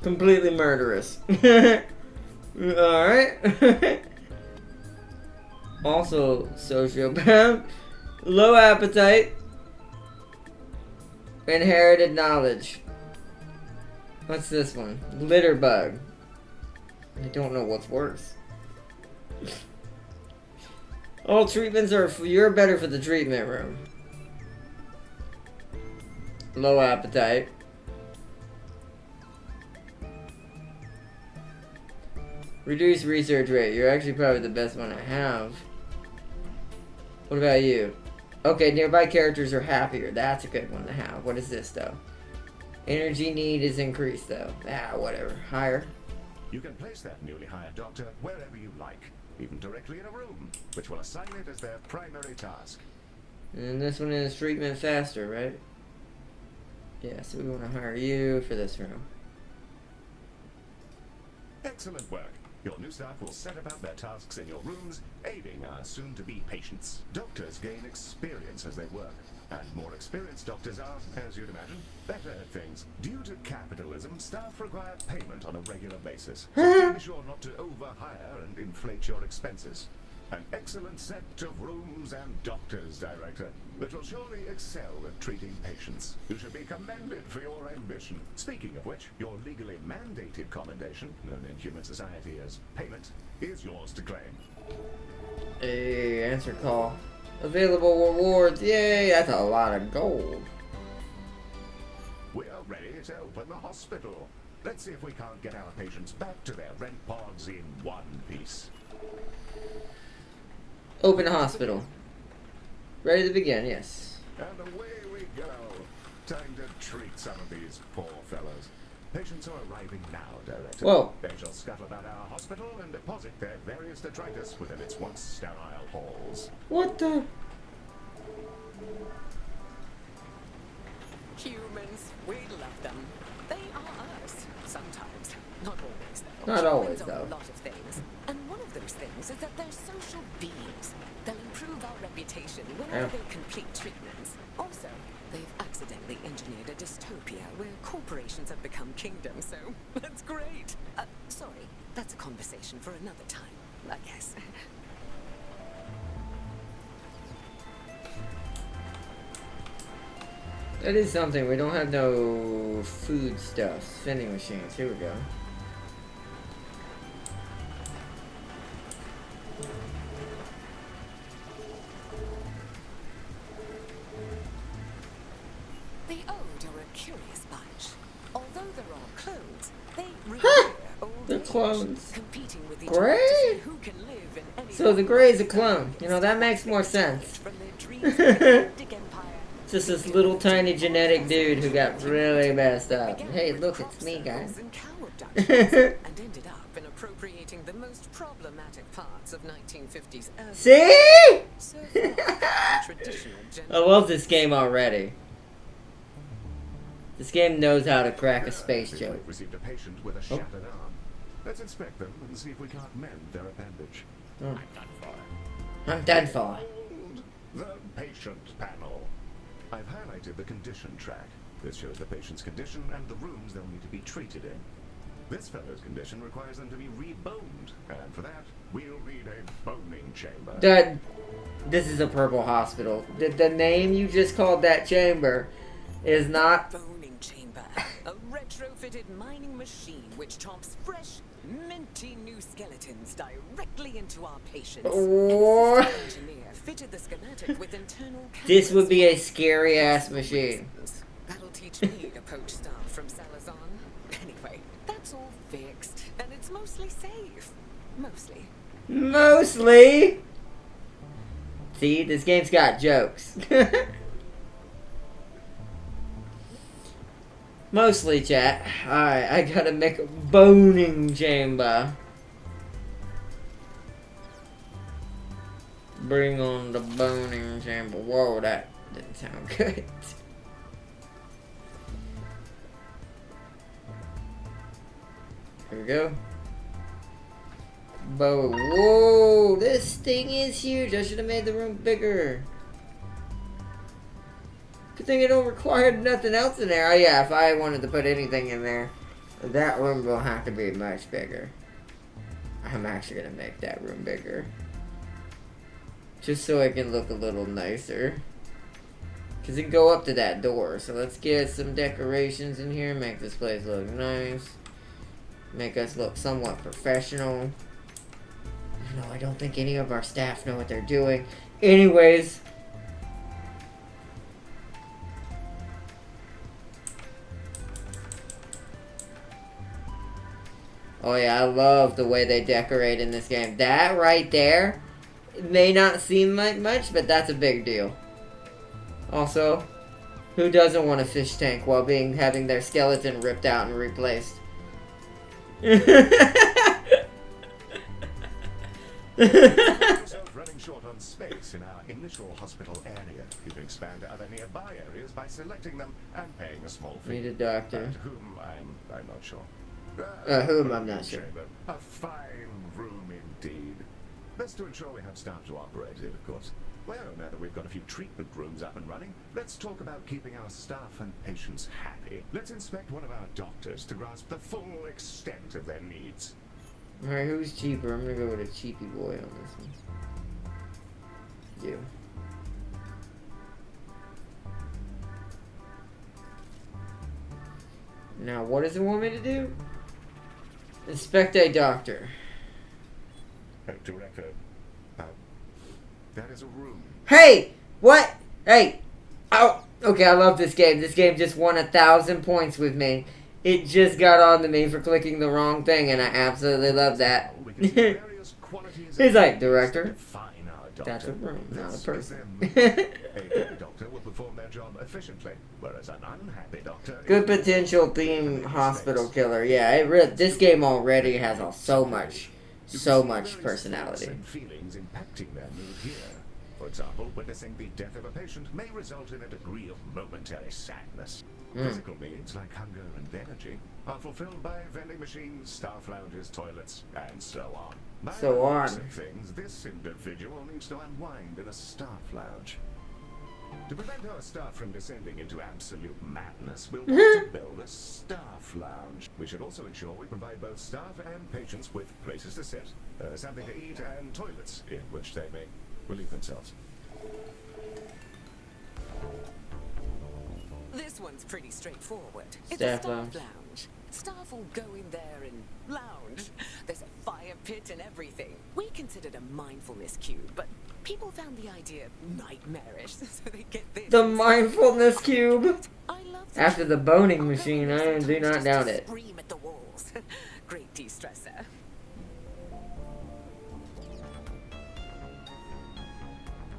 completely murderous. Alright. Also, sociopath. Low appetite. Inherited knowledge. What's this one? Litter bug. I don't know what's worse. All treatments are you're better for the treatment room. Low appetite. Reduced research rate. You're actually probably the best one I have. What about you? Okay, nearby characters are happier. That's a good one to have. What is this though? Energy need is increased though. Ah, whatever. Higher. You can place that newly hired doctor wherever you like, even directly in a room, which will assign it as their primary task. And this one is treatment faster, right? Yeah, so we want to hire you for this room. Excellent work. Your new staff will set about their tasks in your rooms, aiding our soon-to-be patients. Doctors gain experience as they work, and more experienced doctors are, as you'd imagine, better at things. Due to capitalism, staff require payment on a regular basis. So be sure not to overhire and inflate your expenses. An excellent set of rooms and doctors, Director, that will surely excel at treating patients. You should be commended for your ambition. Speaking of which, your legally mandated commendation, known in human society as payment, is yours to claim. Hey, answer call. Available rewards. Yay, that's a lot of gold. We are ready to open the hospital. Let's see if we can't get our patients back to their rent pods in one piece. Open hospital. Ready to begin, yes. And away we go. Time to treat some of these poor fellows. Patients are arriving now, Director. Whoa. They shall scuttle about our hospital and deposit their various detritus within its once sterile halls. What the? We love them. They are us. Sometimes. Not always, though. Not always, Humans are though. a lot of things. And one of those things is that they're social beings. They'll improve our reputation whenever Yeah. they complete treatments. Also, they've accidentally engineered a dystopia where corporations have become kingdoms, so that's great. Sorry, that's a conversation for another time, I guess. That is something. We don't have no food stuffs. Vending machines. Here we go. The Ode are a curious bunch. Although they're all clones, they revere old They're age, clones. competing with each Great. other to see who can live in any So the Grey is a clone. You know, that makes more sense. from their dreams of a galactic empire. Just this little tiny genetic dude who got really messed up. Began Hey, with look, crop it's me, guys. circles and cow abductions, and ended up in appropriating the most problematic parts of 1950s urban See? so far from traditional gender. I love this game already. This game knows how to crack a space We've joke. received a patient with a shattered arm. Let's inspect them and see if we can't mend their appendage. Oh. I'm done for. I'm done for. The patient panel. I've highlighted the condition track. This shows the patient's condition and the rooms they'll need to be treated in. This fellow's condition requires them to be reboned, and for that, we'll need a boning chamber. This is a purple hospital. The name you just called that chamber is not. Boning chamber, a retrofitted mining machine which chomps fresh, minty new skeletons directly into our patients. Or And the system engineer fitted the schematic with internal this would be a cameras. scary ass machine. That'll teach me to poach stuff from Salazar. Anyway, that's all fixed, and it's mostly safe. Mostly. Mostly. See, this game's got jokes. Mostly, chat. Alright, I gotta make a boning chamber. Bring on the boning chamber. Whoa, that didn't sound good. Here we go. Whoa, this thing is huge. I should have made the room bigger. Good thing it don't require nothing else in there. Oh yeah, if I wanted to put anything in there, that room will have to be much bigger. I'm actually gonna make that room bigger. Just so it can look a little nicer. Cause it can go up to that door. So let's get some decorations in here, make this place look nice. Make us look somewhat professional. No, I don't think any of our staff know what they're doing. Anyways. Oh yeah, I love the way they decorate in this game. That right there may not seem like much, but that's a big deal. Also, who doesn't want a fish tank while having their skeleton ripped out and replaced? Ourselves running short on space in our initial hospital area. You can expand to other nearby areas by selecting them and paying a small fee. Need a doctor. And whom I'm not sure. Whom I'm not sure. Chamber. A fine room indeed. That's to ensure we have staff to operate it, of course. Well, now that we've got a few treatment rooms up and running, let's talk about keeping our staff and patients happy. Let's inspect one of our doctors to grasp the full extent of their needs. Alright, who's cheaper? I'm gonna go with a cheapy boy on this one. You. Now, what does it want me to do? Inspect a doctor. Director, that is a room. Hey! What? Hey! Oh! Okay, I love this game. This game just won 1,000 points with me. It just got on to me for clicking the wrong thing, and I absolutely love that. We can see various qualities He's like, and Director, to define our doctor. that's a room, not a This is person. them. A good doctor will perform their job efficiently, whereas an unhappy doctor... Good potential theme hospital killer. Yeah, this game already has so much personality. And feelings impacting their mood here. For example, witnessing the death of a patient may result in a degree of momentary sadness. Physical needs like hunger and energy are fulfilled by vending machines, staff lounges, toilets, and so on. By So the on. looks of things, this individual needs to unwind in a staff lounge. To prevent our staff from descending into absolute madness, we'll want to build a staff lounge. We should also ensure we provide both staff and patients with places to sit, something to eat, and toilets in which they may relieve themselves. This one's pretty straightforward. It's Staff a staff lounge. lounge. Staff will go in there and lounge. There's a fire pit and everything. We considered a mindfulness cube, but people found the idea nightmarish, so they get this. The instead. mindfulness cube. I love the After the boning machine, I do not doubt it. Scream at the walls. Great de-stressor.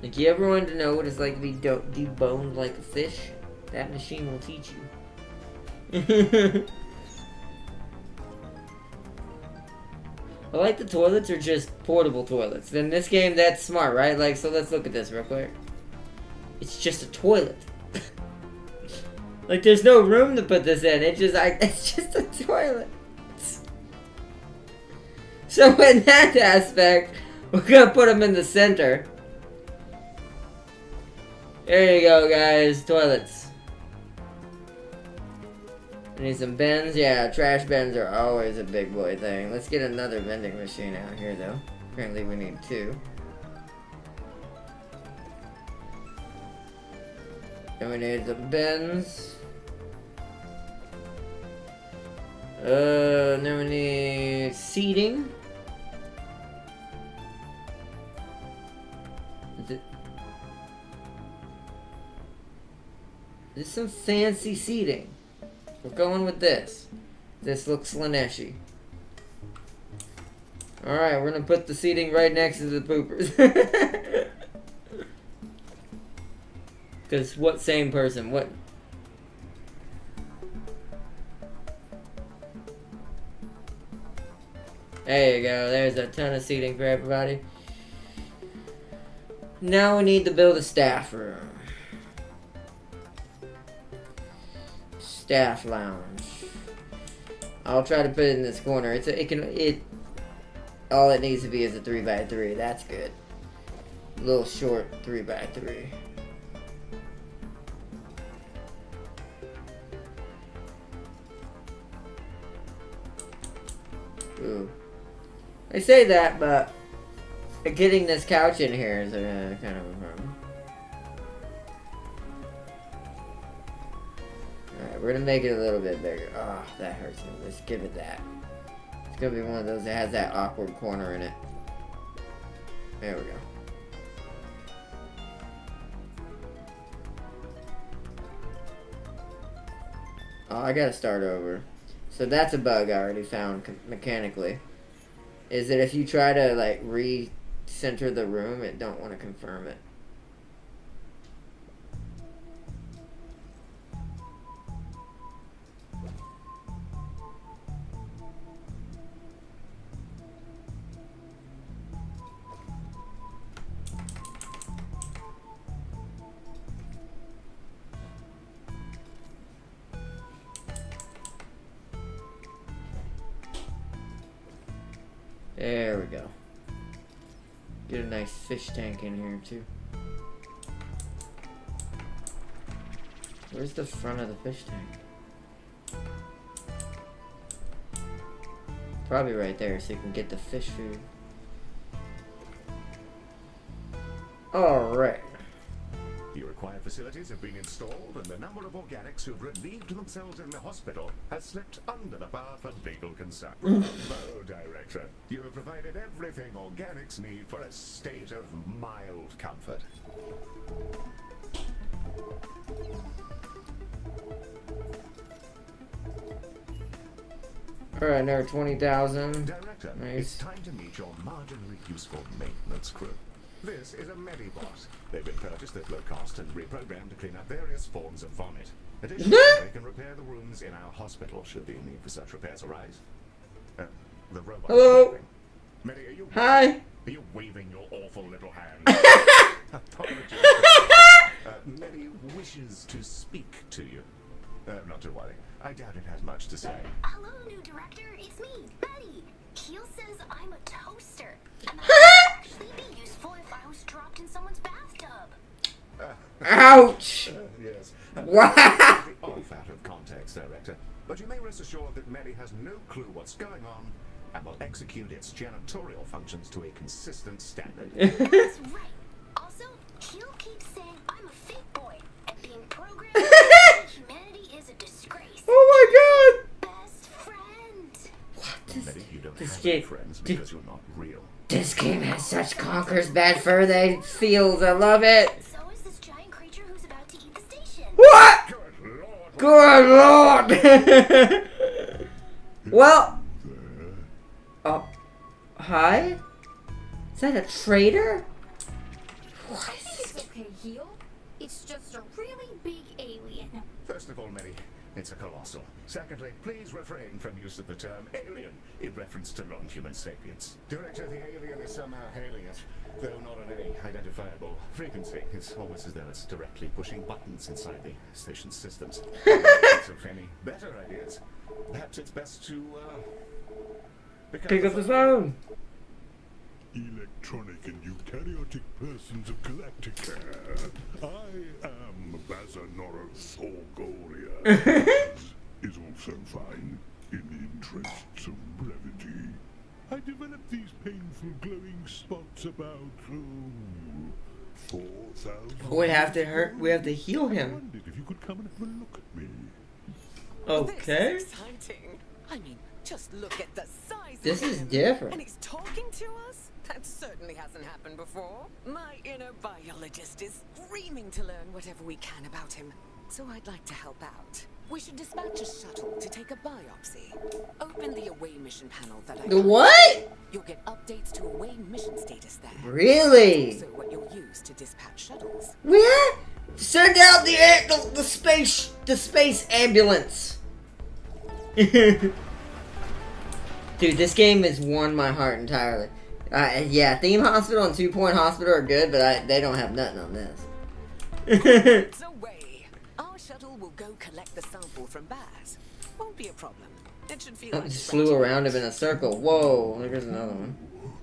Like, you ever wanted to know what it's like to be deboned like a fish? That machine will teach you. I like the toilets are just portable toilets. In this game, that's smart, right? Like, so let's look at this real quick. It's just a toilet. Like, there's no room to put this in. It's just a toilet. So in that aspect, we're gonna put them in the center. There you go, guys. Toilets. I need some bins. Yeah, trash bins are always a big boy thing. Let's get another vending machine out here, though. Apparently we need 2. And we need the bins. Then we need seating. This is some fancy seating. We're going with this. This looks Slaneshi. Alright, we're gonna put the seating right next to the poopers. Because what same person? What? There you go. There's a ton of seating for everybody. Now we need to build a staff room. Staff lounge. I'll try to put it in this corner. All it needs to be is a 3x3. That's good. A little short 3x3. Ooh. I say that, but getting this couch in here is a kind of a problem. Alright, we're gonna make it a little bit bigger. Oh, that hurts me. Let's give it that. It's gonna be one of those that has that awkward corner in it. There we go. Oh, I gotta start over. So that's a bug I already found mechanically. Is that if you try to like re-center the room, it don't want to confirm it. There we go. Get a nice fish tank in here too. Where's the front of the fish tank? Probably right there so you can get the fish food. Alright. Your required facilities have been installed, and the number of organics who've relieved themselves in the hospital has slipped under the bar for legal concern. Bravo, Director. You have provided everything organics need for a state of mild comfort. Alright, another 20,000. Director, Nice. it's time to meet your marginally useful maintenance crew. This is a Medibot. They've been purchased at low cost and reprogrammed to clean up various forms of vomit. Additionally, they can repair the rooms in our hospital should the need for such repairs arise. The robot. Hello? Medi, are you Hi. Are you waving your awful little hand? Apologies. Medi wishes to speak to you. Not to worry. I doubt it has much to say. Hello, new director. It's me, Betty. Keel says I'm a toaster, and that would actually be useful if I was dropped in someone's bathtub. Ouch! Yes. Wow. Off out of context, Director. But you may rest assured that Mary has no clue what's going on and will execute its janitorial functions to a consistent standard. That's right. Also, Keel keeps saying I'm a fake boy, and being programmed to humanity is a disgrace. Oh my god! Best friend. Mary, you don't This have any game- friends because you're not real. This game has such conquers bad fur they feels. I love it. So is this giant creature who's about to eat the station. What? Good Lord! Good lord! Well. Oh. Hi? Is that a traitor? What I is think this? it's okay, Heel. It's just a really big alien. First of all, Mary, it's a colossal. Secondly, please refrain from use of the term alien in reference to non-human sapiens. Director, the alien is somehow hailing us, though not on any identifiable frequency. It's almost as though it's directly pushing buttons inside the station's systems. Of any better ideas, perhaps it's best to, Pick up the phone. Electronic and eukaryotic persons of Galactica. I am Bazanoros Orgolia. Is also fine in the interests of brevity. I developed these painful glowing spots about 4,000. We have to heal I him. wondered if you could come and have a look at me. Okay. This is exciting. I mean, just look at the size This of is him. different. And he's talking to us? That certainly hasn't happened before. My inner biologist is screaming to learn whatever we can about him. So I'd like to help out. We should dispatch a shuttle to take a biopsy. Open the away mission panel that I The what? You'll get updates to away mission status there. Really? Also what you'll use to dispatch shuttles. What? Send out the space ambulance. Dude, this game has won my heart entirely. Yeah, Theme Hospital and 2 Point Hospital are good, but they don't have nothing on this. It's away. Our shuttle will go collect the sample from Baz. Won't be a problem. It should feel I like just flew scratching around him an in a itch. circle. Whoa, there's another one.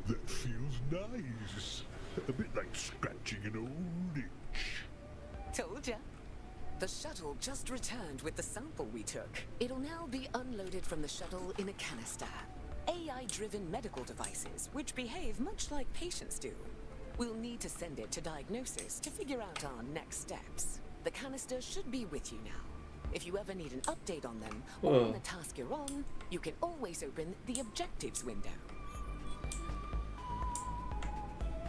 That feels nice. A bit like scratching an old itch. Told ya. The shuttle just returned with the sample we took. It'll now be unloaded from the shuttle in a canister. AI-driven medical devices, which behave much like patients do. We'll need to send it to Diagnosis to figure out our next steps. The canister should be with you now. If you ever need an update on them, or Whoa. on the task you're on, you can always open the Objectives window.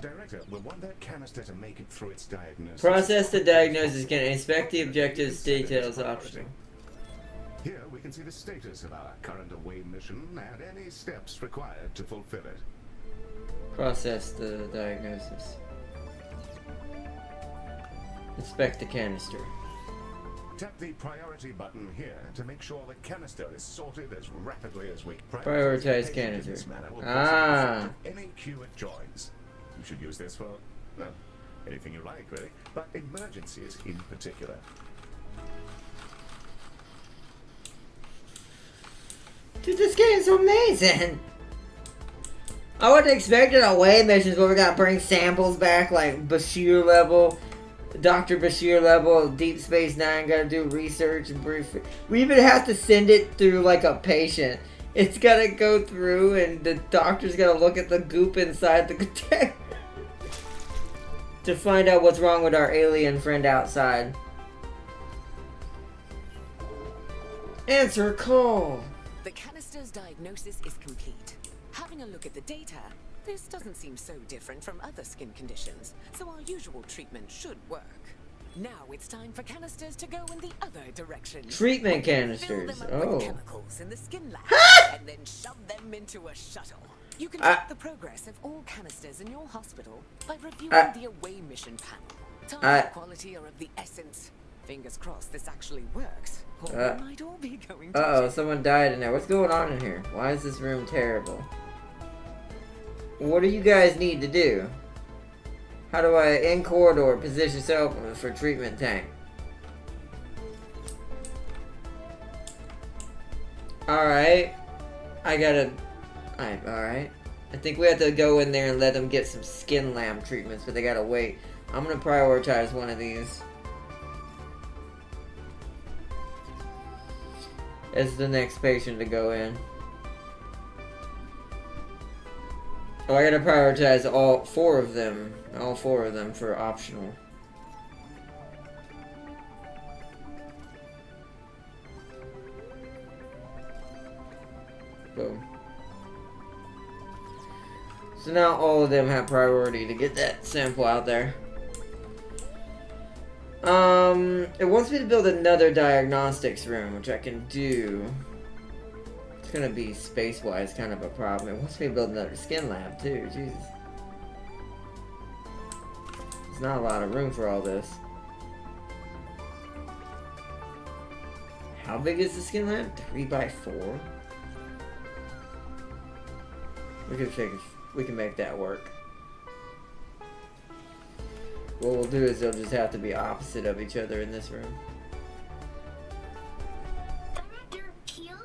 Director, we'll want that canister to make it through its diagnosis. Process the diagnosis. Can inspect the objectives details optional. Here we can see the status of our current away mission and any steps required to fulfill it. Process the diagnosis. Inspect the canister. Tap the priority button here to make sure the canister is sorted as rapidly as we Prioritize the patient canister. in this manner will Ah. process any queue it joins. You should use this for, well, anything you like, really, but emergencies in particular. Dude, this game's amazing! I wouldn't expect it away missions where we gotta bring samples back like Bashir level, Dr. Bashir level, Deep Space Nine, gotta do research and brief. We even have to send it through like a patient. It's gotta go through and the doctor's gotta look at the goop inside the container to find out what's wrong with our alien friend outside. Answer call. The canister's diagnosis is complete. Having a look at the data, this doesn't seem so different from other skin conditions, so our usual treatment should work. Now it's time for canisters to go in the other direction. Treatment Fill canisters. them up Oh. with chemicals in the skin lab, and then shove them into a shuttle. You can Ah. track the progress of all canisters in your hospital by reviewing Ah. the away mission panel. Time Ah. and quality are of the essence. Fingers crossed this actually works, or Ah. we might all be going to Uh-oh, jail. someone died in there. What's going on in here? Why is this room terrible? What do you guys need to do? How do I, in corridor, position yourself for treatment tank? Alright. Alright. I think we have to go in there and let them get some skin lamp treatments, but they gotta wait. I'm gonna prioritize one of these as the next patient to go in. Oh, I gotta prioritize all four of them for optional. Boom. So now all of them have priority to get that sample out there. It wants me to build another diagnostics room, which I can do. It's gonna be space-wise kind of a problem. It wants me to build another skin lab too, Jesus. There's not a lot of room for all this. How big is the skin lab? 3x4? We can make that work. What we'll do is they'll just have to be opposite of each other in this room. Director Keel?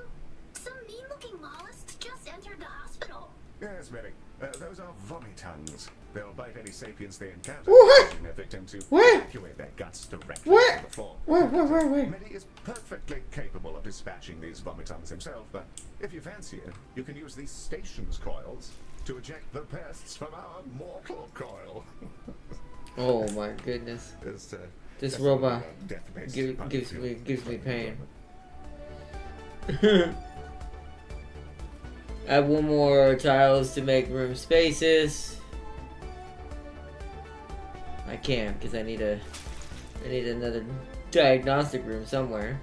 Some mean-looking mollusks just entered the hospital. Yes, Medic. Those are vomitons. They'll bite any sapiens they encounter, What? causing their victim to What? evacuate their guts directly What? to the floor. Wait. Medi is perfectly capable of dispatching these vomitons himself, but if you fancy it, you can use these stations coils to eject the pests from our mortal coil. Oh my goodness. This This robot death-based gives me pain. I have one more tiles to make room spaces. I can't because I need another diagnostic room somewhere.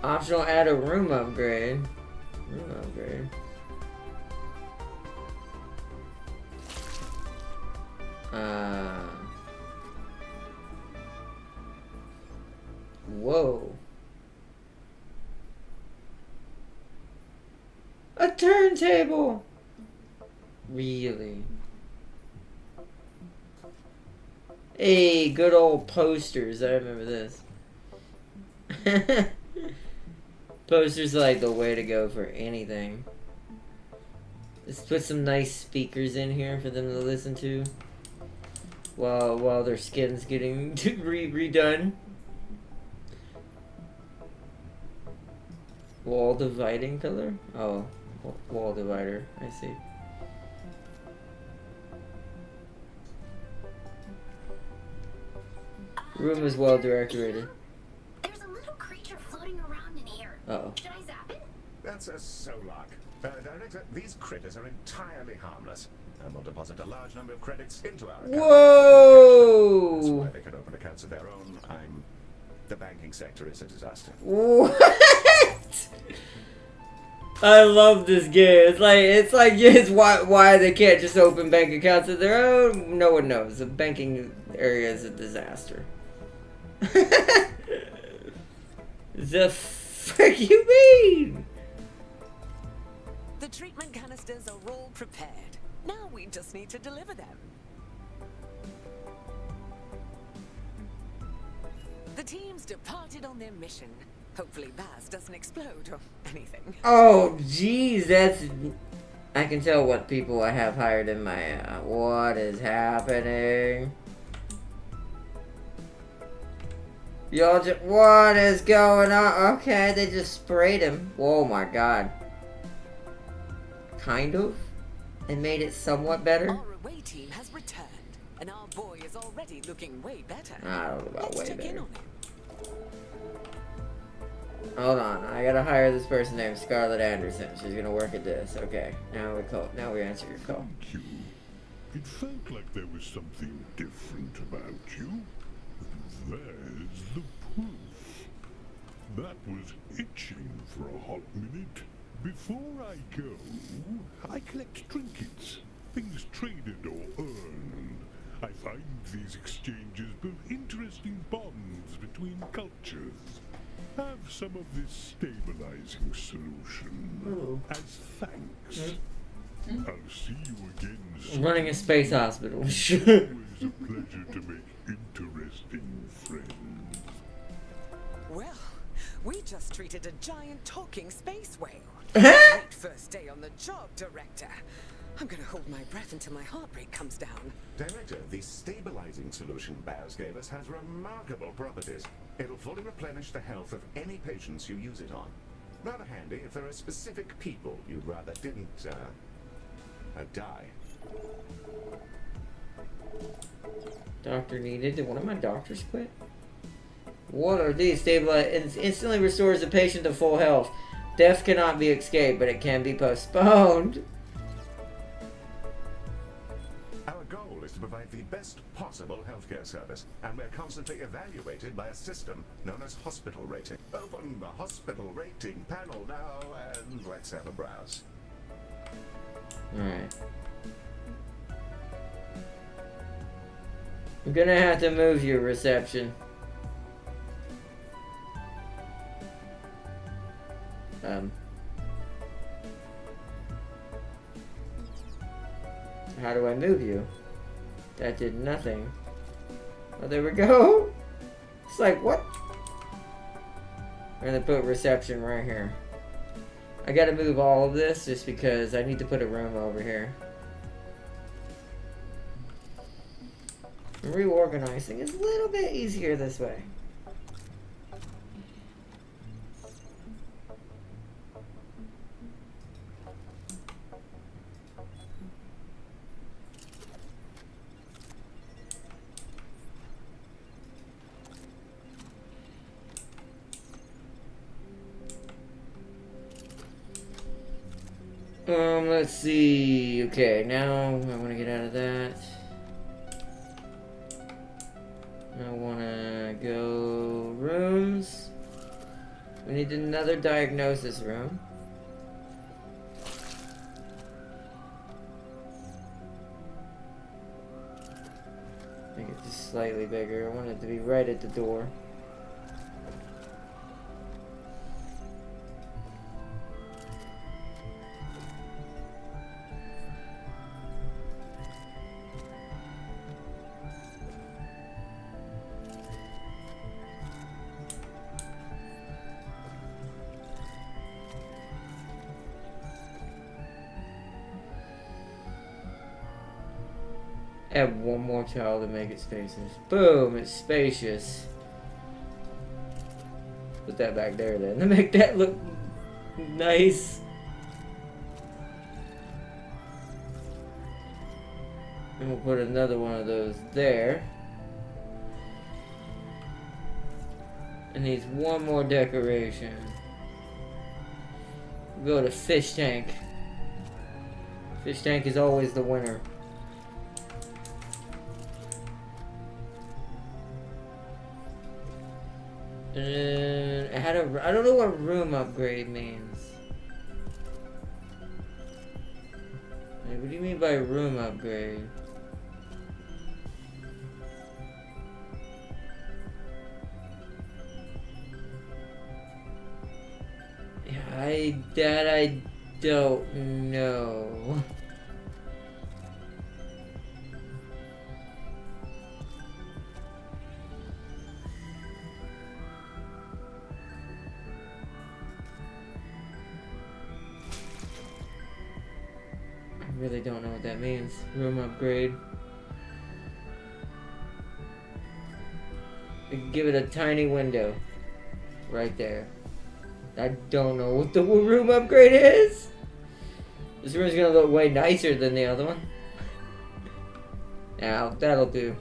Optional add a room upgrade. Whoa. A turntable! Really? Hey, good old posters. I remember this. Posters are like the way to go for anything. Let's put some nice speakers in here for them to listen to while their skin's getting redone. Wall dividing pillar? Oh, wall divider. I see. Room is well decorated. There's a little creature floating around in here. Uh-oh. Should I zap it? That's a Solok. Director, these critters are entirely harmless, and will deposit a large number of credits into our account. That's Whoa! why they can open accounts of their own. The banking sector is a disaster. What? I love this game. It's like why they can't just open bank accounts of their own. No one knows. The banking area is a disaster. The frick you mean? The treatment canisters are all prepared. Now we just need to deliver them. The team's departed on their mission. Hopefully Baz doesn't explode or anything. Oh, jeez, I can tell what people I have hired in my... what is happening? Y'all just... What is going on? Okay, they just sprayed him. Oh my god. Kind of? And made it somewhat better? Our away team has returned, and our boy is already looking way better. I don't know about Let's way check in better. on him. Hold on, I gotta hire this person named Scarlett Anderson. She's gonna work at this. Okay, now we answer your call. Thank you. It felt like there was something different about you. There's the proof. That was itching for a hot minute. Before I go, I collect trinkets, things traded or earned. I find these exchanges build interesting bonds between cultures. Have some of this stabilizing solution as thanks. I'll see you again soon. Running a space hospital. Always a pleasure to make interesting friends. Well, We just treated a giant talking space whale. Huh? Great first day on the job, Director. I'm gonna hold my breath until my heart rate comes down. Director, the stabilizing solution Baz gave us has remarkable properties. It'll fully replenish the health of any patients you use it on. Rather handy if there are specific people you'd rather didn't, die. Doctor needed. Did one of my doctors quit? What are these? Stabilize instantly restores the patient to full health. Death cannot be escaped, but it can be postponed. Our goal is to provide the best possible healthcare service, and we're constantly evaluated by a system known as hospital rating. Open the hospital rating panel now, and let's have a browse. Alright. I'm gonna have to move your reception. How do I move you? That did nothing. Oh, there we go. It's like, what? I'm gonna put reception right here. I gotta move all of this just because I need to put a room over here. Reorganizing is a little bit easier this way. Let's see. Okay, now I want to get out of that. I want to go rooms. We need another diagnosis room. Make it just slightly bigger. I want it to be right at the door. Add one more tile to make it spacious. Boom, it's spacious. Put that back there then to make that look nice. And we'll put another one of those there. It needs one more decoration. We'll go to fish tank. Fish tank is always the winner. And I don't know what room upgrade means. Like, what do you mean by room upgrade? Yeah, I don't know. I really don't know what that means. Room upgrade. We can give it a tiny window. Right there. I don't know what the room upgrade is. This room's gonna look way nicer than the other one. Now, that'll do.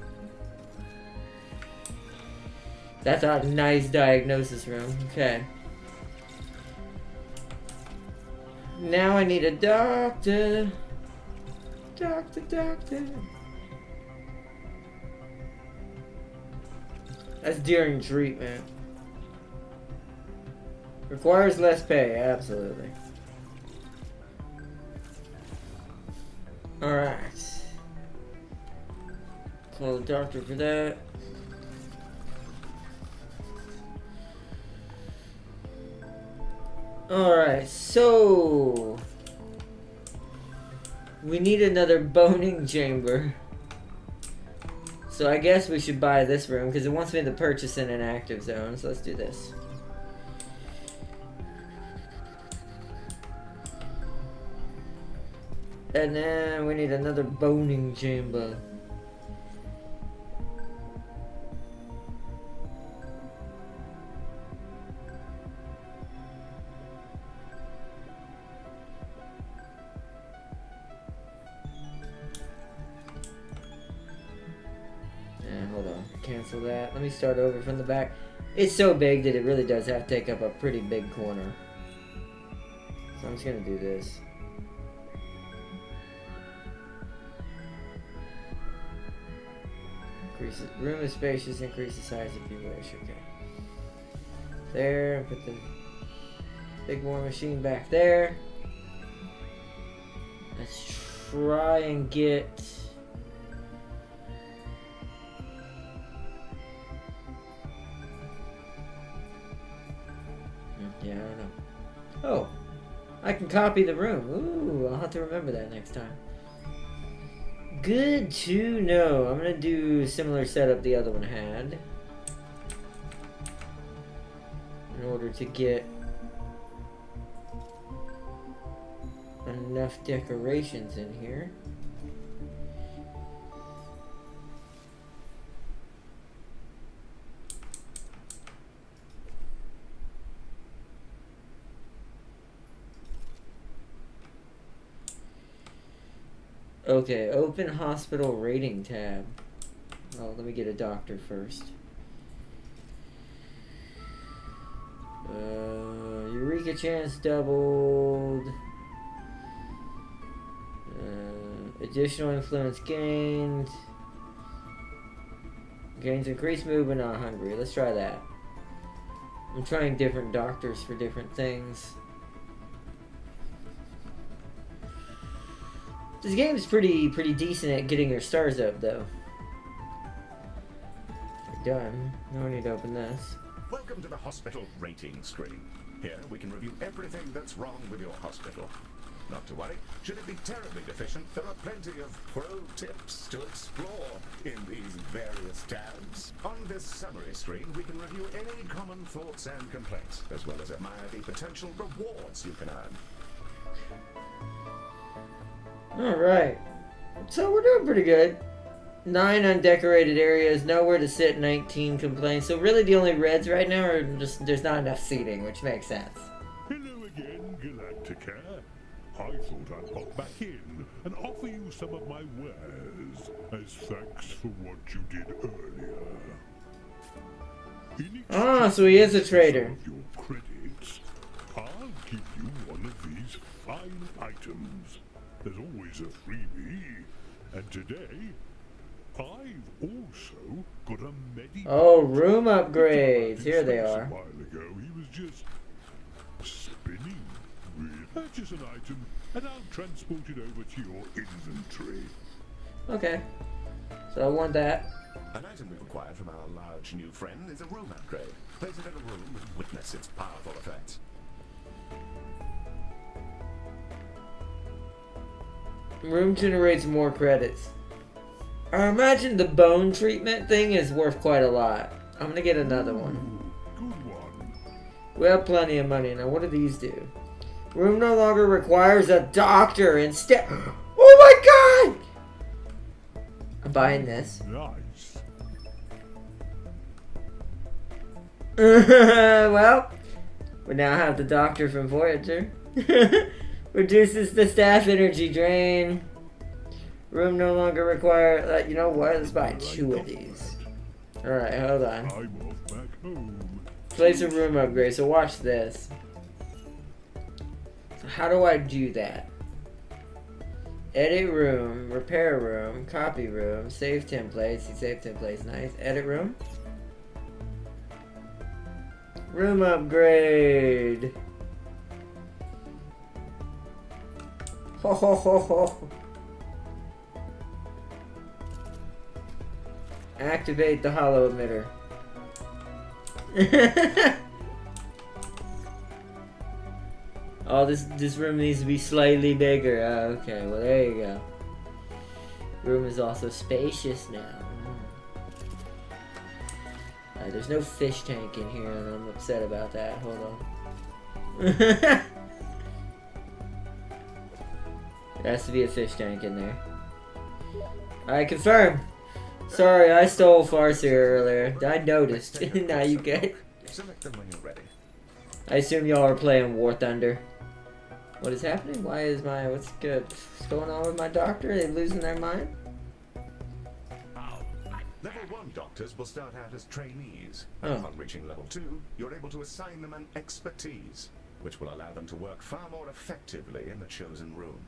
That's a nice diagnosis room. Okay. Now I need a doctor. Doctor. That's during treatment. Requires less pay, absolutely. Alright. Call the doctor for that. Alright, so we need another boning chamber. So I guess we should buy this room because it wants me to purchase in an active zone, so let's do this. And then we need another boning chamber. Hold on. Cancel that. Let me start over from the back. It's so big that it really does have to take up a pretty big corner. So I'm just gonna do this. Increase it. Room is spacious. Increase the size if you wish. Okay. There. Put the big war machine back there. Let's try and get. Yeah, I don't know. Oh, I can copy the room. Ooh, I'll have to remember that next time. Good to know. I'm gonna do similar setup the other one had. In order to get enough decorations in here. Okay, open hospital rating tab. Oh, let me get a doctor first. Eureka chance doubled. Additional influence gained. Gains increased movement on hungry. Let's try that. I'm trying different doctors for different things. This game's pretty decent at getting your stars up, though. We're done. Now we need to open this. Welcome to the hospital rating screen. Here we can review everything that's wrong with your hospital. Not to worry, should it be terribly deficient, there are plenty of pro tips to explore in these various tabs. On this summary screen, we can review any common thoughts and complaints, as well as admire the potential rewards you can earn. Alright. So we're doing pretty good. 9 undecorated areas, nowhere to sit, 19 complaints. So really the only reds right now are just there's not enough seating, which makes sense. Hello again, Galactica. I thought I'd pop back in and offer you some of my wares as thanks for what you did earlier. Ah, so he is a trader. Your credits, I'll give you one of these fine items. There's always a freebie, and today I've also got a medic. Oh, room upgrades. Here they are. A while ago, he was just spinning. We'll purchase an item, and I'll transport it over to your inventory. Okay. So I want that. An item we've acquired from our large new friend is a room upgrade. Place it in a room and witness its powerful effects. Room generates more credits. I imagine the bone treatment thing is worth quite a lot. I'm gonna get another one. Good one. We have plenty of money. Now what do these do? Room no longer requires a doctor. Instead... Oh my god! I'm buying this. Nice. Well, we now have the doctor from Voyager. Reduces the staff energy drain. Room no longer require. You know what? Let's buy 2 of these. Alright, hold on. I'm off back home. Place a room upgrade. So watch this. So how do I do that? Edit room, repair room, copy room, save templates. See, save templates, nice. Edit room. Room upgrade. Ho ho ho ho. Activate the hollow emitter. Oh, this room needs to be slightly bigger. Okay, well there you go. Room is also spacious now. There's no fish tank in here, and I'm upset about that. Hold on. There has to be a fish tank in there. I confirm. Sorry, I stole Farseer earlier. I noticed. Now you get. Select them when you're ready. I assume y'all are playing War Thunder. What is happening? Why is my... What's good? What's going on with my doctor? Are they losing their mind? Level 1 doctors will start out as trainees. Oh. Upon reaching level 2, you're able to assign them an expertise, which will allow them to work far more effectively in the chosen room.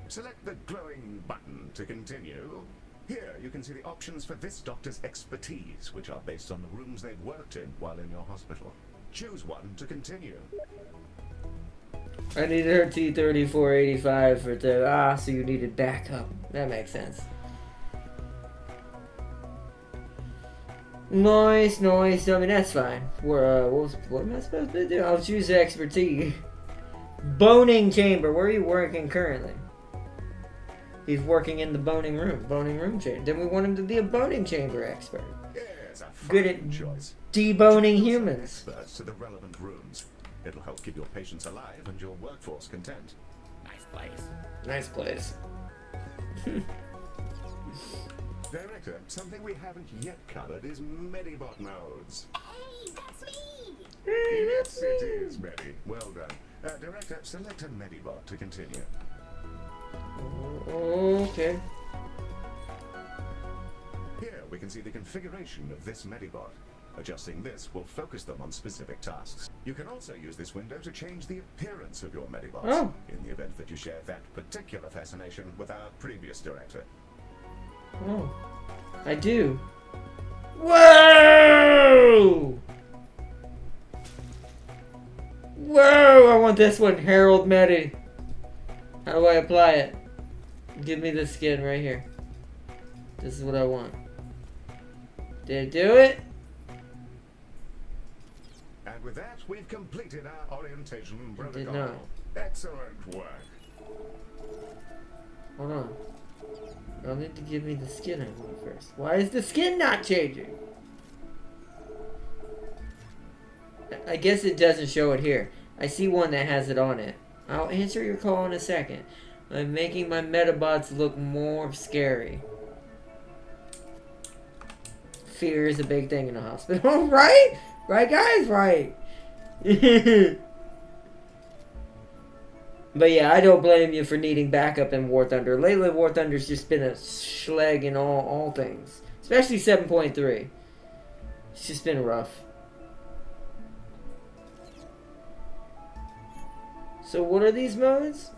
Select the glowing button to continue. Here you can see the options for this doctor's expertise, which are based on the rooms they've worked in while in your hospital. Choose one to continue. I needed her T-3485 for the... so you needed backup. That makes sense. Nice. I mean, that's fine. What am I supposed to do? I'll choose expertise. Boning chamber. Where are you working currently? He's working in the boning room chamber. Then we want him to be a boning chamber expert. Yes, a Good fine at choice. deboning Choose humans. experts to the relevant rooms. It'll help keep your patients alive and your workforce content. Nice place. Nice place. Director, something we haven't yet covered is Medibot modes. Hey, that's me! Yes, it is, Medi. Well done. Director, select a Medibot to continue. Okay. Here we can see the configuration of this Medibot. Adjusting this will focus them on specific tasks. You can also use this window to change the appearance of your Medibots, Oh. in the event that you share that particular fascination with our previous director. Oh. I do. Whoa! Whoa! I want this one, Harold Medi. How do I apply it? Give me the skin right here. This is what I want. Did it do it? And with that, we've completed our orientation It did protocol. not. Excellent work. Hold on. Y'all need to give me the skin I want first. Why is the skin not changing? I guess it doesn't show it here. I see one that has it on it. I'll answer your call in a second. I'm making my Metabots look more scary. Fear is a big thing in a hospital, right? Right, guys? Right. But yeah, I don't blame you for needing backup in War Thunder. Lately, War Thunder's just been a schleg in all things. Especially 7.3. It's just been rough. So what are these modes?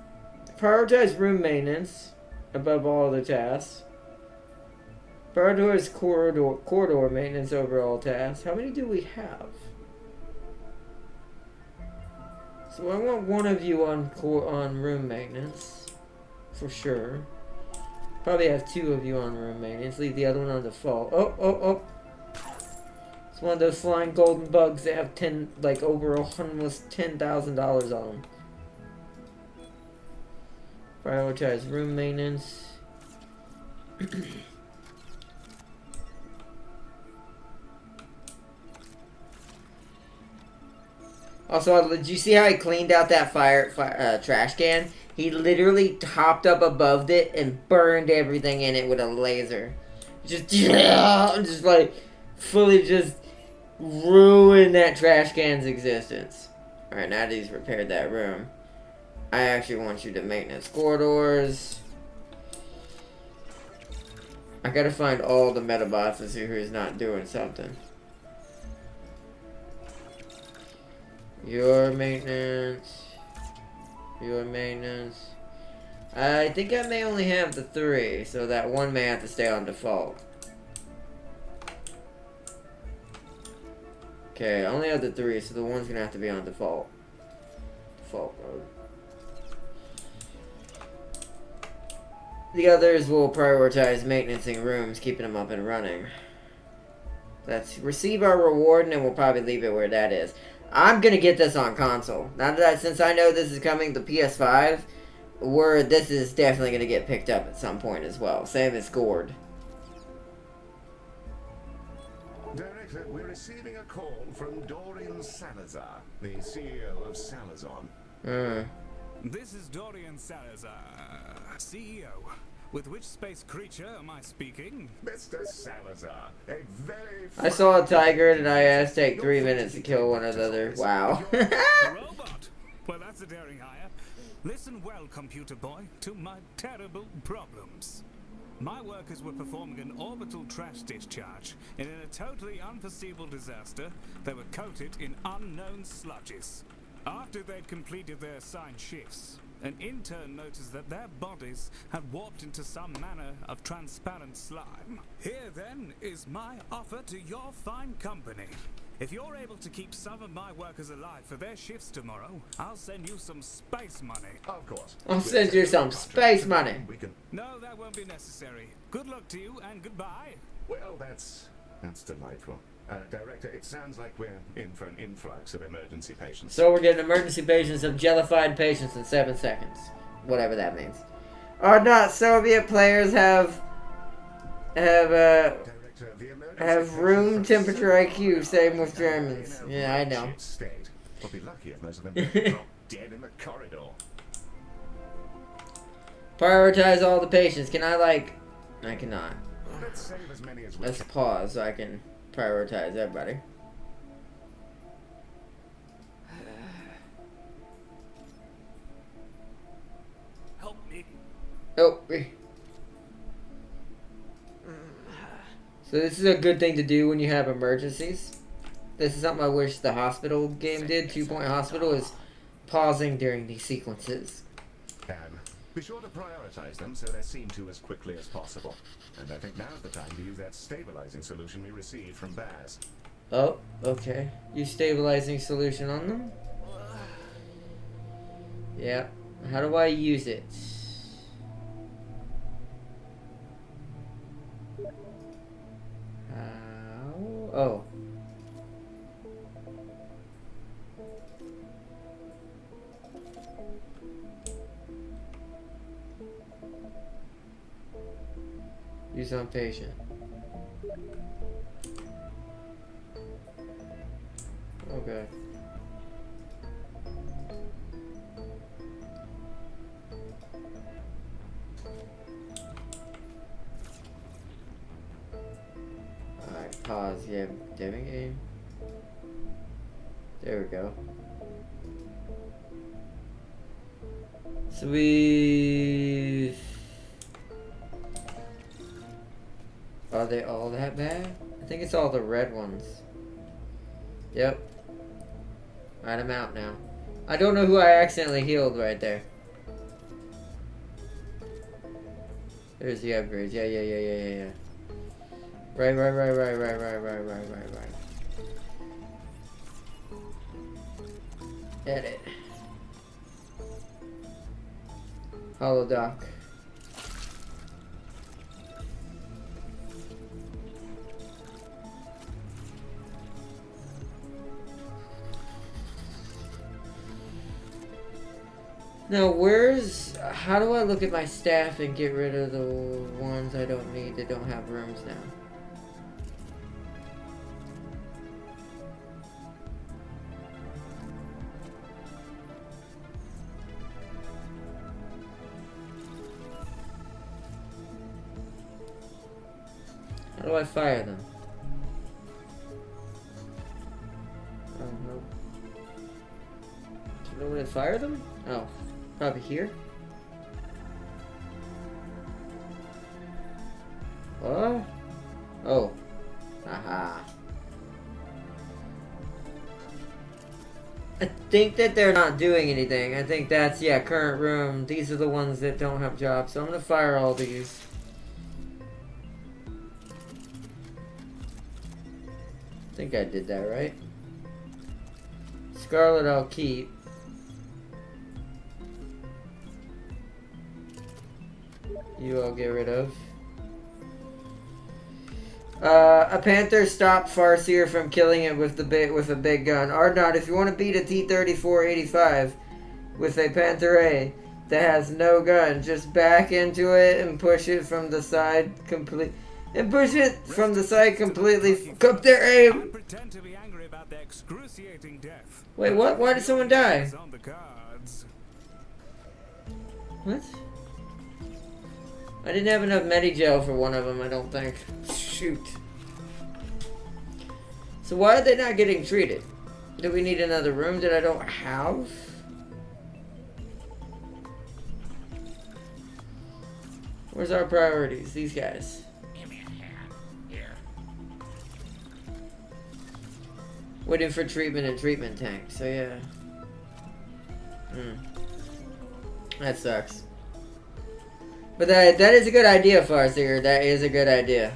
Prioritize room maintenance above all other tasks. Prioritize corridor maintenance over all tasks. How many do we have? So I want one of you on room maintenance, for sure. Probably have two of you on room maintenance. Leave the other one on default. Oh! It's one of those flying golden bugs that have almost $10,000 on them. Prioritize room maintenance. Also, did you see how he cleaned out that trash can? He literally hopped up above it and burned everything in it with a laser. Just like fully just ruined that trash can's existence. Alright, now that he's repaired that room, I actually want you to maintenance corridors. I gotta find all the Metabots and see who's not doing something. Your maintenance. Your maintenance. I think I may only have the 3, so that one may have to stay on default. Okay, I only have the 3, so the one's gonna have to be on default. Default mode. The others will prioritize maintenancing rooms, keeping them up and running. Let's receive our reward, and then we'll probably leave it where that is. I'm gonna get this on console. Now that since I know this is coming to PS5, this is definitely gonna get picked up at some point as well. Same as Gord. Director, we're receiving a call from Dorian Salazar, the CEO of Salazon. This is Dorian Salazar, CEO. With which space creature am I speaking? Mr. Salazar, a very I saw a tiger and I asked take 3 minutes to kill one another. Wow. A robot? Well, that's a daring hire. Listen well, computer boy, to my terrible problems. My workers were performing an orbital trash discharge, and in a totally unforeseeable disaster, they were coated in unknown sludges. After they'd completed their assigned shifts, an intern noticed that their bodies had warped into some manner of transparent slime. Here, then, is my offer to your fine company. If you're able to keep some of my workers alive for their shifts tomorrow, I'll send you some space money. Of course. I'll send you some space money. We can. No, that won't be necessary. Good luck to you, and goodbye. Well, that's delightful. Director, it sounds like we're in for an influx of emergency patients. So we're getting emergency patients of jellified patients in 7 seconds. Whatever that means. Are not Soviet players have Director, the emergency have room patients are temperature IQ, same with Germans. in a Yeah, I know. wretched state. We'll be lucky if most of them don't drop dead in the corridor. Prioritize all the patients. Can I like... I cannot. Let's save as many as we Let's can. pause so I can prioritize everybody. Help me. Oh. So this is a good thing to do when you have emergencies. This is something I wish the hospital game did. 2 Point Hospital is pausing during these sequences. And be sure to prioritize them so they're seen to as quickly as possible. And I think now's the time to use that stabilizing solution we received from Baz. Oh, okay. Use stabilizing solution on them? Yeah. How do I use it? How? Oh. Use on patient. Okay. Alright, pause. Yeah, dimming game. There we go. So we... Are they all that bad? I think it's all the red ones. Yep. Alright, I'm out now. I don't know who I accidentally healed right there. There's the upgrades. Yeah. Right. Edit. Holodoc. Now, how do I look at my staff and get rid of the ones I don't need that don't have rooms now? How do I fire them? Oh, no. Do you know where to fire them? Oh, probably here. What? Oh. Aha. I think that they're not doing anything. I think that's, yeah, current room. These are the ones that don't have jobs. So I'm going to fire all these. I think I did that right. Scarlet I'll keep. You I'll get rid of. A Panther stopped Farseer from killing it with a big gun. Ardnot, if you want to beat a T-34-85 with a Panther A that has no gun, just back into it and push it from the side completely. And push it from the side completely. Fuck up their aim. Pretend to be angry about their excruciating death. Wait, what? Why did someone die? On the cards. What? I didn't have enough Medigel for one of them, I don't think. Shoot. So why are they not getting treated? Do we need another room that I don't have? Where's our priorities? These guys. Give me a hand. Here. Waiting for treatment and treatment tank, so yeah. That sucks. But that is a good idea, Farseer. That is a good idea.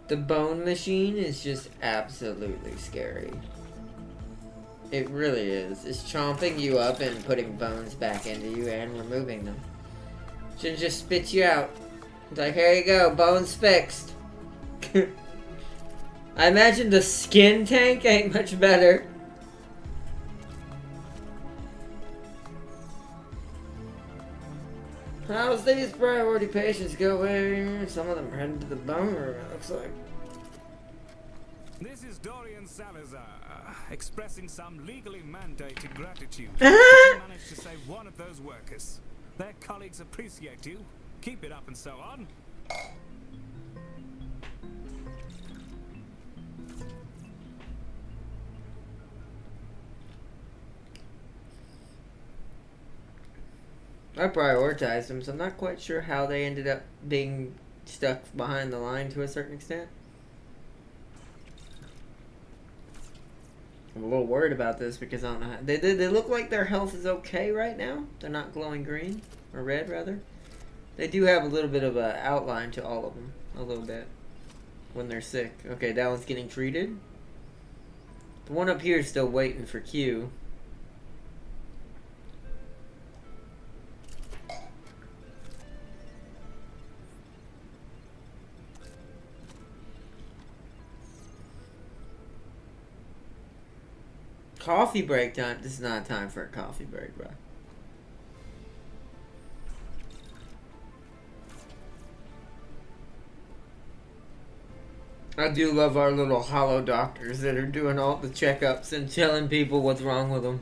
The bone machine is just absolutely scary. It really is. It's chomping you up and putting bones back into you and removing them. Should just spit you out. It's like, here you go, bones fixed. I imagine the skin tank ain't much better. How's these priority patients going? Some of them are heading to the bone room, it looks like. This is Dorian Salazar, expressing some legally mandated gratitude. Uh-huh. You managed to save one of those workers. Their colleagues appreciate you. Keep it up and so on. I prioritized them, so I'm not quite sure how they ended up being stuck behind the line to a certain extent. I'm a little worried about this because I don't know how... They look like their health is okay right now. They're not glowing green, or red rather. They do have a little bit of an outline to all of them, a little bit, when they're sick. Okay, that one's getting treated. The one up here is still waiting for Q. Coffee break time. This is not time for a coffee break, bro. I do love our little hollow doctors that are doing all the checkups and telling people what's wrong with them.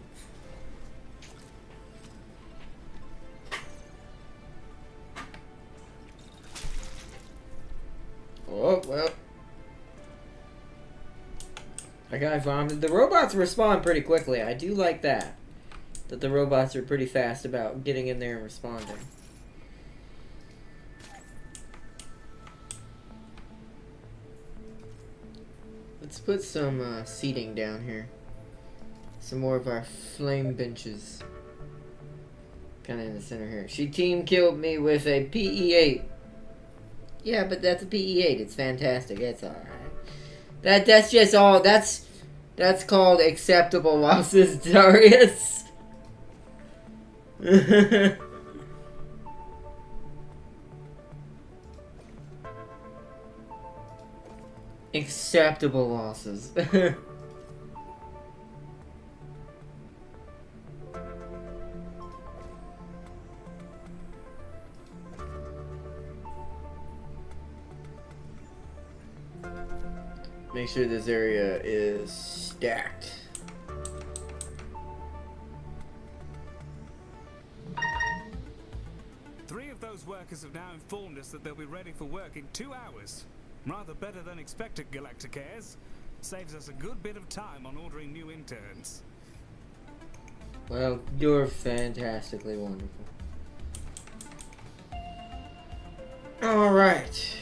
Oh, well. That guy vomited. The robots respond pretty quickly. I do like that. That the robots are pretty fast about getting in there and responding. Let's put some seating down here. Some more of our flame benches. Kind of in the center here. She team killed me with a PE-8. Yeah, but that's a PE-8. It's fantastic. It's alright. That's just all. That's called acceptable losses, Darius. Acceptable losses. Make sure this area is stacked. Three of those workers have now informed us that they'll be ready for work in 2 hours. Rather better than expected, Galacticares. Saves us a good bit of time on ordering new interns. Well, you're fantastically wonderful. Alright.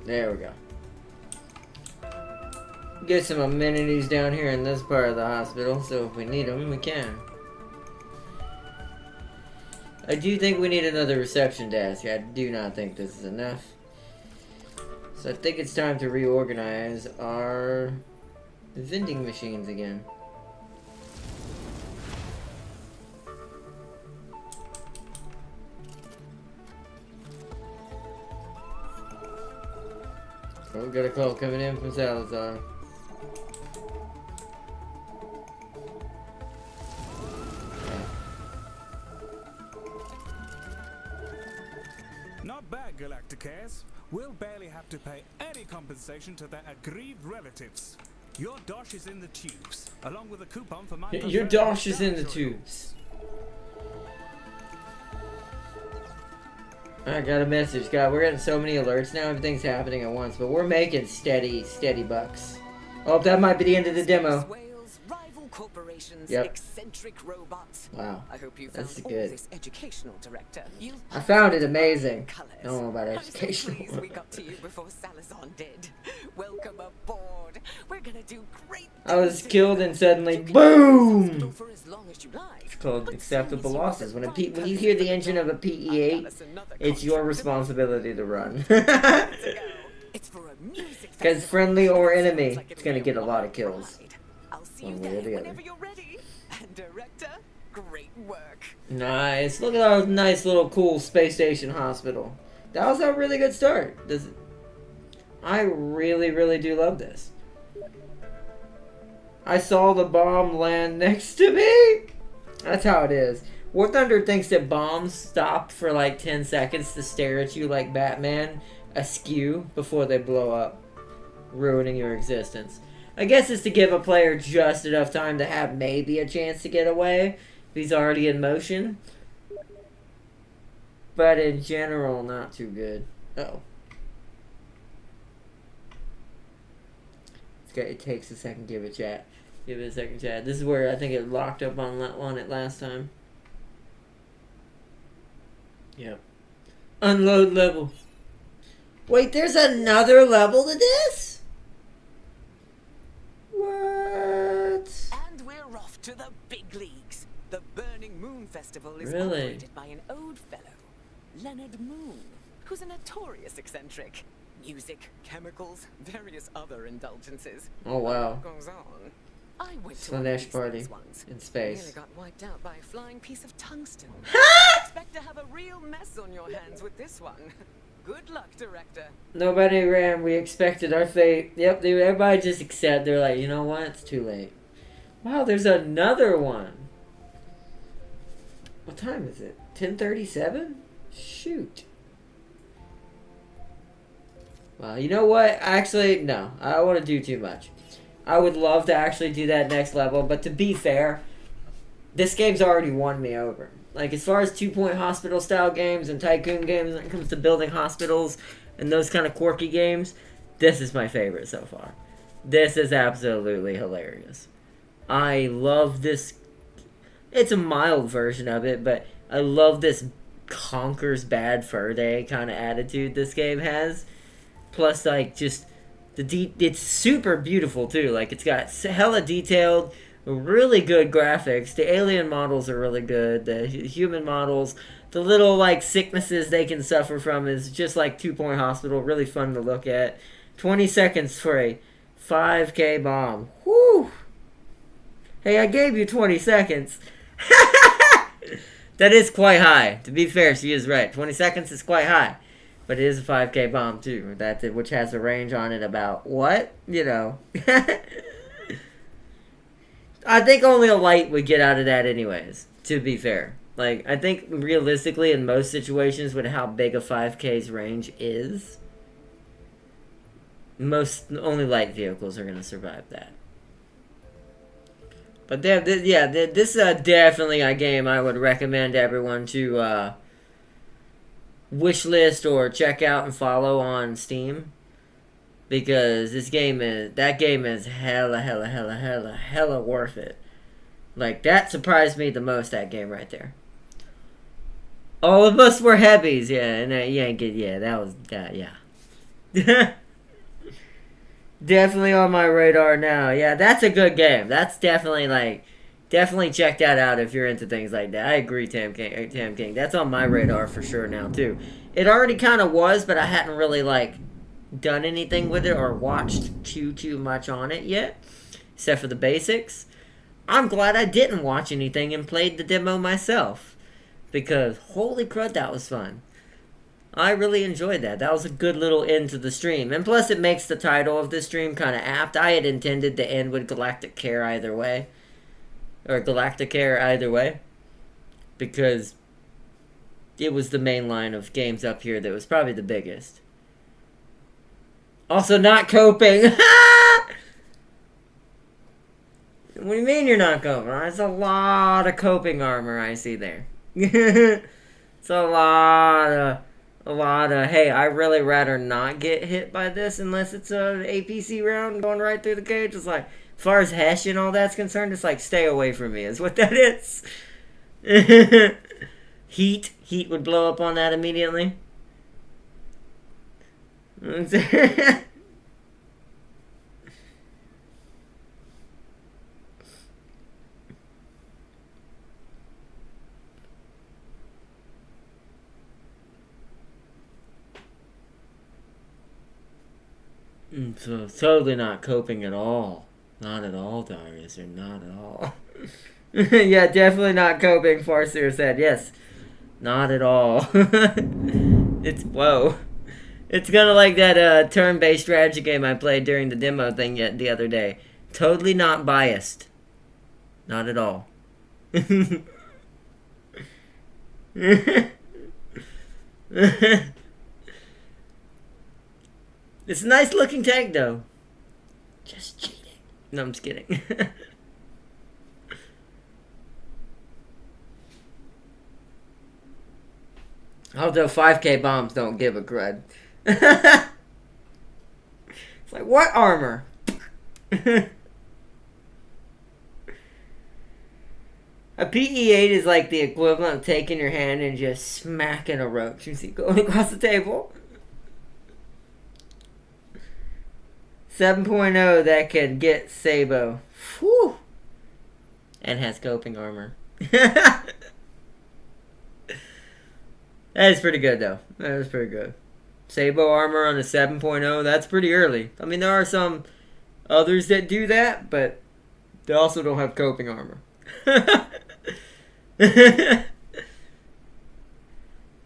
There we go. Get some amenities down here in this part of the hospital, so if we need them, we can. I do think we need another reception desk. I do not think this is enough. So I think it's time to reorganize our vending machines again. Oh, we got a call coming in from Salazar. Not bad, Galacticares. we'll barely have to pay any compensation to their aggrieved relatives. Your dosh is in the tubes, along with a coupon for my Your preferred dosh is in the laboratory. tubes. I got a message. God, we're getting so many alerts now. Everything's happening at once, but we're making steady bucks. Oh, that might be the end of the demo. Whales, rival corporations, Yep. eccentric robots. Wow. I hope you found That's all good. this educational, Director. You've I found it amazing. colours. I don't know about I'm so educational. pleased we got to you before Salazar did. Welcome aboard. We're gonna do great. I was things killed together. and suddenly, You can stay in boom! hospital for as long as you like. It's called But acceptable soon as you losses. When find when you hear the country engine of a I've PE8, got us another it's your contract. responsibility to run. To go. It's for a music Because festival. friendly or It sounds enemy, like it's it'll gonna be get a lot of wild kills. ride. I'll see you One way or there the other. whenever you're ready. And Director, great work. Nice. Look at our nice little cool space station hospital. That was a really good start. I really do love this. I saw the bomb land next to me. That's how it is. War Thunder thinks that bombs stop for like 10 seconds to stare at you like Batman askew before they blow up, ruining your existence. I guess it's to give a player just enough time to have maybe a chance to get away if he's already in motion. But in general, not too good. Uh-oh. It takes a second. Give it chat. Give it a second, chat. This is where I think it locked up on it last time. Yep. Unload level. Wait, there's another level to this? What? And we're off to the big leagues. The Burning Moon Festival is Really? operated by an old fellow, Leonard Moon, who's a notorious eccentric. Music, chemicals, various other indulgences. Oh, wow. What goes on? I went to one of Slanesh these party things once. in Nearly space. got wiped out by a flying piece of tungsten. Expect to have a real mess on your hands with this one. Good luck, Director. Nobody ran. We expected our fate. Yep, everybody just accept. They're like, you know what? It's too late. Wow, there's another one. What time is it? 10:37? Shoot. Well, you know what? Actually, no. I don't want to do too much. I would love to actually do that next level, but to be fair, this game's already won me over. Like, as far as 2-point hospital style games and tycoon games when it comes to building hospitals and those kind of quirky games, this is my favorite so far. This is absolutely hilarious. I love this. It's a mild version of it, but I love this conquers bad fur day kind of attitude this game has. Plus, like, just it's super beautiful too. Like, it's got hella detailed, really good graphics. The alien models are really good. The human models, the little like sicknesses they can suffer from is just like 2-point hospital. Really fun to look at. 20 seconds for a 5K bomb. Whew. Hey, I gave you 20 seconds. That is quite high. To be fair, she is right. 20 seconds is quite high. But it is a 5K bomb, too. Which has a range on it about what? You know. I think only a light would get out of that anyways, to be fair. Like, I think realistically, in most situations with how big a 5K's range is, only light vehicles are going to survive that. But this is definitely a game I would recommend everyone to wishlist or check out and follow on Steam, because that game is hella worth it. Like, that surprised me the most, that game right there. All of us were heavies, yeah, and yeah. Definitely on my radar now. Yeah, that's a good game. That's definitely check that out if you're into things like that. I agree, Tam King. That's on my radar for sure now too. It already kind of was, but I hadn't really done anything with it or watched too much on it yet, except for the basics. I'm glad I didn't watch anything and played the demo myself, because holy crud, that was fun. I really enjoyed that. That was a good little end to the stream. And plus, it makes the title of the stream kind of apt. I had intended to end with Galactic Care either way. Or Galacticare either way. Because it was the main line of games up here that was probably the biggest. Also not coping. What do you mean you're not coping? There's a lot of coping armor I see there. It's a lot of, hey, I really rather not get hit by this unless it's an APC round going right through the cage. It's like, as far as Hesh and all that's concerned, it's like, stay away from me is what that is. Heat would blow up on that immediately. So totally not coping at all. Not at all, Darius, or not at all. Yeah, definitely not coping, Farseer said. Yes, not at all. It's, whoa. It's kind of like that turn-based strategy game I played during the demo thing the other day. Totally not biased. Not at all. It's a nice looking tank though. Just cheating. No, I'm just kidding. Although 5k bombs don't give a crud. It's like, what armor? A PE-8 is like the equivalent of taking your hand and just smacking a roach you see going across the table. 7.0 that can get Sabo. Whew. And has coping armor. That is pretty good though. That is pretty good. Sabo armor on a 7.0, that's pretty early. I mean, there are some others that do that, but they also don't have coping armor.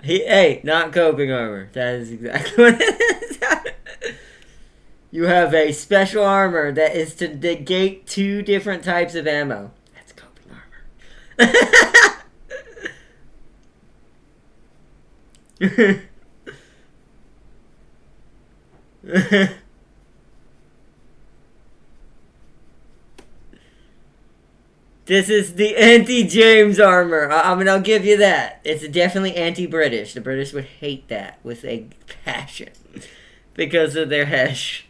Hey, not coping armor. That is exactly what it is. You have a special armor that is to negate 2 different types of ammo. That's coping armor. This is the anti-James armor. I mean, I'll give you that. It's definitely anti-British. The British would hate that with a passion because of their Hesh.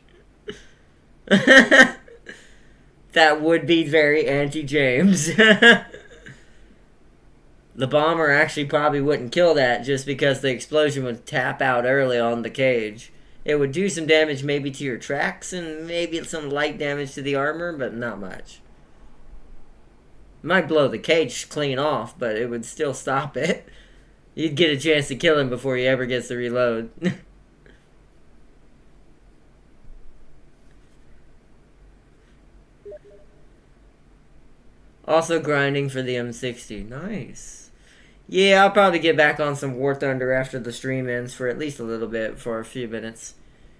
That would be very anti-James. The bomber actually probably wouldn't kill that just because the explosion would tap out early on the cage. It would do some damage maybe to your tracks and maybe some light damage to the armor, but not much. It might blow the cage clean off, but it would still stop it. You'd get a chance to kill him before he ever gets to reload. Also grinding for the M60. Nice. Yeah, I'll probably get back on some War Thunder after the stream ends for at least a little bit, for a few minutes.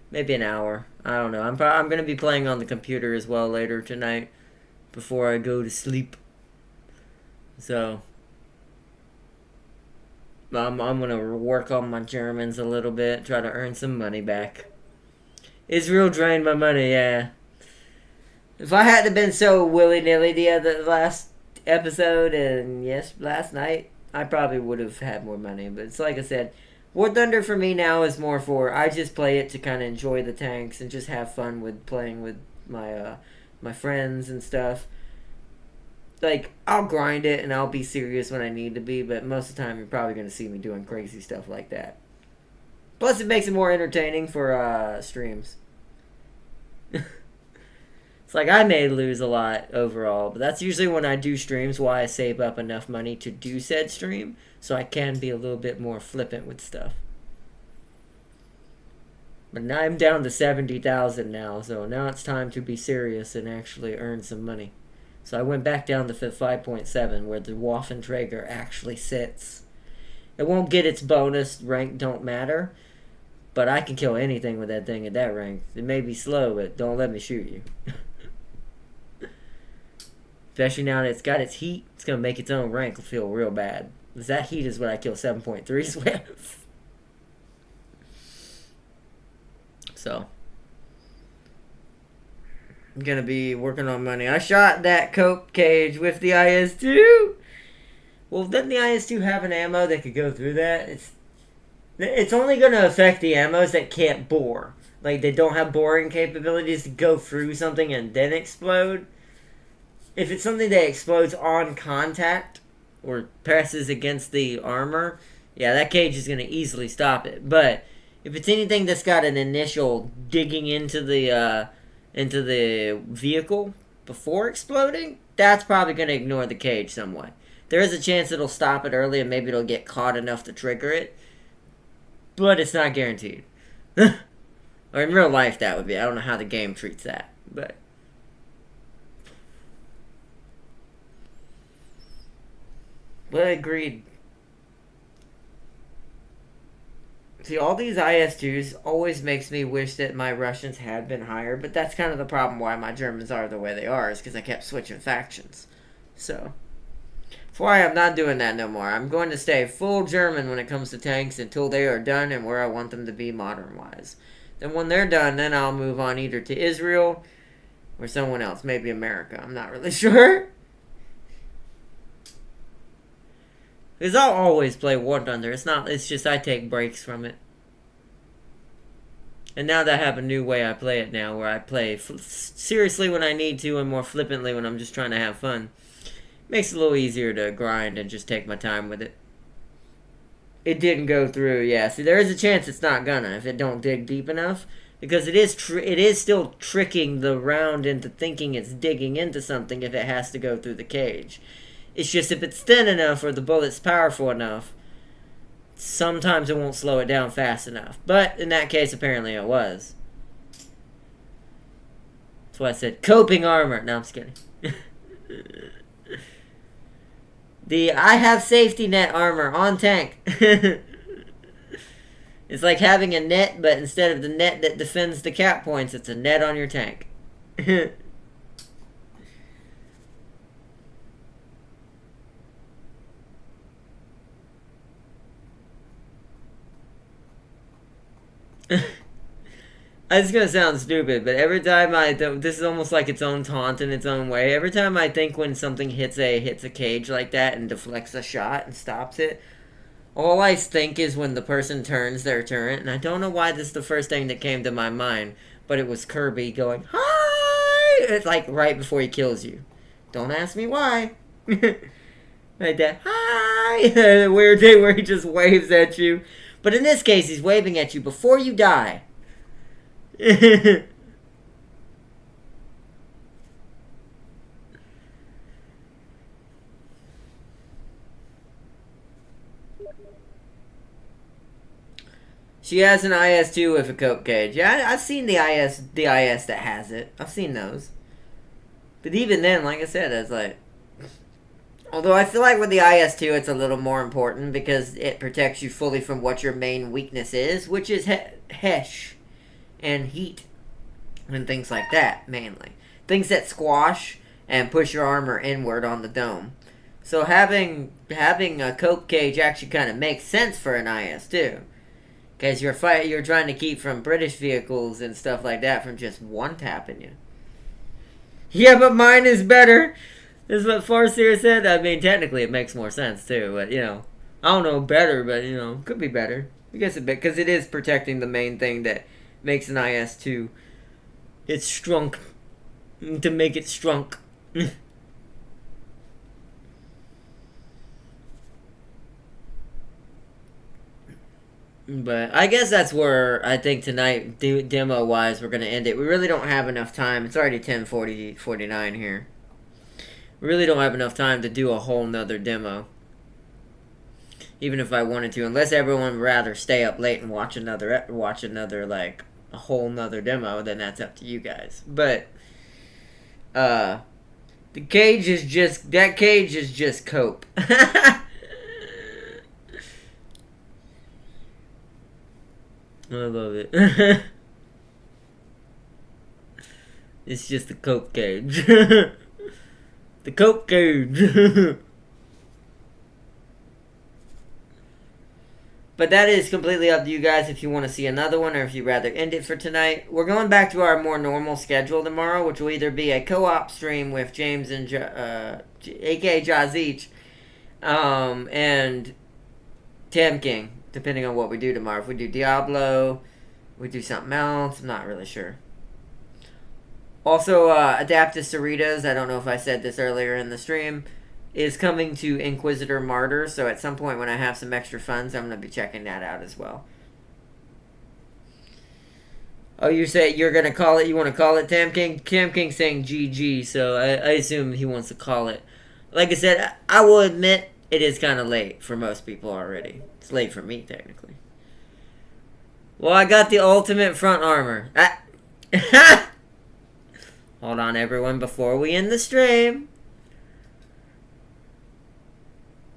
Maybe an hour. I don't know. I'm going to be playing on the computer as well later tonight before I go to sleep. So, I'm going to work on my Germans a little bit, try to earn some money back. Israel drained my money, yeah. If I hadn't been so willy-nilly the last episode, and yes, last night, I probably would have had more money. But it's like I said, War Thunder for me now is more for, I just play it to kind of enjoy the tanks and just have fun with playing with my my friends and stuff. Like, I'll grind it and I'll be serious when I need to be, but most of the time you're probably going to see me doing crazy stuff like that. Plus it makes it more entertaining for streams. It's like I may lose a lot overall, but that's usually when I do streams why I save up enough money to do said stream, so I can be a little bit more flippant with stuff. But now I'm down to 70,000 now, so now it's time to be serious and actually earn some money. So I went back down to 5.7, where the Waffenträger actually sits. It won't get its bonus, rank don't matter, but I can kill anything with that thing at that rank. It may be slow, but don't let me shoot you. Especially now that it's got its heat, it's going to make its own rank feel real bad. Because that heat is what I kill 7.3s with. So, I'm gonna be working on money. I shot that cope cage with the IS-2. Well, doesn't the IS-2 have an ammo that could go through that? It's only gonna affect the ammos that can't bore. Like, they don't have boring capabilities to go through something and then explode. If it's something that explodes on contact or presses against the armor, yeah, that cage is going to easily stop it. But if it's anything that's got an initial digging into the vehicle before exploding, that's probably going to ignore the cage somewhat. There is a chance it'll stop it early and maybe it'll get caught enough to trigger it. But it's not guaranteed. Or in real life, that would be. I don't know how the game treats that. But agreed. See, all these IS-2s always makes me wish that my Russians had been higher, but that's kind of the problem why my Germans are the way they are, is because I kept switching factions. So, that's why I'm not doing that no more. I'm going to stay full German when it comes to tanks until they are done and where I want them to be modern-wise. Then when they're done, then I'll move on either to Israel or someone else, maybe America. I'm not really sure. Because I'll always play War Thunder. It's just I take breaks from it. And now that I have a new way I play it now, where I play seriously when I need to and more flippantly when I'm just trying to have fun. Makes it a little easier to grind and just take my time with it. It didn't go through, yeah. See, there is a chance it's not gonna if it don't dig deep enough. Because it is still tricking the round into thinking it's digging into something if it has to go through the cage. It's just if it's thin enough or the bullet's powerful enough, sometimes it won't slow it down fast enough. But in that case, apparently it was. That's why I said coping armor. No, I'm just kidding. I have safety net armor on tank. It's like having a net, but instead of the net that defends the cap points, it's a net on your tank. It's gonna sound stupid, but every time this is almost like its own taunt in its own way. Every time I think when something hits a cage like that and deflects a shot and stops it, all I think is when the person turns their turret, and I don't know why this is the first thing that came to my mind, but it was Kirby going, "Hi!" It's like right before he kills you. Don't ask me why. Like that, "Hi!" The weird thing where he just waves at you. But in this case, he's waving at you before you die. She has an IS-2 with a cope cage. Yeah, I've seen the IS that has it. I've seen those. But even then, like I said, it's like... Although I feel like with the IS-2, it's a little more important because it protects you fully from what your main weakness is, which is HESH and heat and things like that, mainly. Things that squash and push your armor inward on the dome. So having a cope cage actually kind of makes sense for an IS-2. Because you're trying to keep from British vehicles and stuff like that from just one-tapping you. Yeah, but mine is better. This is what Farseer said. I mean, technically it makes more sense too, but I don't know better, but could be better. I guess because it is protecting the main thing that makes an IS-2. It's strunk. To make it strunk. But I guess that's where I think tonight, demo-wise, we're going to end it. We really don't have enough time. It's already 10:49 here. We really don't have enough time to do a whole nother demo. Even if I wanted to. Unless everyone would rather stay up late and watch another like, a whole nother demo, then that's up to you guys. But, that cage is just cope. I love it. It's just the cope cage. The cope cage. But that is completely up to you guys if you want to see another one or if you'd rather end it for tonight. We're going back to our more normal schedule tomorrow, which will either be a co-op stream with James and aka Jazeech, and Tam King, depending on what we do tomorrow. If we do Diablo, we do something else, I'm not really sure. Also, Adaptus Cerritos, I don't know if I said this earlier in the stream, is coming to Inquisitor Martyr, so at some point when I have some extra funds, I'm going to be checking that out as well. Oh, you say you're going to call it, you want to call it Tam King? Tam King's saying GG, so I assume he wants to call it. Like I said, I will admit it is kind of late for most people already. It's late for me, technically. Well, I got the ultimate front armor. Hold on, everyone, before we end the stream.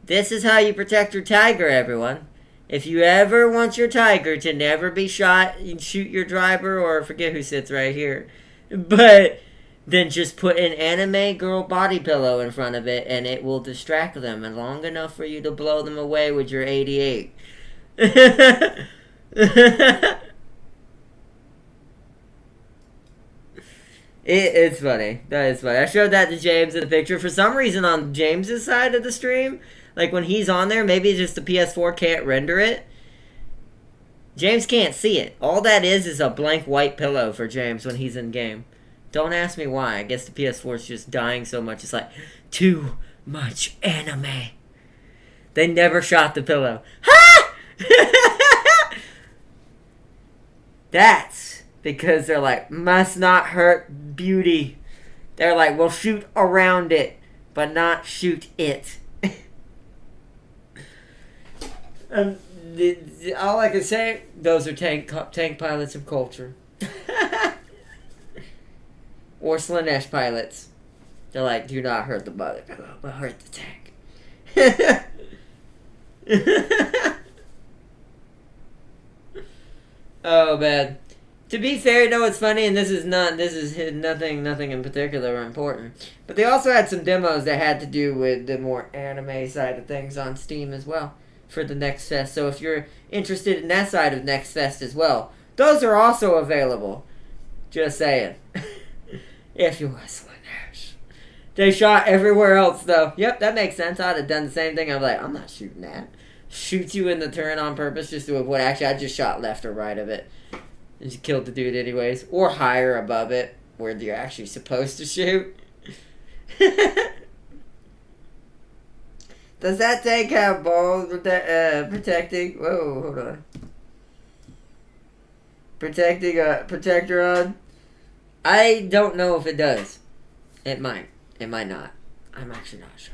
This is how you protect your tiger, everyone. If you ever want your tiger to never be shot, you shoot your driver, or I forget who sits right here. But then just put an anime girl body pillow in front of it, and it will distract them and long enough for you to blow them away with your 88. It's funny. That is funny. I showed that to James in the picture. For some reason, on James's side of the stream, like when he's on there, maybe just the PS4 can't render it. James can't see it. All that is a blank white pillow for James when he's in game. Don't ask me why. I guess the PS4 is just dying so much. It's like, too much anime. They never shot the pillow. Ha! That's because they're like, must not hurt beauty. They're like, we'll shoot around it, but not shoot it. All I can say, those are tank pilots of culture. Or Slanesh pilots. They're like, do not hurt the mother pillow, but hurt the tank. Oh, man. To be fair, no, it's funny, and this is nothing in particular important. But they also had some demos that had to do with the more anime side of things on Steam as well for the Next Fest. So if you're interested in that side of Next Fest as well, those are also available. Just saying. If you want Slanesh. They shot everywhere else, though. Yep, that makes sense. I'd have done the same thing. I'm like, I'm not shooting that. Shoot you in the turn on purpose just to avoid. Actually, I just shot left or right of it. And you killed the dude anyways. Or higher above it, where you're actually supposed to shoot. Does that tank have balls protecting? Whoa, hold on. Protecting a protector on? I don't know if it does. It might. It might not. I'm actually not sure.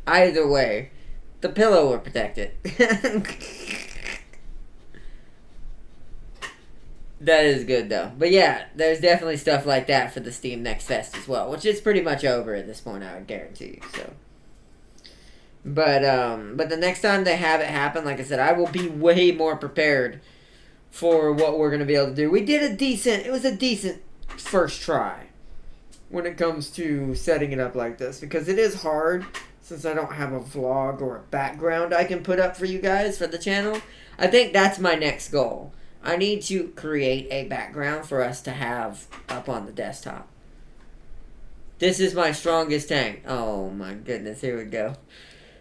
Either way, the pillow will protect it. That is good, though. But yeah, there's definitely stuff like that for the Steam Next Fest as well, which is pretty much over at this point, I would guarantee you. So, but the next time they have it happen, like I said, I will be way more prepared for what we're going to be able to do. It was a decent first try when it comes to setting it up like this, because it is hard since I don't have a vlog or a background I can put up for you guys for the channel. I think that's my next goal. I need to create a background for us to have up on the desktop. This is my strongest tank. Oh my goodness, here we go.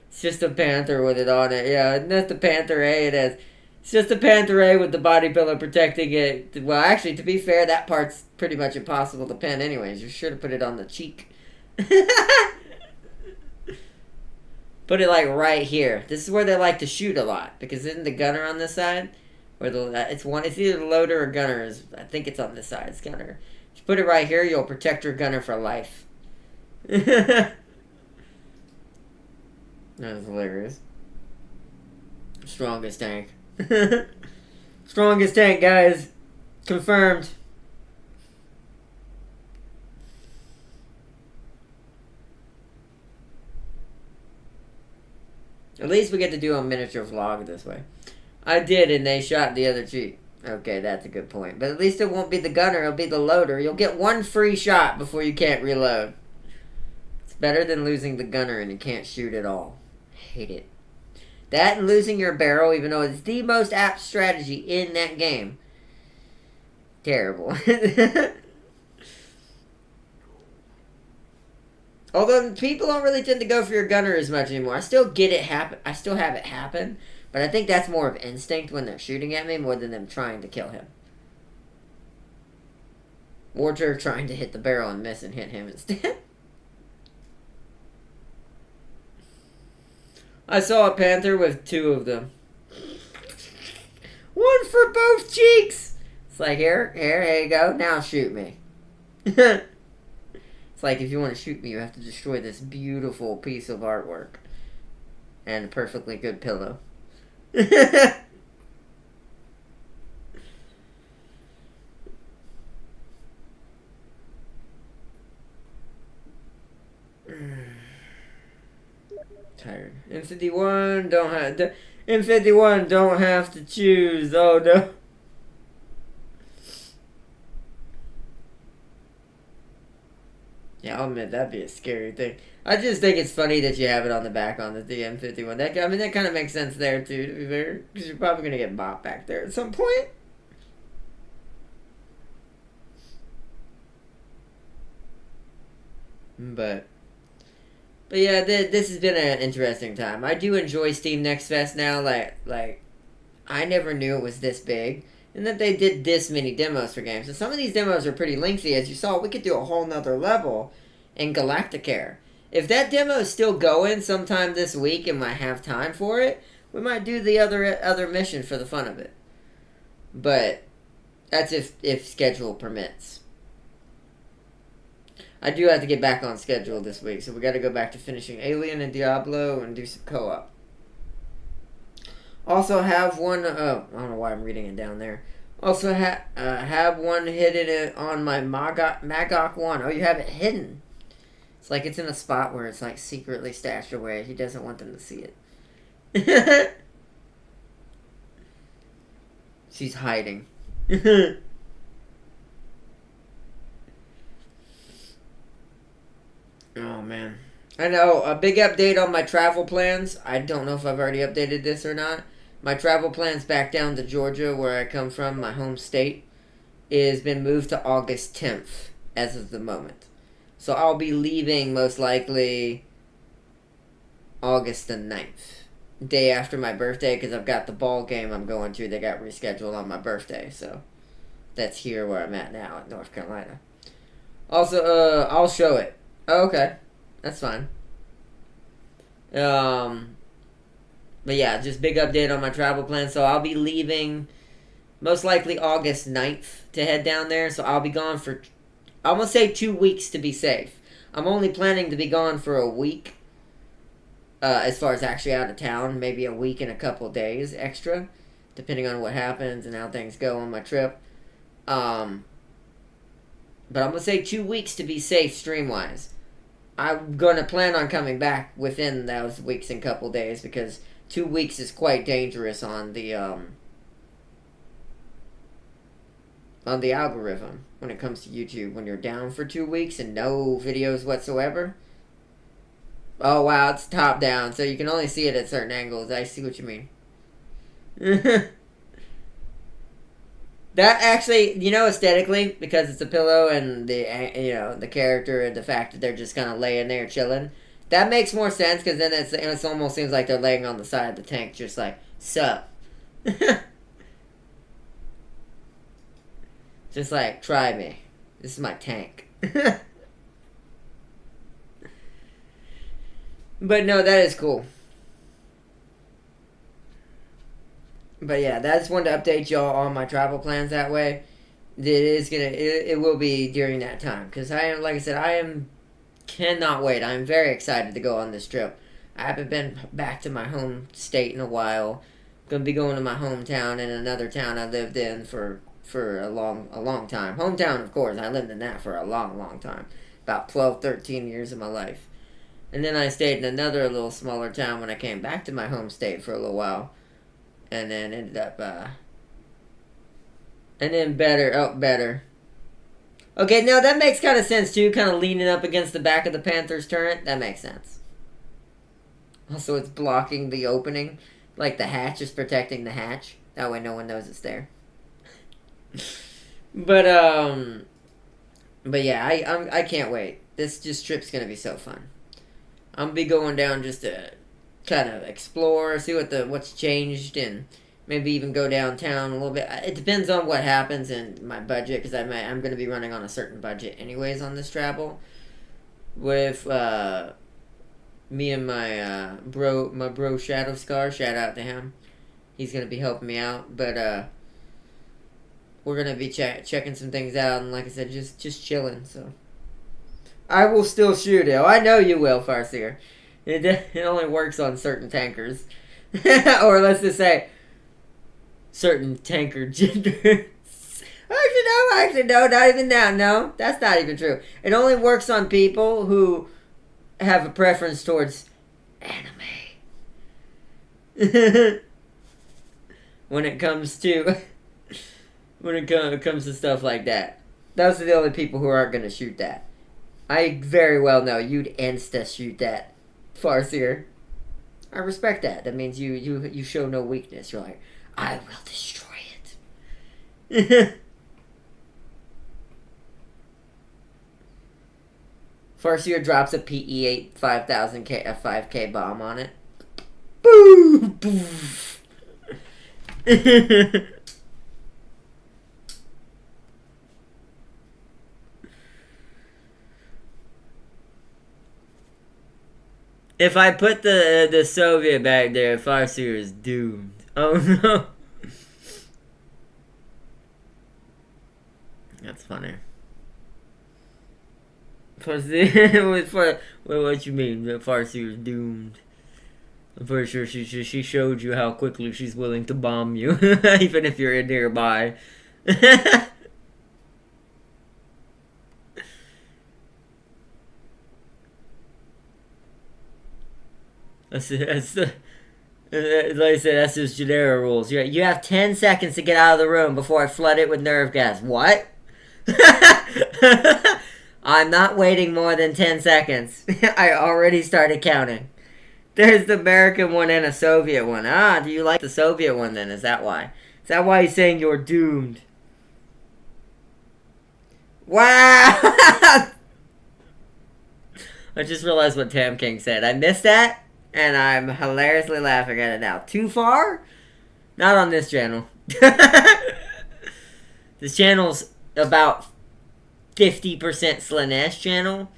It's just a Panther with it on it. Yeah, and that's the Panther A it is. It's just a Panther A with the body pillow protecting it. Well, actually, to be fair, that part's pretty much impossible to pin anyways. You should have put it on the cheek. Put it like right here. This is where they like to shoot a lot, because isn't the gunner on this side? Or it's either the loader or gunner. I think it's on this side. It's gunner. If you put it right here, you'll protect your gunner for life. That was hilarious. Strongest tank. Strongest tank, guys. Confirmed. At least we get to do a miniature vlog this way. I did, and they shot the other cheek. Okay, that's a good point. But at least it won't be the gunner, it'll be the loader. You'll get one free shot before you can't reload. It's better than losing the gunner and you can't shoot at all. Hate it. That and losing your barrel, even though it's the most apt strategy in that game. Terrible. Although people don't really tend to go for your gunner as much anymore. I still get it happen. I still have it happen. But I think that's more of instinct when they're shooting at me more than them trying to kill him. Or they're trying to hit the barrel and miss and hit him instead. I saw a panther with 2 of them. One for both cheeks! It's like, here you go. Now shoot me. It's like, if you want to shoot me, you have to destroy this beautiful piece of artwork. And a perfectly good pillow. Tired. M51 don't have to choose. Oh no. Yeah, I'll admit that'd be a scary thing. I just think it's funny that you have it on the back on the M51. That kind of makes sense there too, to be fair, because you're probably gonna get bought back there at some point. But yeah, this has been an interesting time. I do enjoy Steam Next Fest now. Like I never knew it was this big, and that they did this many demos for games. And some of these demos are pretty lengthy, as you saw. We could do a whole nother level in Galacticare. If that demo is still going sometime this week and might have time for it, we might do the other mission for the fun of it. But that's if schedule permits. I do have to get back on schedule this week, so we got to go back to finishing Alien and Diablo and do some co-op. Also have one, I don't know why I'm reading it down there. Also have one hidden on my Magok 1. Oh, you have it hidden. It's like it's in a spot where it's like secretly stashed away. He doesn't want them to see it. She's hiding. Oh, man. I know, a big update on my travel plans. I don't know if I've already updated this or not. My travel plans back down to Georgia, where I come from, my home state, is been moved to August 10th as of the moment. So I'll be leaving most likely August the 9th. Day after my birthday, because I've got the ball game I'm going to that got rescheduled on my birthday. So that's here where I'm at now in North Carolina. Also, I'll show it. Oh, okay. That's fine. But yeah, just big update on my travel plan. So I'll be leaving most likely August 9th to head down there. So I'll be gone for, I'm going to say 2 weeks to be safe. I'm only planning to be gone for a week. As far as actually out of town. Maybe a week and a couple days extra. Depending on what happens and how things go on my trip. But I'm going to say 2 weeks to be safe stream-wise. I'm going to plan on coming back within those weeks and couple days, because 2 weeks is quite dangerous on the algorithm when it comes to YouTube. When you're down for 2 weeks and no videos whatsoever. Oh wow, it's top down, so you can only see it at certain angles. I see what you mean. That actually, you know, aesthetically, because it's a pillow and the character and the fact that they're just kind of laying there chilling, that makes more sense, because then it almost seems like they're laying on the side of the tank, just like, sup. Just like, try me. This is my tank. But no, that is cool. But yeah, that's one to update y'all on my travel plans that way. It will be during that time. Because like I said, cannot wait. I'm very excited to go on this trip. I haven't been back to my home state in a while. Gonna be going to my hometown and another town I lived in for a long time. Hometown, of course. I lived in that for a long time. About 12, 13 years of my life. And then I stayed in another little smaller town when I came back to my home state for a little while. And then ended up, and then better. Okay, now that makes kind of sense too, kind of leaning up against the back of the Panthers turret. That makes sense. Also, it's blocking the opening. Like the hatch is protecting the hatch. That way no one knows it's there. But yeah, I can't wait. This trip's gonna be so fun. I'm gonna be going down just to kind of explore, see what's changed, and maybe even go downtown a little bit. It depends on what happens in my budget, because I'm gonna be running on a certain budget anyways on this travel. With me and my bro Shadow Scar, shout out to him. He's gonna be helping me out, but we're gonna be checking some things out, and like I said, just chilling. So I will still shoot it. I know you will, Farseer. It only works on certain tankers, or let's just say certain tanker genders. Actually, no, not even that. No, that's not even true. It only works on people who have a preference towards anime. When it comes to stuff like that, those are the only people who aren't gonna shoot that. I very well know you'd insta shoot that, Farseer. I respect that. That means you show no weakness. You're like, I will destroy it. Farseer drops a PE-8 5000K, a 5K bomb on it. Boom! Poof. If I put the Soviet back there, Farseer is doomed. Oh no. That's funny. Farseer, what you mean? Farseer is doomed. I'm pretty sure she showed you how quickly she's willing to bomb you, even if you're nearby. Like I said, that's just Genera rules. You have 10 seconds to get out of the room before I flood it with nerve gas. What? I'm not waiting more than 10 seconds. I already started counting. There's the American one and a Soviet one. Ah, do you like the Soviet one then? Is that why? Is that why he's saying you're doomed? Wow! I just realized what Tam King said. I missed that, and I'm hilariously laughing at it now. Too far? Not on this channel. This channel's about 50% Slaanesh channel.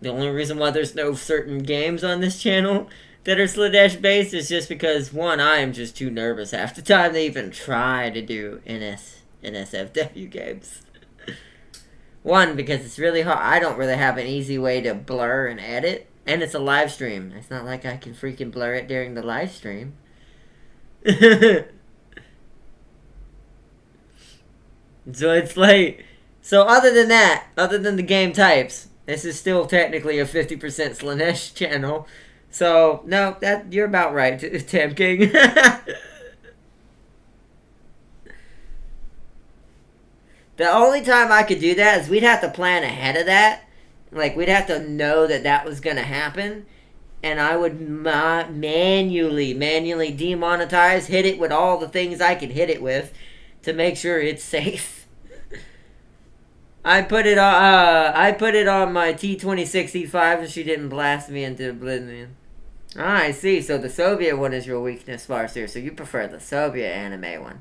The only reason why there's no certain games on this channel that are Slaanesh based is just because, one, I am just too nervous half the time to even try to do NSFW games. One, because it's really hard. I don't really have an easy way to blur and edit. And it's a live stream. It's not like I can freaking blur it during the live stream. So it's like... So other than that, other than the game types, this is still technically a 50% Slaanesh channel. So, no, you're about right, Tam King. The only time I could do that is we'd have to plan ahead of that. Like, we'd have to know that was going to happen. And I would manually demonetize, hit it with all the things I could hit it with to make sure it's safe. I put it on my T-2060-5 and she didn't blast me into oblivion. Ah, I see. So the Soviet one is your weakness, Farseer. So you prefer the Soviet anime one.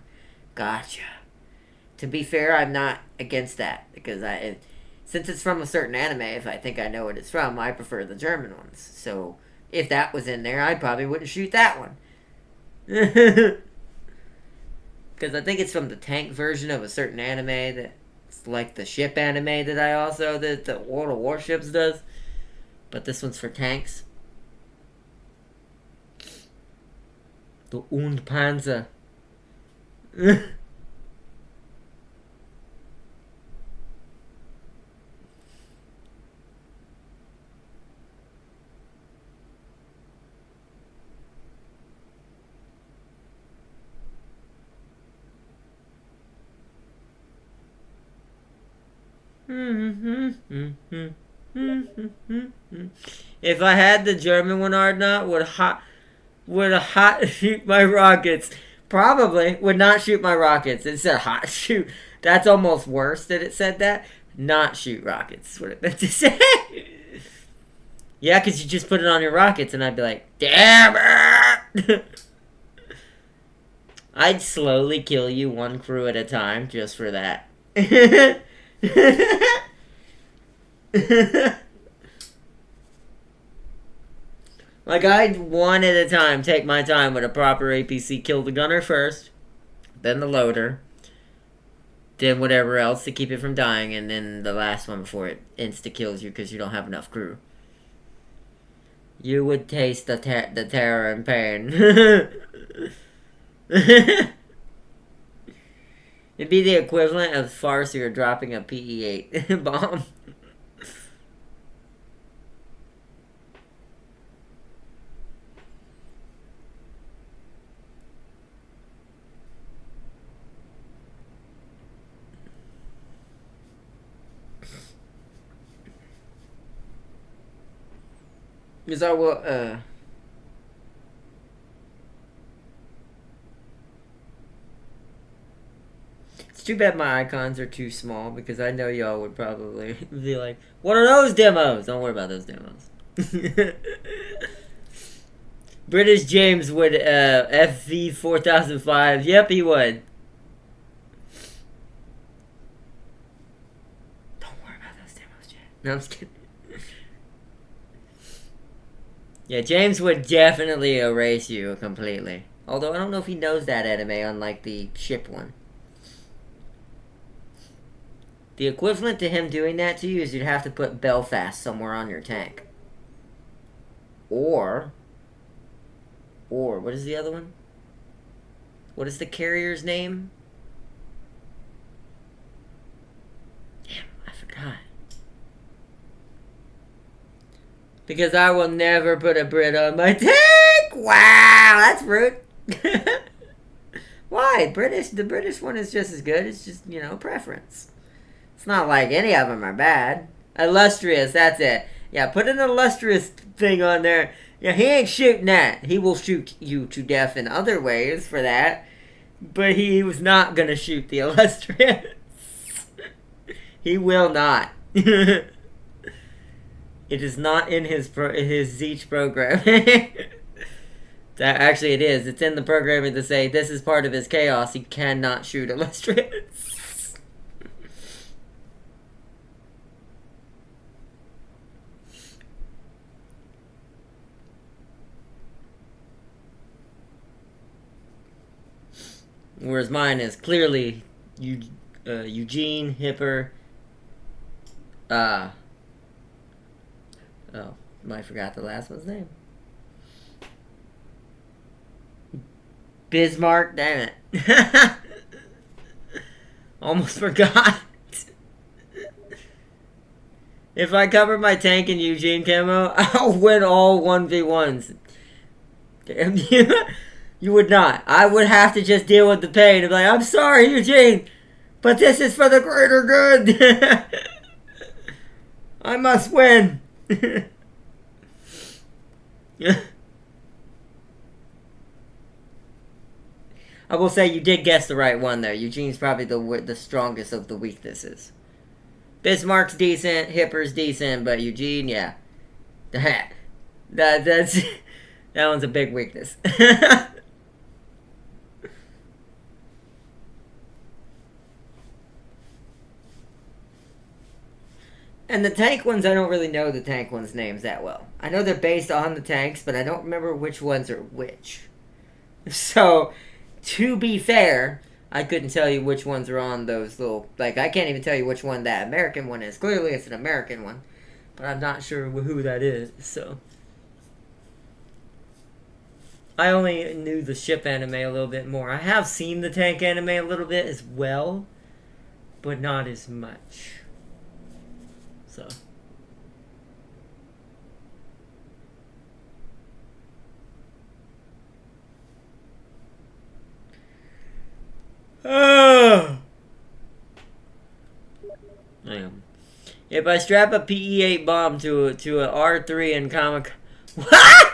Gotcha. To be fair, I'm not against that, because since it's from a certain anime, if I think I know what it's from, I prefer the German ones. So if that was in there, I probably wouldn't shoot that one. Because I think it's from the tank version of a certain anime that's like the ship anime that the World of Warships does. But this one's for tanks. The Und Panzer. If I had the German one, Ardnot, would hot shoot my rockets. Probably would not shoot my rockets. It said hot shoot. That's almost worse that it said that. Not shoot rockets is what it meant to say. Yeah, because you just put it on your rockets, and I'd be like, damn it! I'd slowly kill you one crew at a time just for that. Like, I'd one at a time take my time with a proper APC. Kill the gunner first, then the loader, then whatever else to keep it from dying, and then the last one before it insta-kills you because you don't have enough crew. You would taste the terror and pain. It'd be the equivalent of Farseer dropping a PE-8 bomb. Because I will, It's too bad my icons are too small, because I know y'all would probably be like, what are those demos? Don't worry about those demos. British James would, FV 4005. Yep, he would. Don't worry about those demos, Chad. No, I'm just kidding. Yeah, James would definitely erase you completely. Although I don't know if he knows that anime, unlike the ship one. The equivalent to him doing that to you is you'd have to put Belfast somewhere on your tank. Or, what is the other one? What is the carrier's name? Damn, I forgot. Because I will never put a Brit on my tank! Wow, that's rude. Why? The British one is just as good. It's just, you know, preference. It's not like any of them are bad. Illustrious, that's it. Yeah, put an illustrious thing on there. Yeah, he ain't shooting that. He will shoot you to death in other ways for that. But he was not gonna shoot the illustrious. He will not. It is not in his Zeech program. That actually it is. It's in the programming to say this is part of his chaos. He cannot shoot illustrious. Whereas mine is clearly Eugene Hipper. Oh, I forgot the last one's name. Bismarck, damn it. Almost forgot. If I cover my tank in Eugene camo, I'll win all 1v1s. Damn you. You would not. I would have to just deal with the pain and be like, I'm sorry, Eugene, but this is for the greater good. I must win. I will say you did guess the right one there. Eugene's probably the strongest of the weaknesses. Bismarck's decent, Hipper's decent, but Eugene, yeah. That one's a big weakness. And the tank ones, I don't really know the tank ones' names that well. I know they're based on the tanks, but I don't remember which ones are which. So, to be fair, I couldn't tell you which ones are on those little... Like, I can't even tell you which one that American one is. Clearly, it's an American one. But I'm not sure who that is, so... I only knew the ship anime a little bit more. I have seen the tank anime a little bit as well, but not as much. So... I am. If I strap a PE-8 bomb to a R3 in comic... What?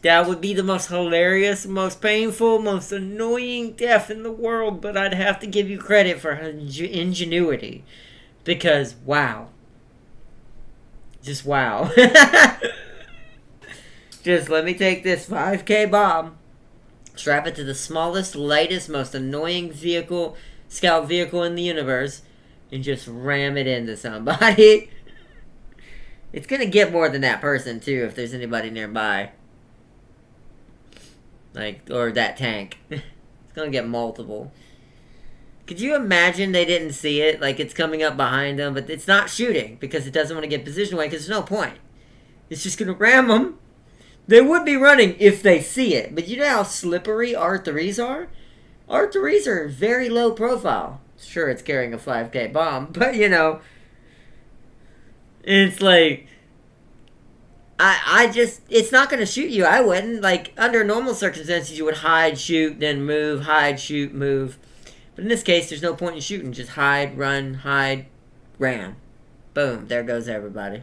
That would be the most hilarious, most painful, most annoying death in the world, but I'd have to give you credit for her ingenuity. Because, wow. Just wow. Just let me take this 5K bomb, strap it to the smallest, lightest, most annoying vehicle, scout vehicle in the universe, and just ram it into somebody. It's gonna get more than that person, too, if there's anybody nearby. Like, or that tank. It's gonna get multiple. Could you imagine they didn't see it? Like, it's coming up behind them, but it's not shooting, because it doesn't want to get position away, because there's no point. It's just gonna ram them. They would be running if they see it, but you know how slippery R3s are? R3s are very low profile. Sure, it's carrying a 5K bomb, but you know, it's like, I just, it's not going to shoot you. I wouldn't. Like, under normal circumstances, you would hide, shoot, then move, hide, shoot, move. But in this case, there's no point in shooting. Just hide, run, hide, ram. Boom, there goes everybody.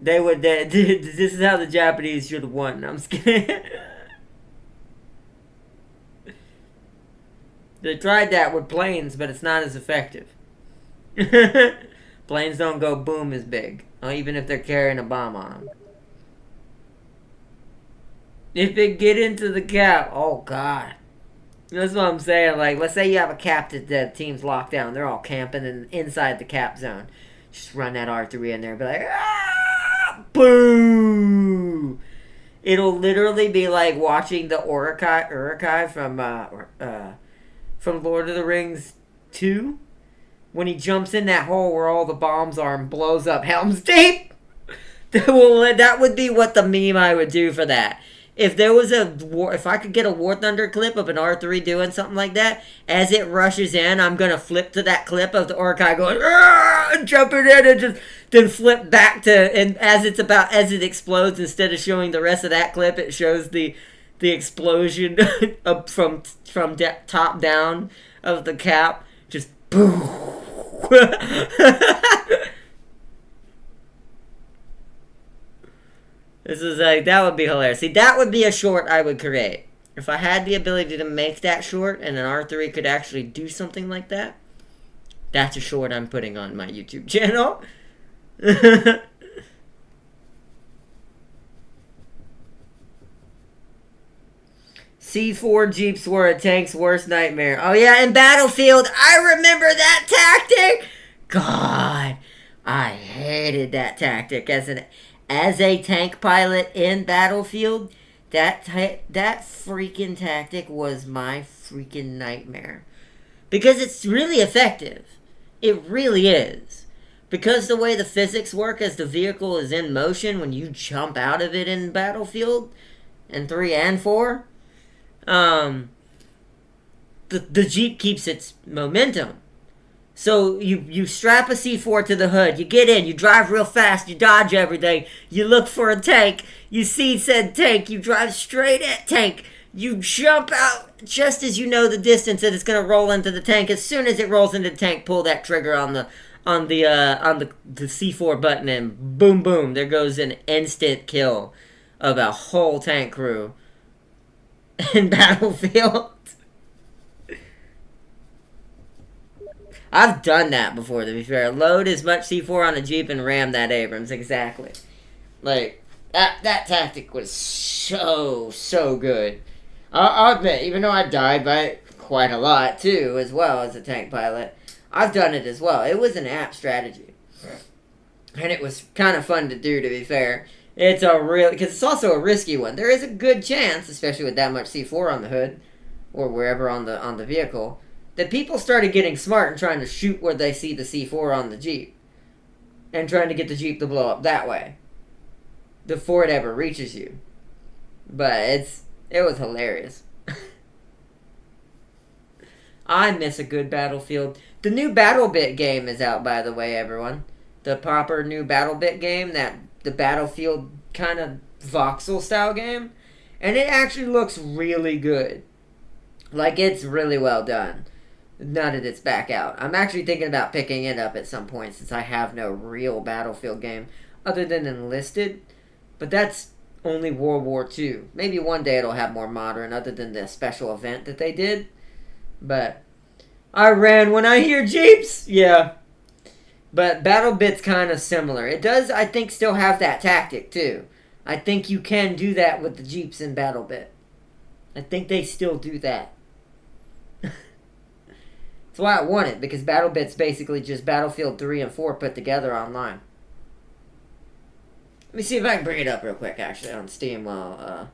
They would, this is how the Japanese should have won. I'm just kidding. They tried that with planes, but it's not as effective. Planes don't go boom as big, even if they're carrying a bomb on them. If they get into the cap, oh god. That's what I'm saying. Like, let's say you have a cap that the team's locked down. They're all camping inside the cap zone. Just run that R3 in there and be like, ah! Boo! It'll literally be like watching the Uruk-hai from Lord of the Rings 2, when he jumps in that hole where all the bombs are and blows up Helm's Deep. That would be what the meme I would do for that. If there was if I could get a War Thunder clip of an R3 doing something like that, as it rushes in, I'm gonna flip to that clip of the Uruk-hai going, and jumping in, and just then flip back to, and as it explodes, instead of showing the rest of that clip, it shows the explosion from top down of the cap, just boom. This is like, that would be hilarious. See, that would be a short I would create. If I had the ability to make that short and an R3 could actually do something like that, that's a short I'm putting on my YouTube channel. C4 Jeeps were a tank's worst nightmare. Oh yeah, in Battlefield, I remember that tactic! God, I hated that tactic as a tank pilot in Battlefield. That freaking tactic was my freaking nightmare. Because it's really effective. It really is. Because the way the physics work as the vehicle is in motion when you jump out of it in Battlefield, in 3 and 4, the Jeep keeps its momentum. So you strap a C4 to the hood, you get in, you drive real fast, you dodge everything, you look for a tank, you see said tank, you drive straight at tank, you jump out just as you know the distance that it's going to roll into the tank. As soon as it rolls into the tank, pull that trigger on the C4 button, and boom boom, there goes an instant kill of a whole tank crew in Battlefield. I've done that before, to be fair. Load as much C4 on a Jeep and ram that Abrams, exactly. Like, that tactic was so good. I'll admit, even though I died by it quite a lot, too, as well as a tank pilot, I've done it as well. It was an apt strategy. And it was kind of fun to do, to be fair. It's because it's also a risky one. There is a good chance, especially with that much C4 on the hood, or wherever on the vehicle, that people started getting smart and trying to shoot where they see the C4 on the Jeep. And trying to get the Jeep to blow up that way. Before it ever reaches you. But it was hilarious. I miss a good Battlefield. The new BattleBit game is out, by the way, everyone. The proper new BattleBit game, the Battlefield kind of voxel style game. And it actually looks really good. Like, it's really well done. now that it's back out. I'm actually thinking about picking it up at some point since I have no real Battlefield game other than Enlisted. But that's only World War II. Maybe one day it'll have more modern other than the special event that they did. But I ran when I hear Jeeps. Yeah. But BattleBit's kind of similar. It does, I think, still have that tactic too. I think you can do that with the Jeeps in BattleBit. I think they still do that. That's why I want it, because BattleBit's basically just Battlefield 3 and 4 put together online. Let me see if I can bring it up real quick, actually, on Steam while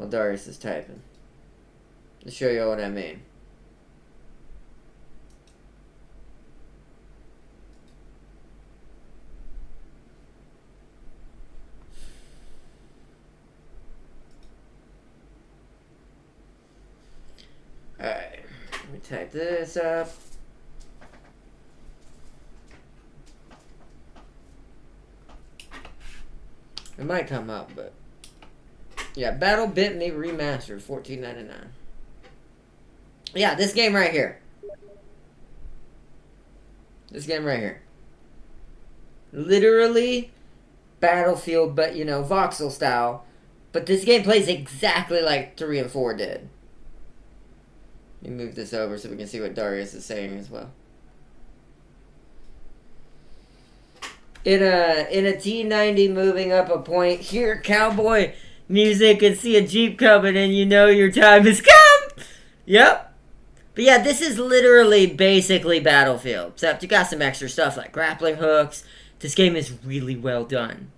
Darius is typing. To show you what I mean. Alright, let me type this up. It might come up, but yeah, BattleBit Me Remastered, $14.99. Yeah, this game right here. This game right here. Literally Battlefield, but you know, voxel style. But this game plays exactly like 3 and 4 did. Let me move this over so we can see what Darius is saying as well. In a T90 moving up a point, hear cowboy music and see a Jeep coming and you know your time has come! Yep. But yeah, this is literally basically Battlefield. Except you got some extra stuff like grappling hooks. This game is really well done.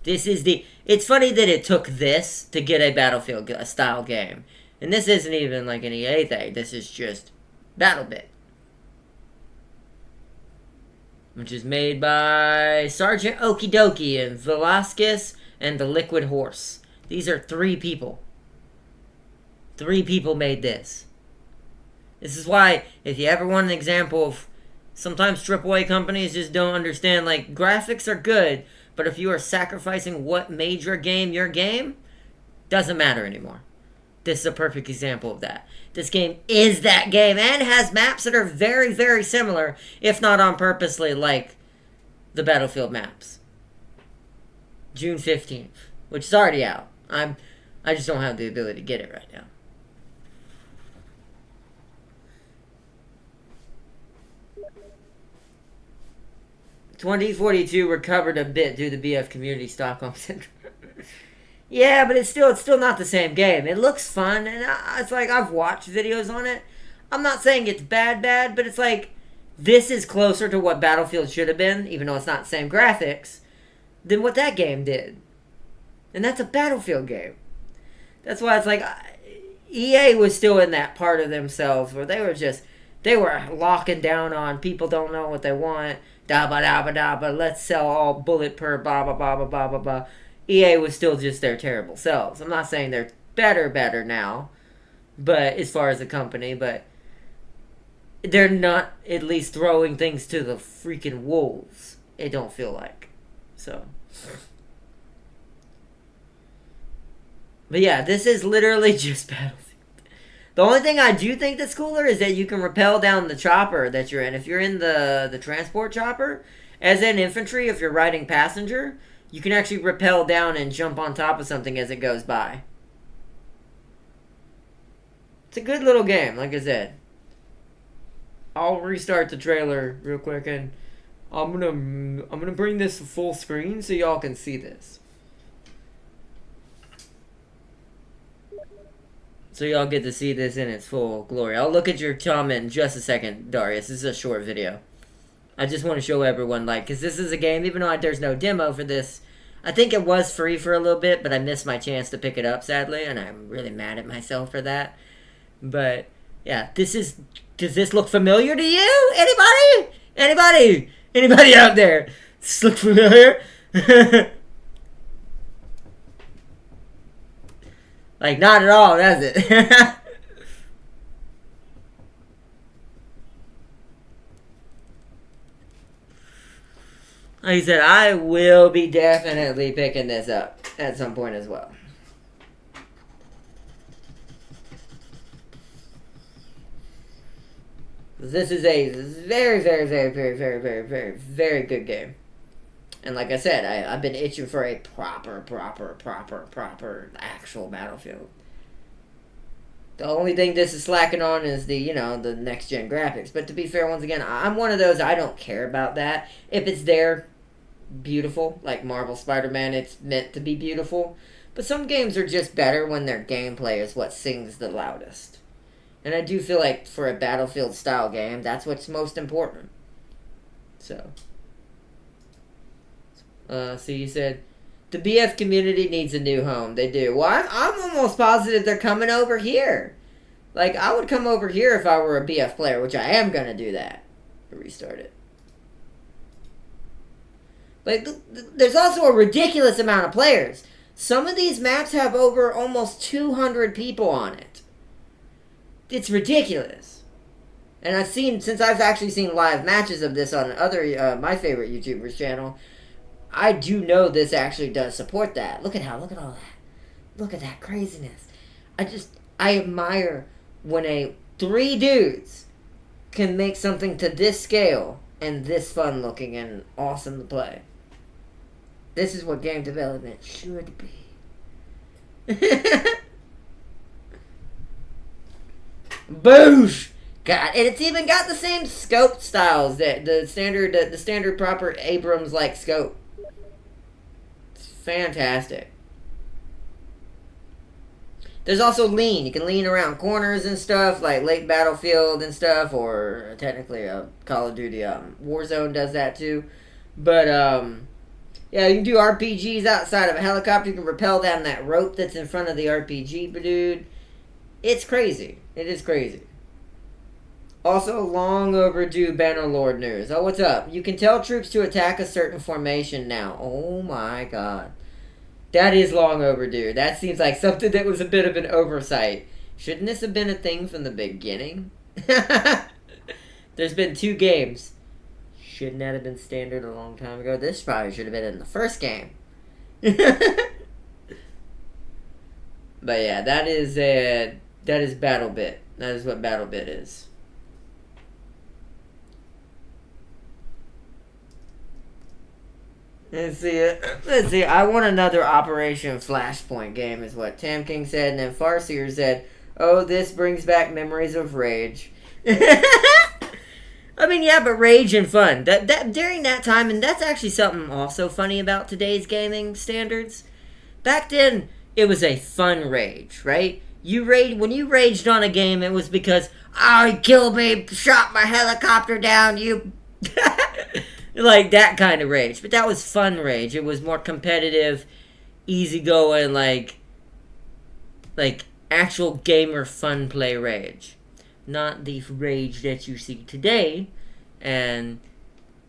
This is the... It's funny that it took this to get a Battlefield style game. And this isn't even like an EA thing. This is just BattleBit. Which is made by Sergeant Okie Dokie and Velasquez and the Liquid Horse. These are 3 people. 3 people made this. This is why, if you ever want an example of... Sometimes AAA companies just don't understand, like, graphics are good, but if you are sacrificing what made your game, doesn't matter anymore. This is a perfect example of that. This game is that game and has maps that are very, very similar, if not on purposely, like the Battlefield maps. June 15th, which is already out. I just don't have the ability to get it right now. "2042 recovered a bit due to BF Community Stockholm Syndrome." Yeah, but it's still not the same game. It looks fun, and it's like, I've watched videos on it. I'm not saying it's bad, but it's like, this is closer to what Battlefield should have been, even though it's not the same graphics, than what that game did. And that's a Battlefield game. That's why it's like, EA was still in that part of themselves where they were locking down on people don't know what they want, da-ba-da-ba-da-ba, let's sell all bullet per ba-ba-ba-ba-ba-ba-ba. EA was still just their terrible selves. I'm not saying they're better now, but as far as a company, but they're not at least throwing things to the freaking wolves. It don't feel like. So. But yeah, this is literally just Battlefield. The only thing I do think that's cooler is that you can rappel down the chopper that you're in. If you're in the transport chopper, as an infantry, if you're riding passenger, you can actually rappel down and jump on top of something as it goes by. It's a good little game, like I said. I'll restart the trailer real quick, and I'm gonna bring this to full screen so y'all can see this. So y'all get to see this in its full glory. I'll look at your comment in just a second, Darius. This is a short video. I just want to show everyone, like, because this is a game, even though there's no demo for this, I think it was free for a little bit, but I missed my chance to pick it up, sadly, and I'm really mad at myself for that. But, yeah, does this look familiar to you? Anybody? Anybody out there? Does this look familiar? Like, not at all, does it? Like I said, I will be definitely picking this up at some point as well. This is a very, very, very, very, very, very, very, very good game. And like I said, I've been itching for a proper actual Battlefield. The only thing this is slacking on is the next-gen graphics. But to be fair, once again, I'm one of those, I don't care about that. If it's there, beautiful. Like Marvel Spider-Man, it's meant to be beautiful. But some games are just better when their gameplay is what sings the loudest. And I do feel like for a Battlefield-style game, that's what's most important. So you said, the BF community needs a new home. They do. Well, I'm almost positive they're coming over here. Like, I would come over here if I were a BF player, which I am going to do that. Restart it. Like, there's also a ridiculous amount of players. Some of these maps have over almost 200 people on it. It's ridiculous. And since I've actually seen live matches of this on other, my favorite YouTuber's channel, I do know this actually does support that. Look at all that. Look at that craziness. I admire when 3 dudes can make something to this scale and this fun looking and awesome to play. This is what game development should be. Boosh! God, and it's even got the same scope styles that the standard proper Abrams like scope. It's fantastic. There's also lean. You can lean around corners and stuff, like late Battlefield and stuff, or technically Call of Duty Warzone does that too. But yeah, you can do RPGs outside of a helicopter. You can rappel down that rope that's in front of the RPG, dude. It's crazy. It is crazy. Also, long overdue Bannerlord news. Oh, what's up? You can tell troops to attack a certain formation now. Oh my god. That is long overdue. That seems like something that was a bit of an oversight. Shouldn't this have been a thing from the beginning? There's been 2 games. Shouldn't that have been standard a long time ago? This probably should have been in the first game. But yeah, that is BattleBit. That is what BattleBit is. Let's see. I want another Operation Flashpoint game, is what Tam King said, and then Farseer said, "Oh, this brings back memories of Rage." I mean, yeah, but Rage and fun. That during that time, and that's actually something also funny about today's gaming standards. Back then, it was a fun rage, right? When you raged on a game, it was because, "Oh, he killed me, shot my helicopter down, you." Like that kind of rage. But that was fun rage. It was more competitive, easygoing, like actual gamer fun play rage. Not the rage that you see today and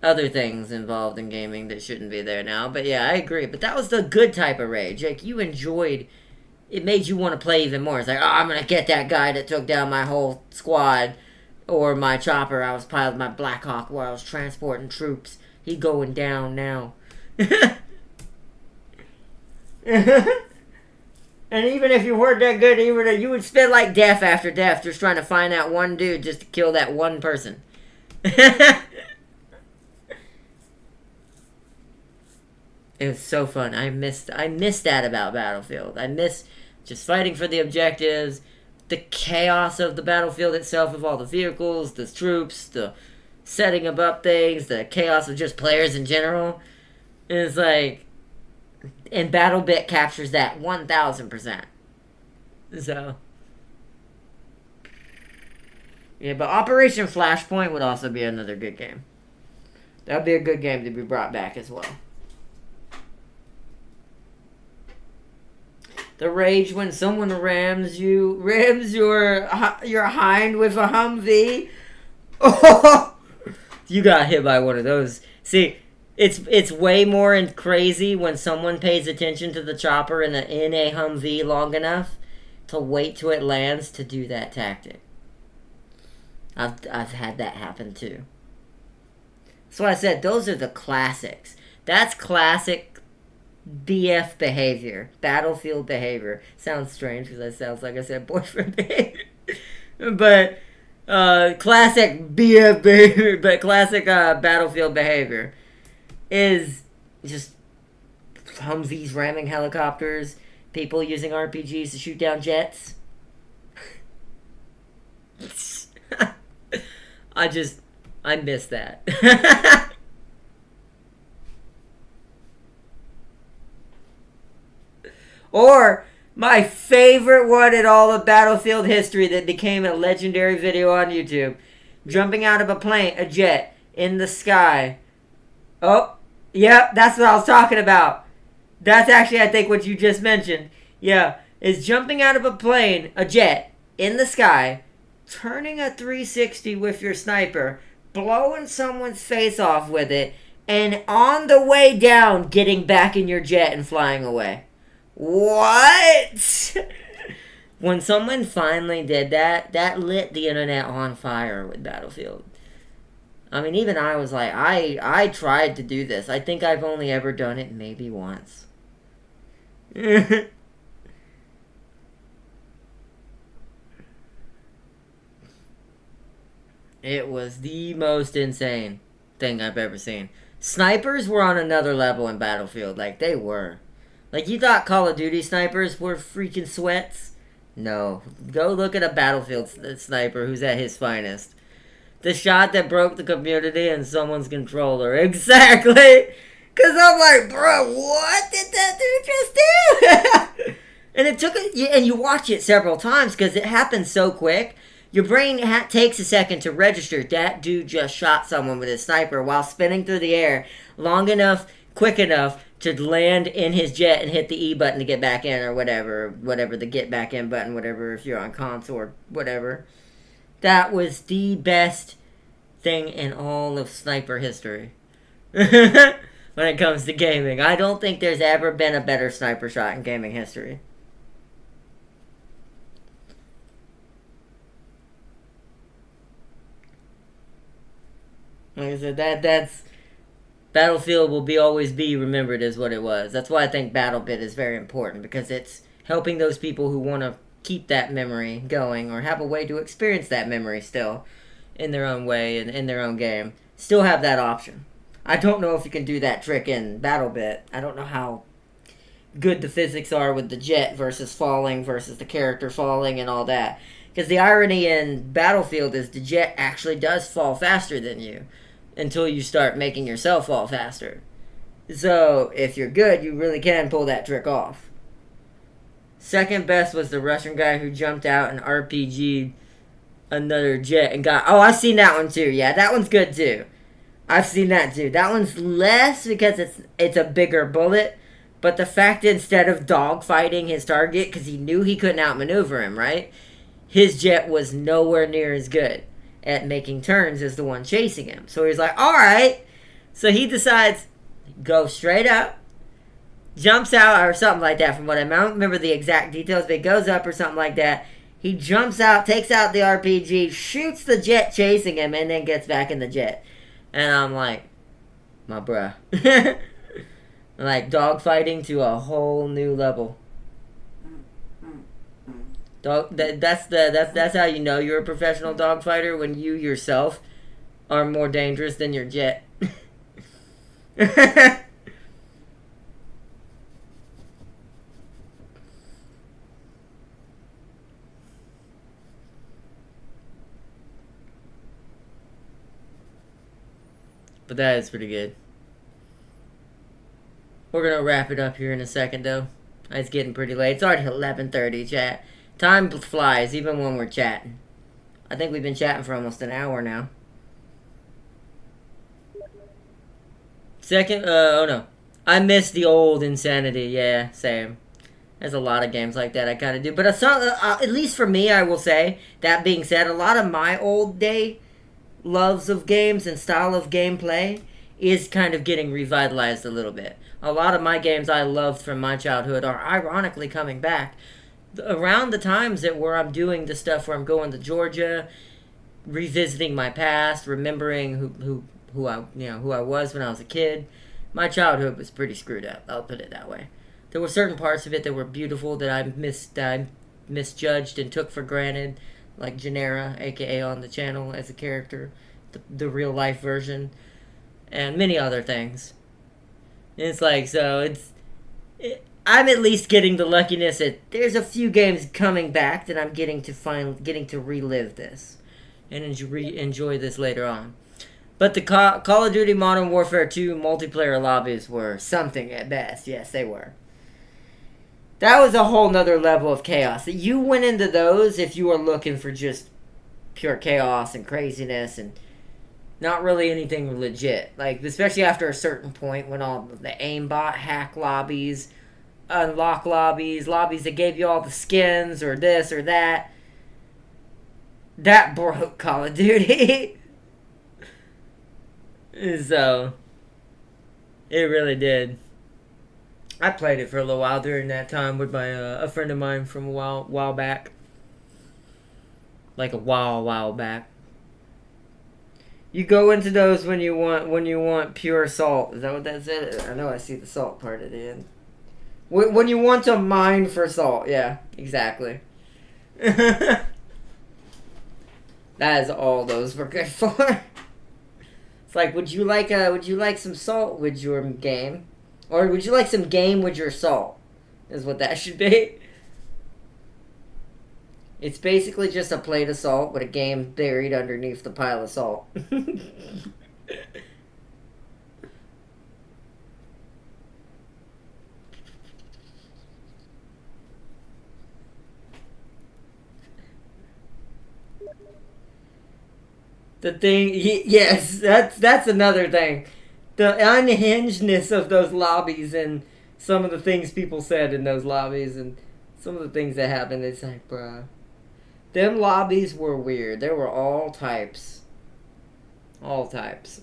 other things involved in gaming that shouldn't be there now. But yeah, I agree. But that was the good type of rage. Like, you enjoyed, it made you want to play even more. It's like, "Oh, I'm going to get that guy that took down my whole squad. Or my chopper, I was piloting my Black Hawk where I was transporting troops. He going down now." And even if you weren't that good, you would spend like death after death just trying to find that one dude just to kill that one person. It was so fun. I missed that about Battlefield. I miss just fighting for the objectives, the chaos of the battlefield itself with all the vehicles, the troops, the setting up things, the chaos of just players in general. It's like, and BattleBit captures that 1000%. So, yeah, but Operation Flashpoint would also be another good game. That would be a good game to be brought back as well. The rage when someone rams your hind with a Humvee. Oh, you got hit by one of those. See, it's way more crazy when someone pays attention to the chopper in a Humvee long enough to wait till it lands to do that tactic. I've had that happen too. That's why I said those are the classics. That's classic BF behavior, Battlefield behavior. Sounds strange because that sounds like I said boyfriend behavior. But classic BF behavior, but classic Battlefield behavior is just Humvees ramming helicopters, people using RPGs to shoot down jets. I miss that. Or my favorite one in all of Battlefield history that became a legendary video on YouTube. Jumping out of a jet, in the sky. Oh, yep, that's what I was talking about. That's actually, I think, what you just mentioned. Yeah, is jumping out of a jet, in the sky, turning a 360 with your sniper, blowing someone's face off with it, and on the way down, getting back in your jet and flying away. What? When someone finally did that, that lit the internet on fire with Battlefield. I mean, even I was like, I tried to do this. I think I've only ever done it maybe once. It was the most insane thing I've ever seen. Snipers were on another level in Battlefield. Like, they were. Like, you thought Call of Duty snipers were freaking sweats? No. Go look at a Battlefield sniper who's at his finest. The shot that broke the community and someone's controller. Exactly! Because I'm like, bro, what did that dude just do? And it took and you watch it several times because it happens so quick. Your brain takes a second to register that dude just shot someone with his sniper while spinning through the air long enough, quick enough to land in his jet and hit the E button to get back in or whatever the get back in button, whatever, if you're on console or whatever. That was the best thing in all of sniper history. When it comes to gaming. I don't think there's ever been a better sniper shot in gaming history. Like I said, that's Battlefield will always be remembered as what it was. That's why I think BattleBit is very important, because it's helping those people who want to keep that memory going or have a way to experience that memory still in their own way and in their own game. Still have that option. I don't know if you can do that trick in BattleBit. I don't know how good the physics are with the jet versus falling versus the character falling and all that. Because the irony in Battlefield is the jet actually does fall faster than you until you start making yourself fall faster. So, if you're good, you really can pull that trick off. Second best was the Russian guy who jumped out and RPG'd another jet and got... Oh, I've seen that one too. Yeah, that one's good too. I've seen that too. That one's less because it's a bigger bullet. But the fact that instead of dogfighting his target, because he knew he couldn't outmaneuver him, right? His jet was nowhere near as good at making turns as the one chasing him. So he's like, alright. So he decides, go straight up, jumps out or something like that from what I don't remember the exact details, but he goes up or something like that. He jumps out, takes out the RPG, shoots the jet chasing him, and then gets back in the jet. And I'm like, my bruh. Like, dogfighting to a whole new level. That's how you know you're a professional dogfighter, when you yourself are more dangerous than your jet. But that is pretty good. We're gonna wrap it up here in a second, though. It's getting pretty late. It's already 11:30, chat. Time flies, even when we're chatting. I think we've been chatting for almost an hour now. Second, oh no. I miss the old Insanity. Yeah, same. There's a lot of games like that I kind of do. But at least for me, I will say, that being said, a lot of my old day loves of games and style of gameplay is kind of getting revitalized a little bit. A lot of my games I loved from my childhood are ironically coming back. Around the times that where I'm doing the stuff where I'm going to Georgia, revisiting my past, remembering who I was when I was a kid, my childhood was pretty screwed up. I'll put it that way. There were certain parts of it that were beautiful that I misjudged and took for granted. like Genera, aka on the channel as a character, the real life version, and many other things. And it's like, so I'm at least getting the luckiness that there's a few games coming back that I'm getting to relive this and enjoy this later on. But the Call of Duty Modern Warfare 2 multiplayer lobbies were something at best. Yes, they were. That was a whole nother level of chaos. You went into those if you were looking for just pure chaos and craziness and not really anything legit. Like, especially after a certain point when all the aimbot hack lobbies, unlock lobbies that gave you all the skins or this or that. That broke Call of Duty. So, it really did. I played it for a little while during that time with my a friend of mine from a while back. Like a while back. You go into those when you want pure salt. Is that what that said? I know I see the salt part at the end. When you want to mine for salt, yeah, exactly. That is all those were good for. It's like, would you like some salt with your game? Or would you like some game with your salt? Is what that should be. It's basically just a plate of salt with a game buried underneath the pile of salt. The thing, yes, that's another thing. The unhingedness of those lobbies and some of the things people said in those lobbies and some of the things that happened, it's like, bruh. Them lobbies were weird. There were all types. All types.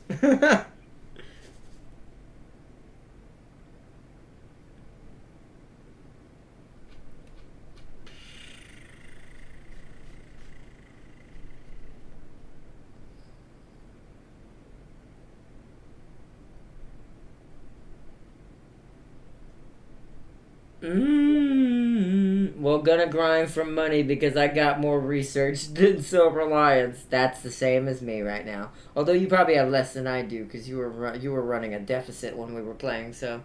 Well, gonna grind for money because I got more research than Silver Lions. That's the same as me right now. Although you probably have less than I do because you were running a deficit when we were playing. So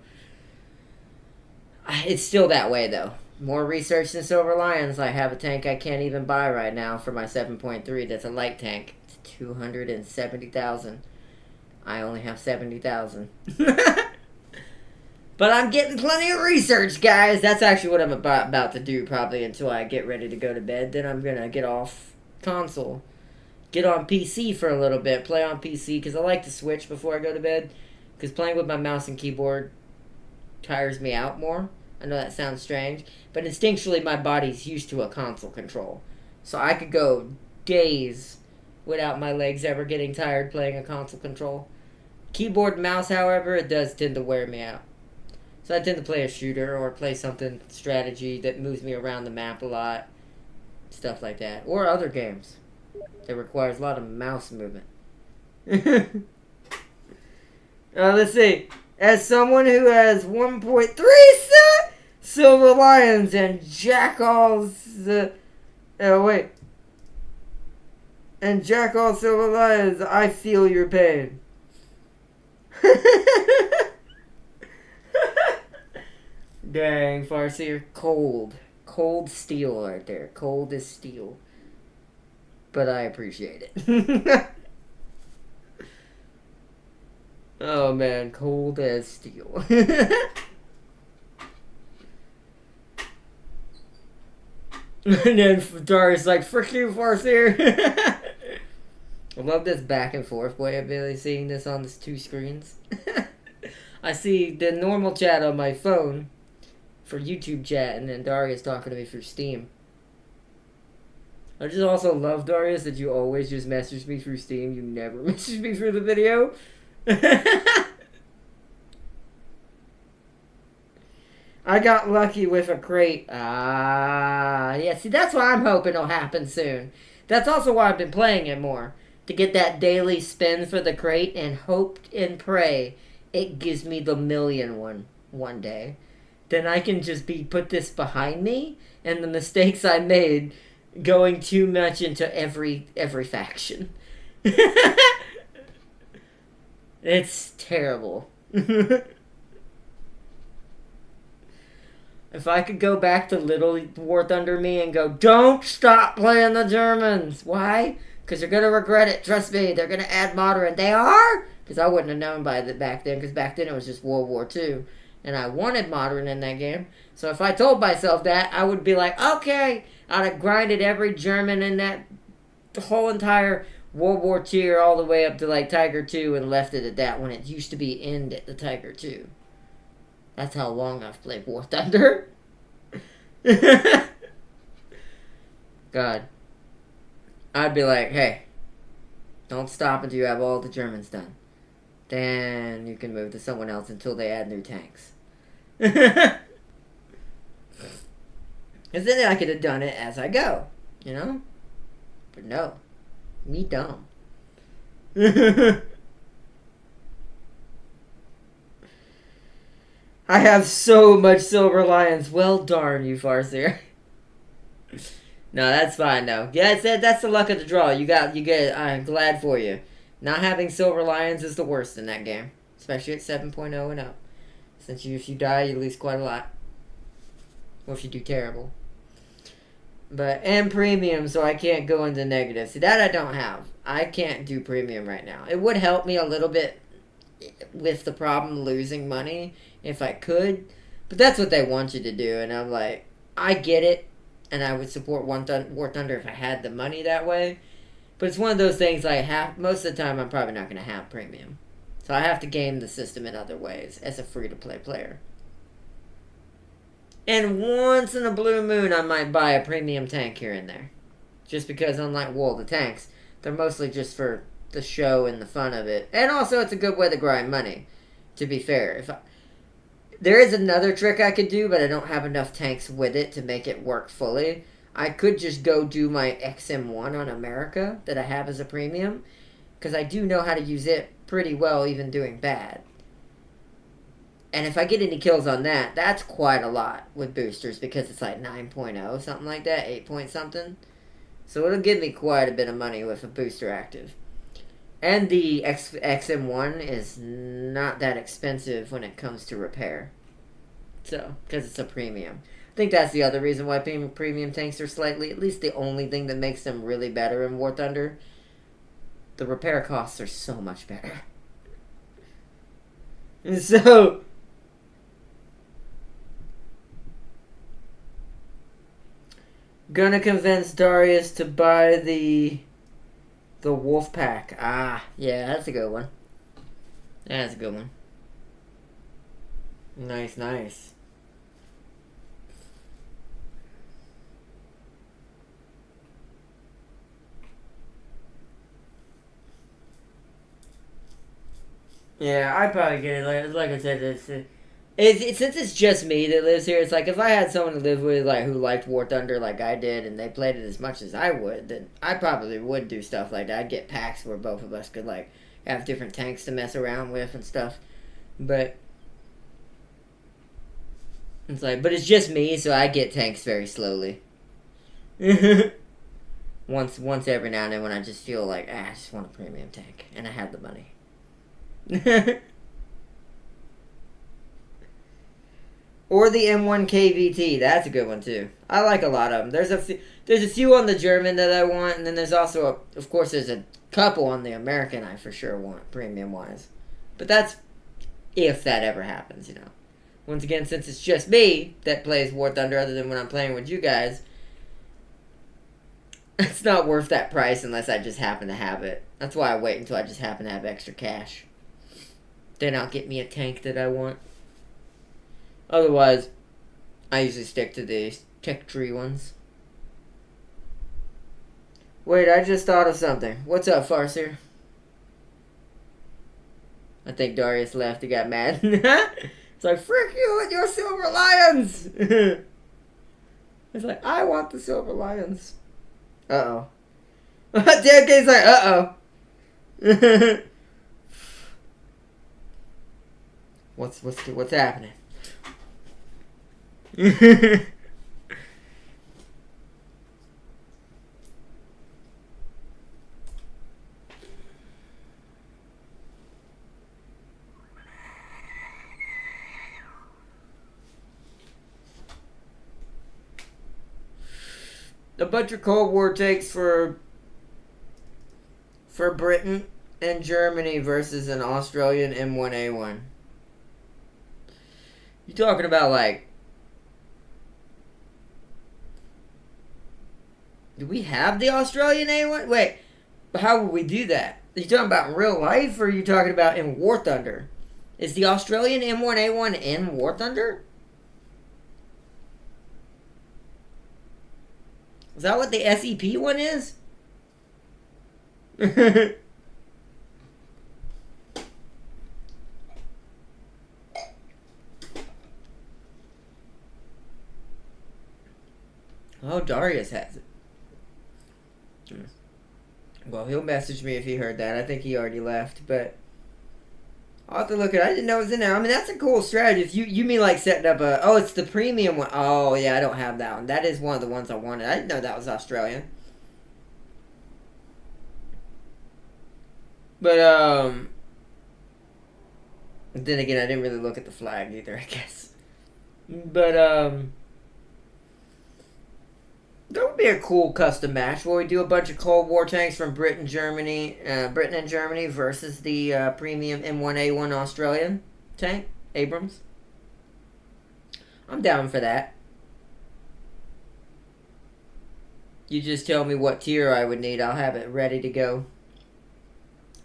it's still that way though. More research than Silver Lions. I have a tank I can't even buy right now for my 7.3. That's a light tank. It's 270,000. I only have 70,000. But I'm getting plenty of research, guys. That's actually what I'm about to do, probably, until I get ready to go to bed. Then I'm going to get off console. Get on PC for a little bit. Play on PC, because I like to switch before I go to bed. Because playing with my mouse and keyboard tires me out more. I know that sounds strange. But instinctually, my body's used to a console control. So I could go days without my legs ever getting tired playing a console control. Keyboard and mouse, however, it does tend to wear me out. So I tend to play a shooter or play something strategy that moves me around the map a lot. Stuff like that. Or other games that requires a lot of mouse movement. Let's see. As someone who has 1.3 Silver Lions and Jackals... And Jackal Silver Lions, I feel your pain. Dang, Farseer, cold. Cold steel right there. Cold as steel. But I appreciate it. Oh man, cold as steel. And then Darius like, frick you, Farseer. I love this back and forth way of really seeing this on these two screens. I see the normal chat on my phone for YouTube chat, and then Darius talking to me through Steam. I just also love, Darius, that you always just message me through Steam. You never message me through the video. I got lucky with a crate. Yeah, see, that's what I'm hoping will happen soon. That's also why I've been playing it more. To get that daily spin for the crate and hope and pray it gives me the million one day. Then I can just put this behind me, and the mistakes I made going too much into every faction. It's terrible. If I could go back to Little War Thunder me and go, don't stop playing the Germans. Why? Because they're going to regret it. Trust me. They're going to add modern. They are? Because I wouldn't have known back then. Because back then it was just World War II. And I wanted modern in that game. So if I told myself that, I would be like, okay. I'd have grinded every German in that whole entire World War II all the way up to like Tiger 2 and left it at that when it used to be end at the Tiger 2. That's how long I've played War Thunder. God. I'd be like, hey, don't stop until you have all the Germans done. Then you can move to someone else until they add new tanks. Because then I could have done it as I go, you know? But no. Me dumb. I have so much Silver Lions. Well, darn you, Farseer. No, that's fine, though. Yeah, that's the luck of the draw. You get it. I'm glad for you. Not having Silver Lions is the worst in that game. Especially at 7.0 and up. Since if you die, you lose quite a lot. Or if you do terrible. And premium, so I can't go into negative. See, that I don't have. I can't do premium right now. It would help me a little bit with the problem losing money if I could. But that's what they want you to do. And I'm like, I get it. And I would support War Thunder if I had the money that way. But it's one of those things most of the time I'm probably not going to have premium. So I have to game the system in other ways as a free-to-play player. And once in a blue moon I might buy a premium tank here and there. Just because unlike War of the Tanks, they're mostly just for the show and the fun of it. And also it's a good way to grind money, to be fair. There is another trick I could do, but I don't have enough tanks with it to make it work fully. I could just go do my XM1 on America that I have as a premium. Because I do know how to use it pretty well, even doing bad. And if I get any kills on that, that's quite a lot with boosters. Because it's like 9.0, something like that. 8 point something. So it'll give me quite a bit of money with a booster active. And the XM1 is not that expensive when it comes to repair. So, because it's a premium. I think that's the other reason why premium tanks are slightly, at least the only thing that makes them really better in War Thunder. The repair costs are so much better. And so, gonna convince Darius to buy the Wolf Pack. Ah, yeah, that's a good one. That's a good one. Nice, nice. Yeah, I probably get it. Like I said, it's since it's just me that lives here. It's like if I had someone to live with, like who liked War Thunder like I did, and they played it as much as I would, then I probably would do stuff like that. I'd get packs where both of us could like have different tanks to mess around with and stuff. But it's like, but it's just me, so I get tanks very slowly. once every now and then when I just feel like I just want a premium tank, and I have the money. Or the M1 KVT, that's a good one too. I like a lot of them. There's a few on the German that I want, and then there's also of course there's a couple on the American I for sure want premium wise. But that's if that ever happens, you know. Once again, since it's just me that plays War Thunder other than when I'm playing with you guys, it's not worth that price unless I just happen to have it. That's why I wait until I just happen to have extra cash. Then I'll get me a tank that I want. Otherwise, I usually stick to the tech tree ones. Wait, I just thought of something. What's up, Farseer? I think Darius left. He got mad. It's like, frick you and your Silver Lions! It's like, I want the Silver Lions. Uh-oh. DMK's like, uh-oh. What's happening? A bunch of Cold War takes for Britain and Germany versus an Australian M1A1. You talking about like? Do we have the Australian A1? Wait, how would we do that? Are you talking about in real life, or are you talking about in War Thunder? Is the Australian M1A1 in War Thunder? Is that what the SEP one is? Oh, Darius has it. Well, he'll message me if he heard that. I think he already left, but I'll have to look at it. I didn't know it was in there. I mean, that's a cool strategy. If you mean like setting up a... Oh, it's the premium one. Oh, yeah, I don't have that one. That is one of the ones I wanted. I didn't know that was Australian. But, then again, I didn't really look at the flag either, I guess. But, that would be a cool custom match where we do a bunch of Cold War tanks from Britain and Germany versus the premium M1A1 Australian tank, Abrams. I'm down for that. You just tell me what tier I would need. I'll have it ready to go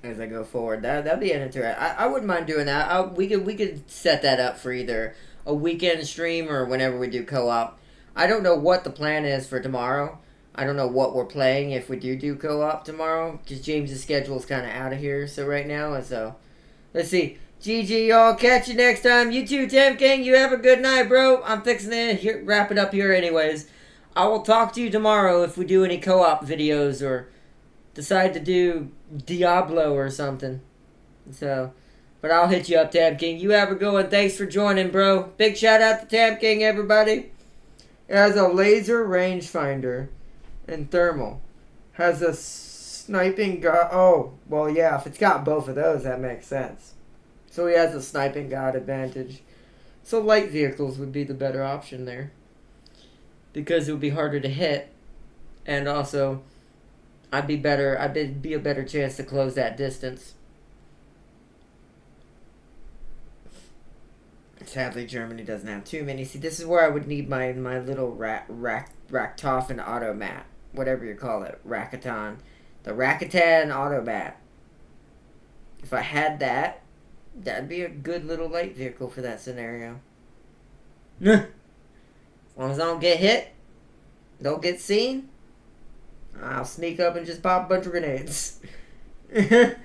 as I go forward. That'd be an interesting. I wouldn't mind doing that. We could set that up for either a weekend stream or whenever we do co-op. I don't know what the plan is for tomorrow. I don't know what we're playing if we do co-op tomorrow, because James's schedule is kind of out of here. So right now, let's see. GG, y'all. Catch you next time. You too, Tam King. You have a good night, bro. I'm fixing to wrap it up here anyways. I will talk to you tomorrow if we do any co-op videos or decide to do Diablo or something. So, but I'll hit you up, Tam King. You have a good one. Thanks for joining, bro. Big shout out to Tam King, everybody. It has a laser rangefinder and thermal. Has a sniping god. Oh, well, yeah. If it's got both of those, that makes sense. So he has a sniping god advantage. So light vehicles would be the better option there, because it would be harder to hit, and also I'd be a better chance to close that distance. Sadly, Germany doesn't have too many. See, this is where I would need my little Raktoffen Automat. Whatever you call it. Rakatan. The Rakatan Automat. If I had that, that'd be a good little light vehicle for that scenario. As long as I don't get hit, don't get seen, I'll sneak up and just pop a bunch of grenades. By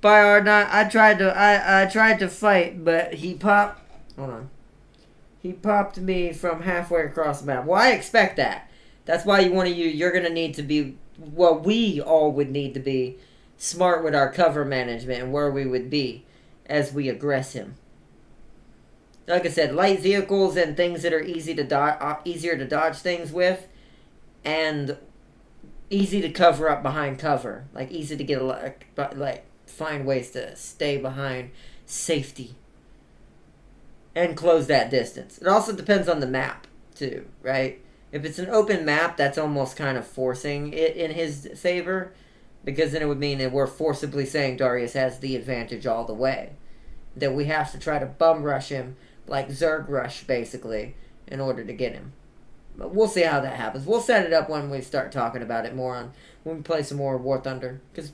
R9, I tried to fight, but he popped. Hold on. He popped me from halfway across the map. Well, I expect that. That's why you're going to need to be, well, we all would need to be smart with our cover management and where we would be as we aggress him. Like I said, light vehicles and things that are easier to dodge things with, and easy to cover up behind cover. Like, easy to get, find ways to stay behind safety and close that distance. It also depends on the map, too, right? If it's an open map, that's almost kind of forcing it in his favor, because then it would mean that we're forcibly saying Darius has the advantage all the way. That we have to try to bum rush him, like Zerg rush, basically, in order to get him. But we'll see how that happens. We'll set it up when we start talking about it more when we play some more War Thunder. Because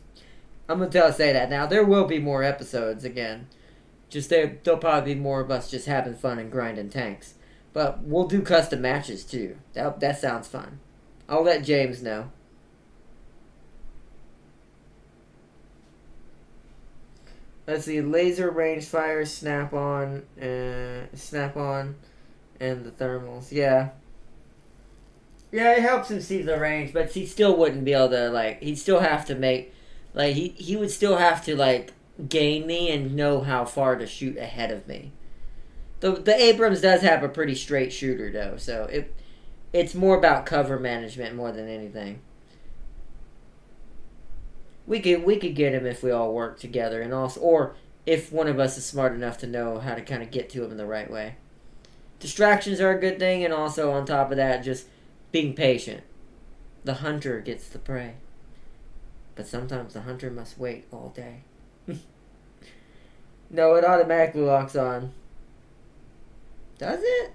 I'm going to say that now. There will be more episodes again. Just there'll probably be more of us just having fun and grinding tanks. But we'll do custom matches too. That sounds fun. I'll let James know. Let's see, laser range fire, snap on, and the thermals. Yeah. Yeah, it helps him see the range, but he still wouldn't be able to, he'd still have to make, he would still have to, gain me and know how far to shoot ahead of me. The Abrams does have a pretty straight shooter, though, so it's more about cover management more than anything. We could get him if we all work together, and also, or if one of us is smart enough to know how to kind of get to him in the right way. Distractions are a good thing, and also on top of that, just being patient. The hunter gets the prey. But sometimes the hunter must wait all day. No, it automatically locks on. Does it?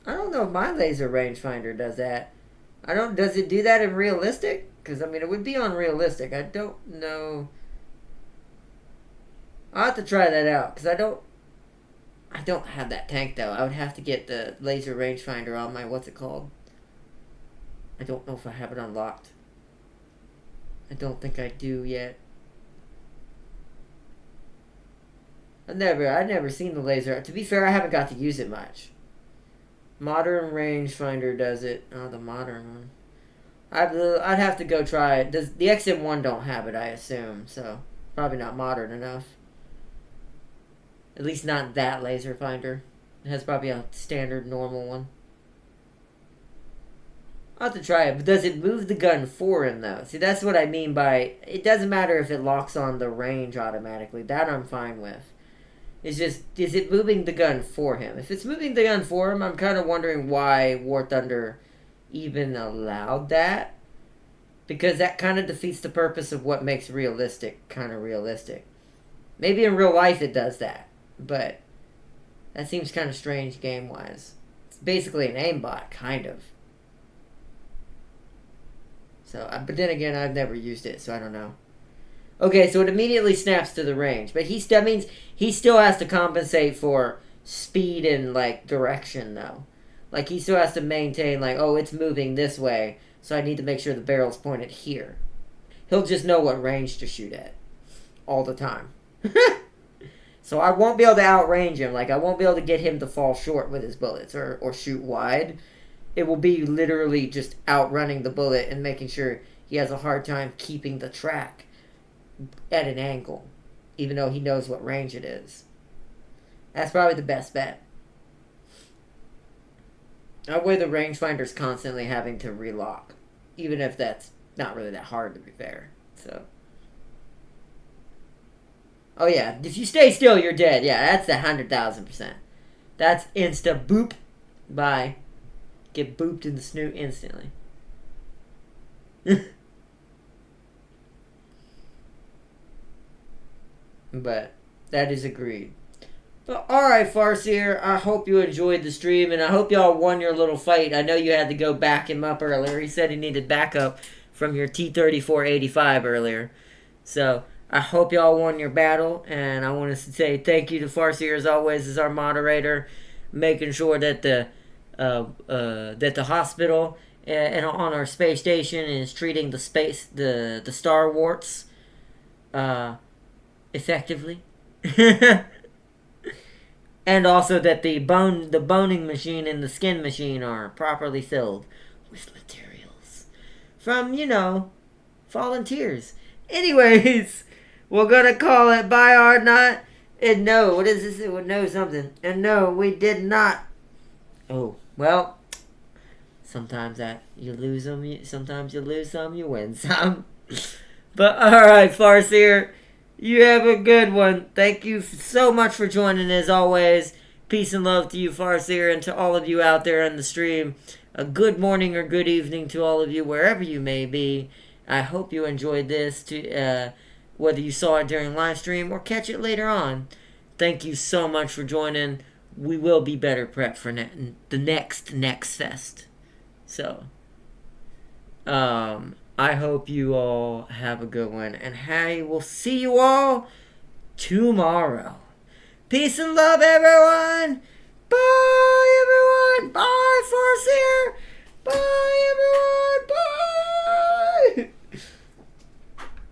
I don't know if my laser rangefinder does that. Does it do that in realistic? Because, I mean, it would be on realistic. I don't know. I'll have to try that out. Because I don't have that tank, though. I would have to get the laser rangefinder on my, what's it called? I don't know if I have it unlocked. I don't think I do yet. I've never seen the laser. To be fair, I haven't got to use it much. Modern rangefinder does it. Oh, the modern one. I'd have to go try it. The XM1 don't have it, I assume. So, probably not modern enough. At least not that laser finder. It has probably a standard, normal one. I'll have to try it. But does it move the gun for him, though? See, that's what I mean by... It doesn't matter if it locks on the range automatically. That I'm fine with. It's just, is it moving the gun for him? If it's moving the gun for him, I'm kind of wondering why War Thunder even allowed that. Because that kind of defeats the purpose of what makes realistic kind of realistic. Maybe in real life it does that. But that seems kind of strange game-wise. It's basically an aimbot, kind of. So, but then again, I've never used it, so I don't know. Okay, so it immediately snaps to the range. But that means he still has to compensate for speed and, like, direction, though. Like, he still has to maintain, like, oh, it's moving this way, so I need to make sure the barrel's pointed here. He'll just know what range to shoot at. All the time. So I won't be able to outrange him. Like, I won't be able to get him to fall short with his bullets or shoot wide. It will be literally just outrunning the bullet and making sure he has a hard time keeping the track at an angle, even though he knows what range it is. That's probably the best bet. That way the rangefinder's constantly having to relock, even if that's not really that hard, to be fair. So, oh yeah, if you stay still, you're dead. Yeah, that's 100,000%. That's insta boop. Bye. Get booped in the snoot instantly. But that is agreed. But alright, Farseer, I hope you enjoyed the stream, and I hope y'all won your little fight. I know you had to go back him up earlier. He said he needed backup from your T-34-85 earlier. So, I hope y'all won your battle, and I want to say thank you to Farseer, as always, as our moderator, making sure that the hospital and on our space station is treating the star warts effectively. And also that the boning machine and the skin machine are properly filled with materials from, volunteers. Anyways, we're gonna call it bye, Ardnot. And no, what is this? It would know something. And no, we did not. Oh, well, sometimes you lose them, sometimes you lose some, you win some. But alright, Farseer, you have a good one. Thank you so much for joining, as always. Peace and love to you, Farseer, and to all of you out there on the stream. A good morning or good evening to all of you, wherever you may be. I hope you enjoyed this, whether you saw it during live stream or catch it later on. Thank you so much for joining. We will be better prepped for the next fest. So, I hope you all have a good one. And hey, we'll see you all tomorrow. Peace and love, everyone. Bye, everyone. Bye, Farseer.